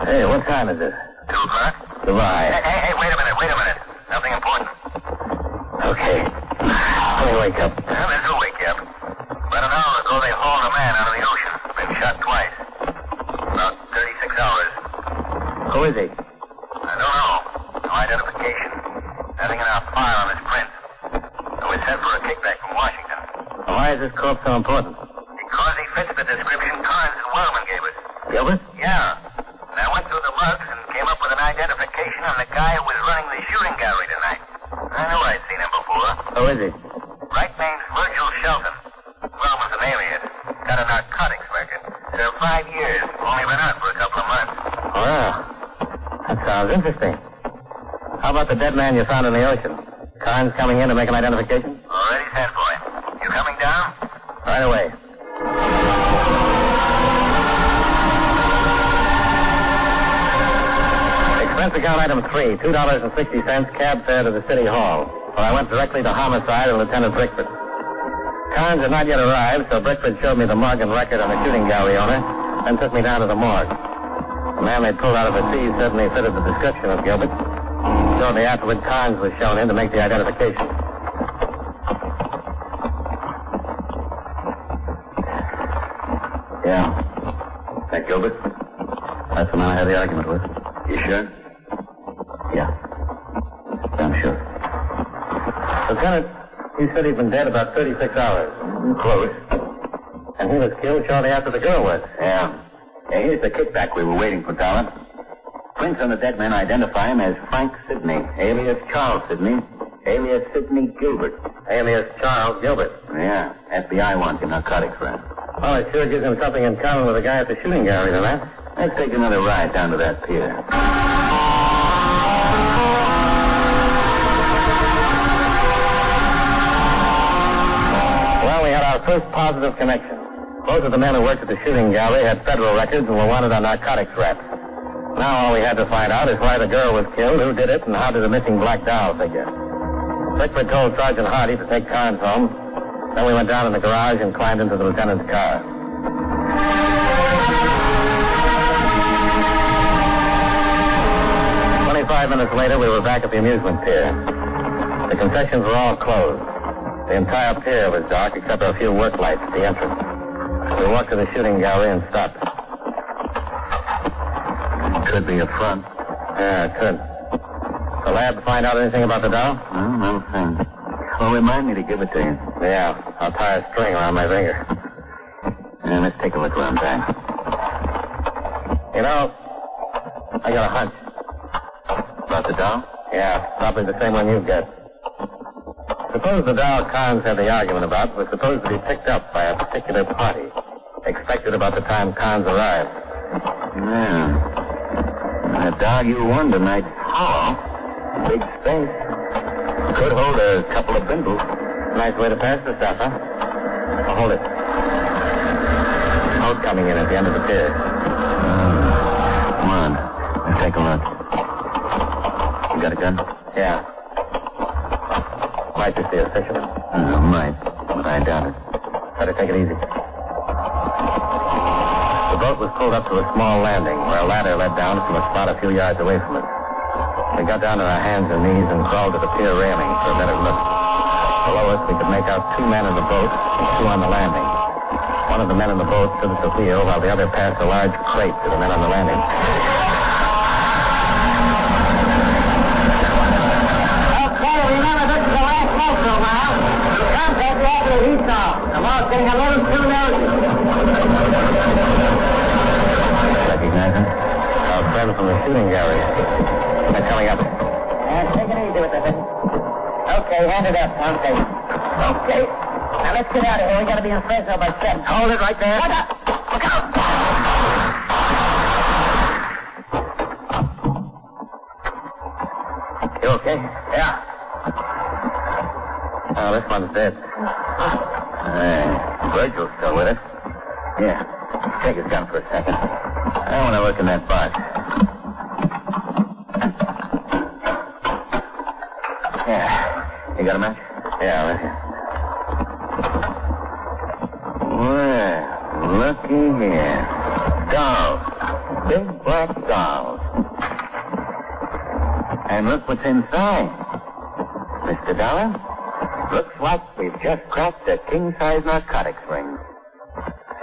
Hey, what time is it? 2 o'clock? Goodbye. Hey, wait a minute. Something important. Okay. Let me wake up. Well, this will wake you up. About an hour ago, they hauled a man out of the ocean. Been shot twice. About 36 hours. Who is he? I don't know. No identification. Nothing in our file on his print. So we sent for a kickback from Washington. Why is this corpse so important? Because he fits the description Carnes and Wellman gave us. Gilbert? Yeah. And I went through the lugs and came up with an identification on the guy who was running the shooting gallery tonight. I knew I'd seen him before. Who is he? Right name's Virgil Shelton. Wellman's an alias. Got a narcotics 5 years. Only been out for a couple of months. Well, that sounds interesting. How about the dead man you found in the ocean? Carnes coming in to make an identification? Already sent for him. You coming down? Right away. Expense account item 3, $2.60 cab fare to the city hall. Well, I went directly to homicide and Lieutenant Brickford. Carnes had not yet arrived, so Brickford showed me the Morgan record on the shooting gallery owner, then took me down to the morgue. The man they pulled out of the sea certainly fitted the description of Gilbert. Shortly afterward, Carnes was shown in to make the identification. Yeah. That Gilbert? That's the man I had the argument with. You sure? Yeah. I'm sure. Lieutenant, he said he'd been dead about 36 hours. Close. And he was killed shortly after the girl was. Yeah. Here's the kickback we were waiting for, Dollar. Prints on the dead man identify him as Frank Sidney, alias Charles Sidney, alias Sidney Gilbert. Alias Charles Gilbert. Yeah. FBI wants a narcotics friend. Well, it sure gives him something in common with the guy at the shooting gallery, then, huh? Let's take another ride down to that pier. Well, we had our first positive connection. Both of the men who worked at the shooting gallery had federal records and were wanted on narcotics raps. Now all we had to find out is why the girl was killed, who did it, and how did the missing black doll figure. Brickford told Sergeant Hardy to take Carnes home. Then we went down in the garage and climbed into the lieutenant's car. 25 minutes later, we were back at the amusement pier. The concessions were all closed. The entire pier was dark except for a few work lights at the entrance. We walked to the shooting gallery and stopped. Could be a front. Yeah, it could. The lab find out anything about the doll? No thing. Well, remind me to give it to you. Yeah, I'll tie a string around my finger. Yeah, let's take a look around back. You know, I got a hunch. About the doll? Yeah, probably the same one you've got. Suppose the doll Carnes had the argument about was supposed to be picked up by a particular party, expected about the time Carnes arrived. Yeah. That doll you won tonight's hollow. Big space. Could hold a couple of bindles. Nice way to pass the stuff, huh? Well, hold it. Boat coming in at the end of the pier. Come on. Let's take a look. You got a gun? Yeah. Might just be a fisherman. Might, but I doubt it. Better take it easy. The boat was pulled up to a small landing where a ladder led down from a spot a few yards away from us. We got down on our hands and knees and crawled to the pier railing for a better look. Below us, we could make out 2 men in the boat and 2 on the landing. One of the men in the boat stood at the wheel while the other passed a large crate to the men on the landing. Okay, remember this is the last motor now. Contact the after heat off. The boat's getting a little too nosy. Recognize him? Our friend from the shooting gallery. They're coming up. Take it easy with it. Okay, hand it up. Okay. Now let's get out of here. We gotta be in Fresno by 7. Hold it right there. Look up! Look out! You okay? Yeah. Oh, this one's dead. Virgil's still with us. Yeah. Take his gun for a second. I want to look in that box. Yeah. You got a match? Yeah, right here. Well, looky here. Dolls. Big black dolls. And look what's inside. Mr. Dollar, looks like we've just cracked a king-size narcotics ring.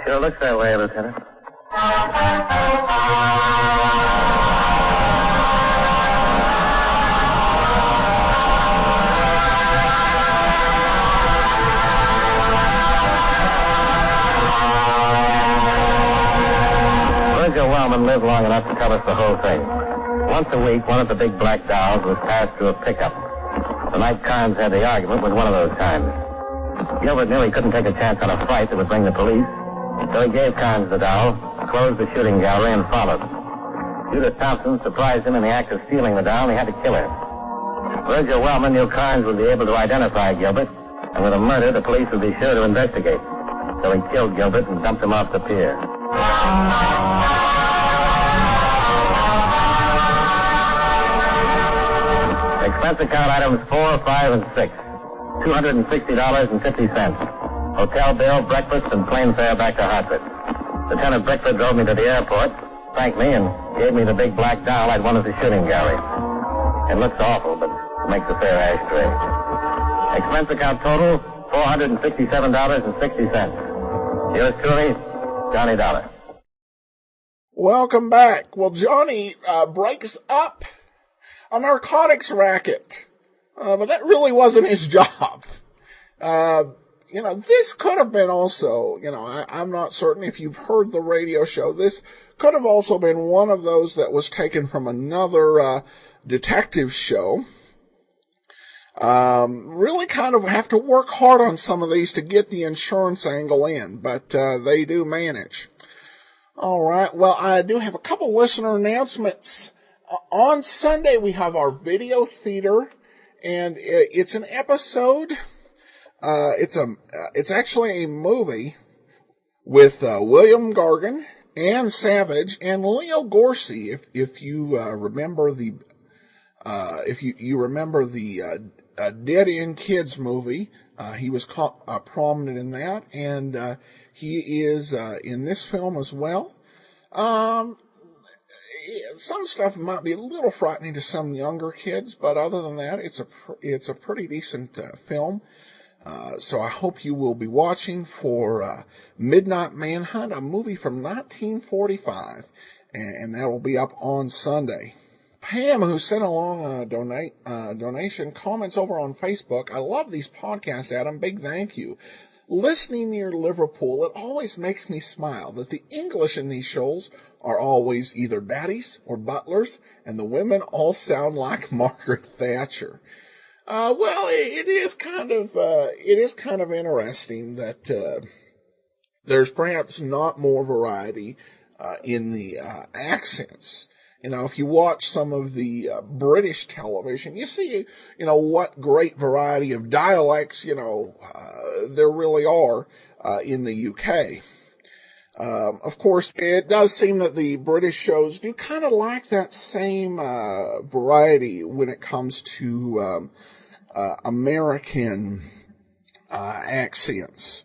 Sure looks that way, Lieutenant. Virgil Wellman lived long enough to tell us the whole thing. Once a week, one of the big black dolls was passed through a pickup. The night Carnes had the argument was one of those times. Gilbert knew he couldn't take a chance on a fight that would bring the police, So he gave Carnes the doll, closed the shooting gallery, and followed. Judith Thompson surprised him in the act of stealing the doll, and he had to kill her. Virgil Wellman knew Carnes would be able to identify Gilbert, and with a murder, the police would be sure to investigate. So he killed Gilbert and dumped him off the pier. Expense account items 4, 5, and 6. $260.50. Hotel bill, breakfast, and plane fare back to Hartford. Lieutenant Brickford drove me to the airport, thanked me, and gave me the big black doll I'd won at the shooting gallery. It looks awful, but it makes a fair ashtray. Expense account total, $467.60. Yours truly, Johnny Dollar. Welcome back. Well, Johnny breaks up a narcotics racket, but that really wasn't his job. This could have been also, I'm not certain if you've heard the radio show, this could have also been one of those that was taken from another detective show. Really kind of have to work hard on some of these to get the insurance angle in, but they do manage. All right, well, I do have a couple listener announcements. On Sunday, we have our video theater, and it's an episode. It's actually a movie with William Gargan, Ann Savage, and Leo Gorcey. If you remember the Dead End Kids movie, he was prominent in that, and he is in this film as well. Some stuff might be a little frightening to some younger kids, but other than that, it's a pretty decent film. So I hope you will be watching for Midnight Manhunt, a movie from 1945, and that will be up on Sunday. Pam, who sent along a donation, comments over on Facebook, "I love these podcasts, Adam. Big thank you. Listening near Liverpool, it always makes me smile that the English in these shows are always either baddies or butlers, and the women all sound like Margaret Thatcher." Well, it is kind of interesting that there's perhaps not more variety in the accents. If you watch some of the British television, you see, what great variety of dialects, there really are in the UK. Of course, it does seem that the British shows do kind of lack that same variety when it comes to American accents.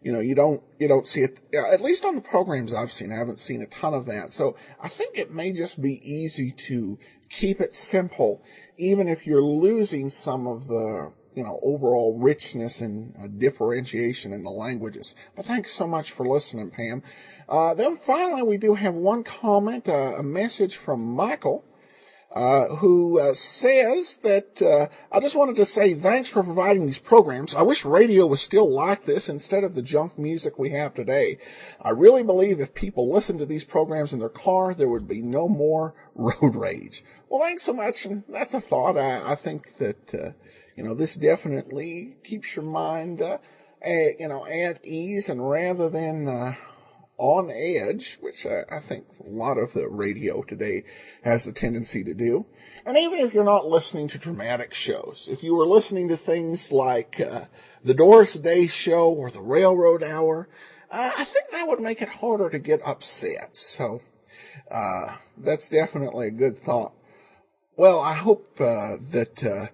You don't see it, at least on the programs I've seen. I haven't seen a ton of that. So I think it may just be easy to keep it simple, even if you're losing some of the, overall richness and differentiation in the languages. But thanks so much for listening, Pam. Then finally, we do have one comment, a message from Michael, who says that, I just wanted to say thanks for providing these programs. I wish radio was still like this instead of the junk music we have today. I really believe if people listened to these programs in their car, there would be no more road rage. Well, thanks so much, and that's a thought. I think that, this definitely keeps your mind, at ease, and rather than, on edge, which I think a lot of the radio today has the tendency to do. And even if you're not listening to dramatic shows, if you were listening to things like the Doris Day Show or the Railroad Hour, I think that would make it harder to get upset. So that's definitely a good thought. Well, I hope that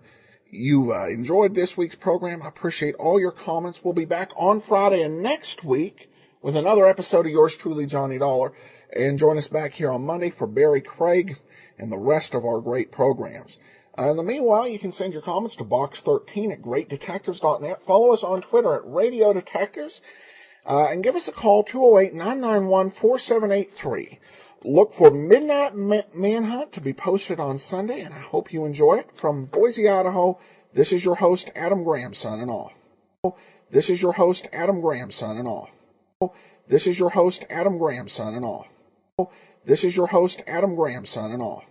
you enjoyed this week's program. I appreciate all your comments. We'll be back on Friday and next week with another episode of yours truly, Johnny Dollar. And join us back here on Monday for Barrie Craig and the rest of our great programs. In the meanwhile, you can send your comments to box13 at greatdetectives.net. Follow us on Twitter at Radio Detectives. And give us a call, 208-991-4783. Look for Midnight Manhunt to be posted on Sunday, and I hope you enjoy it. From Boise, Idaho, this is your host, Adam Graham, signing off. This is your host, Adam Graham, signing off. This is your host, Adam Graham, signing off. This is your host, Adam Graham, signing off.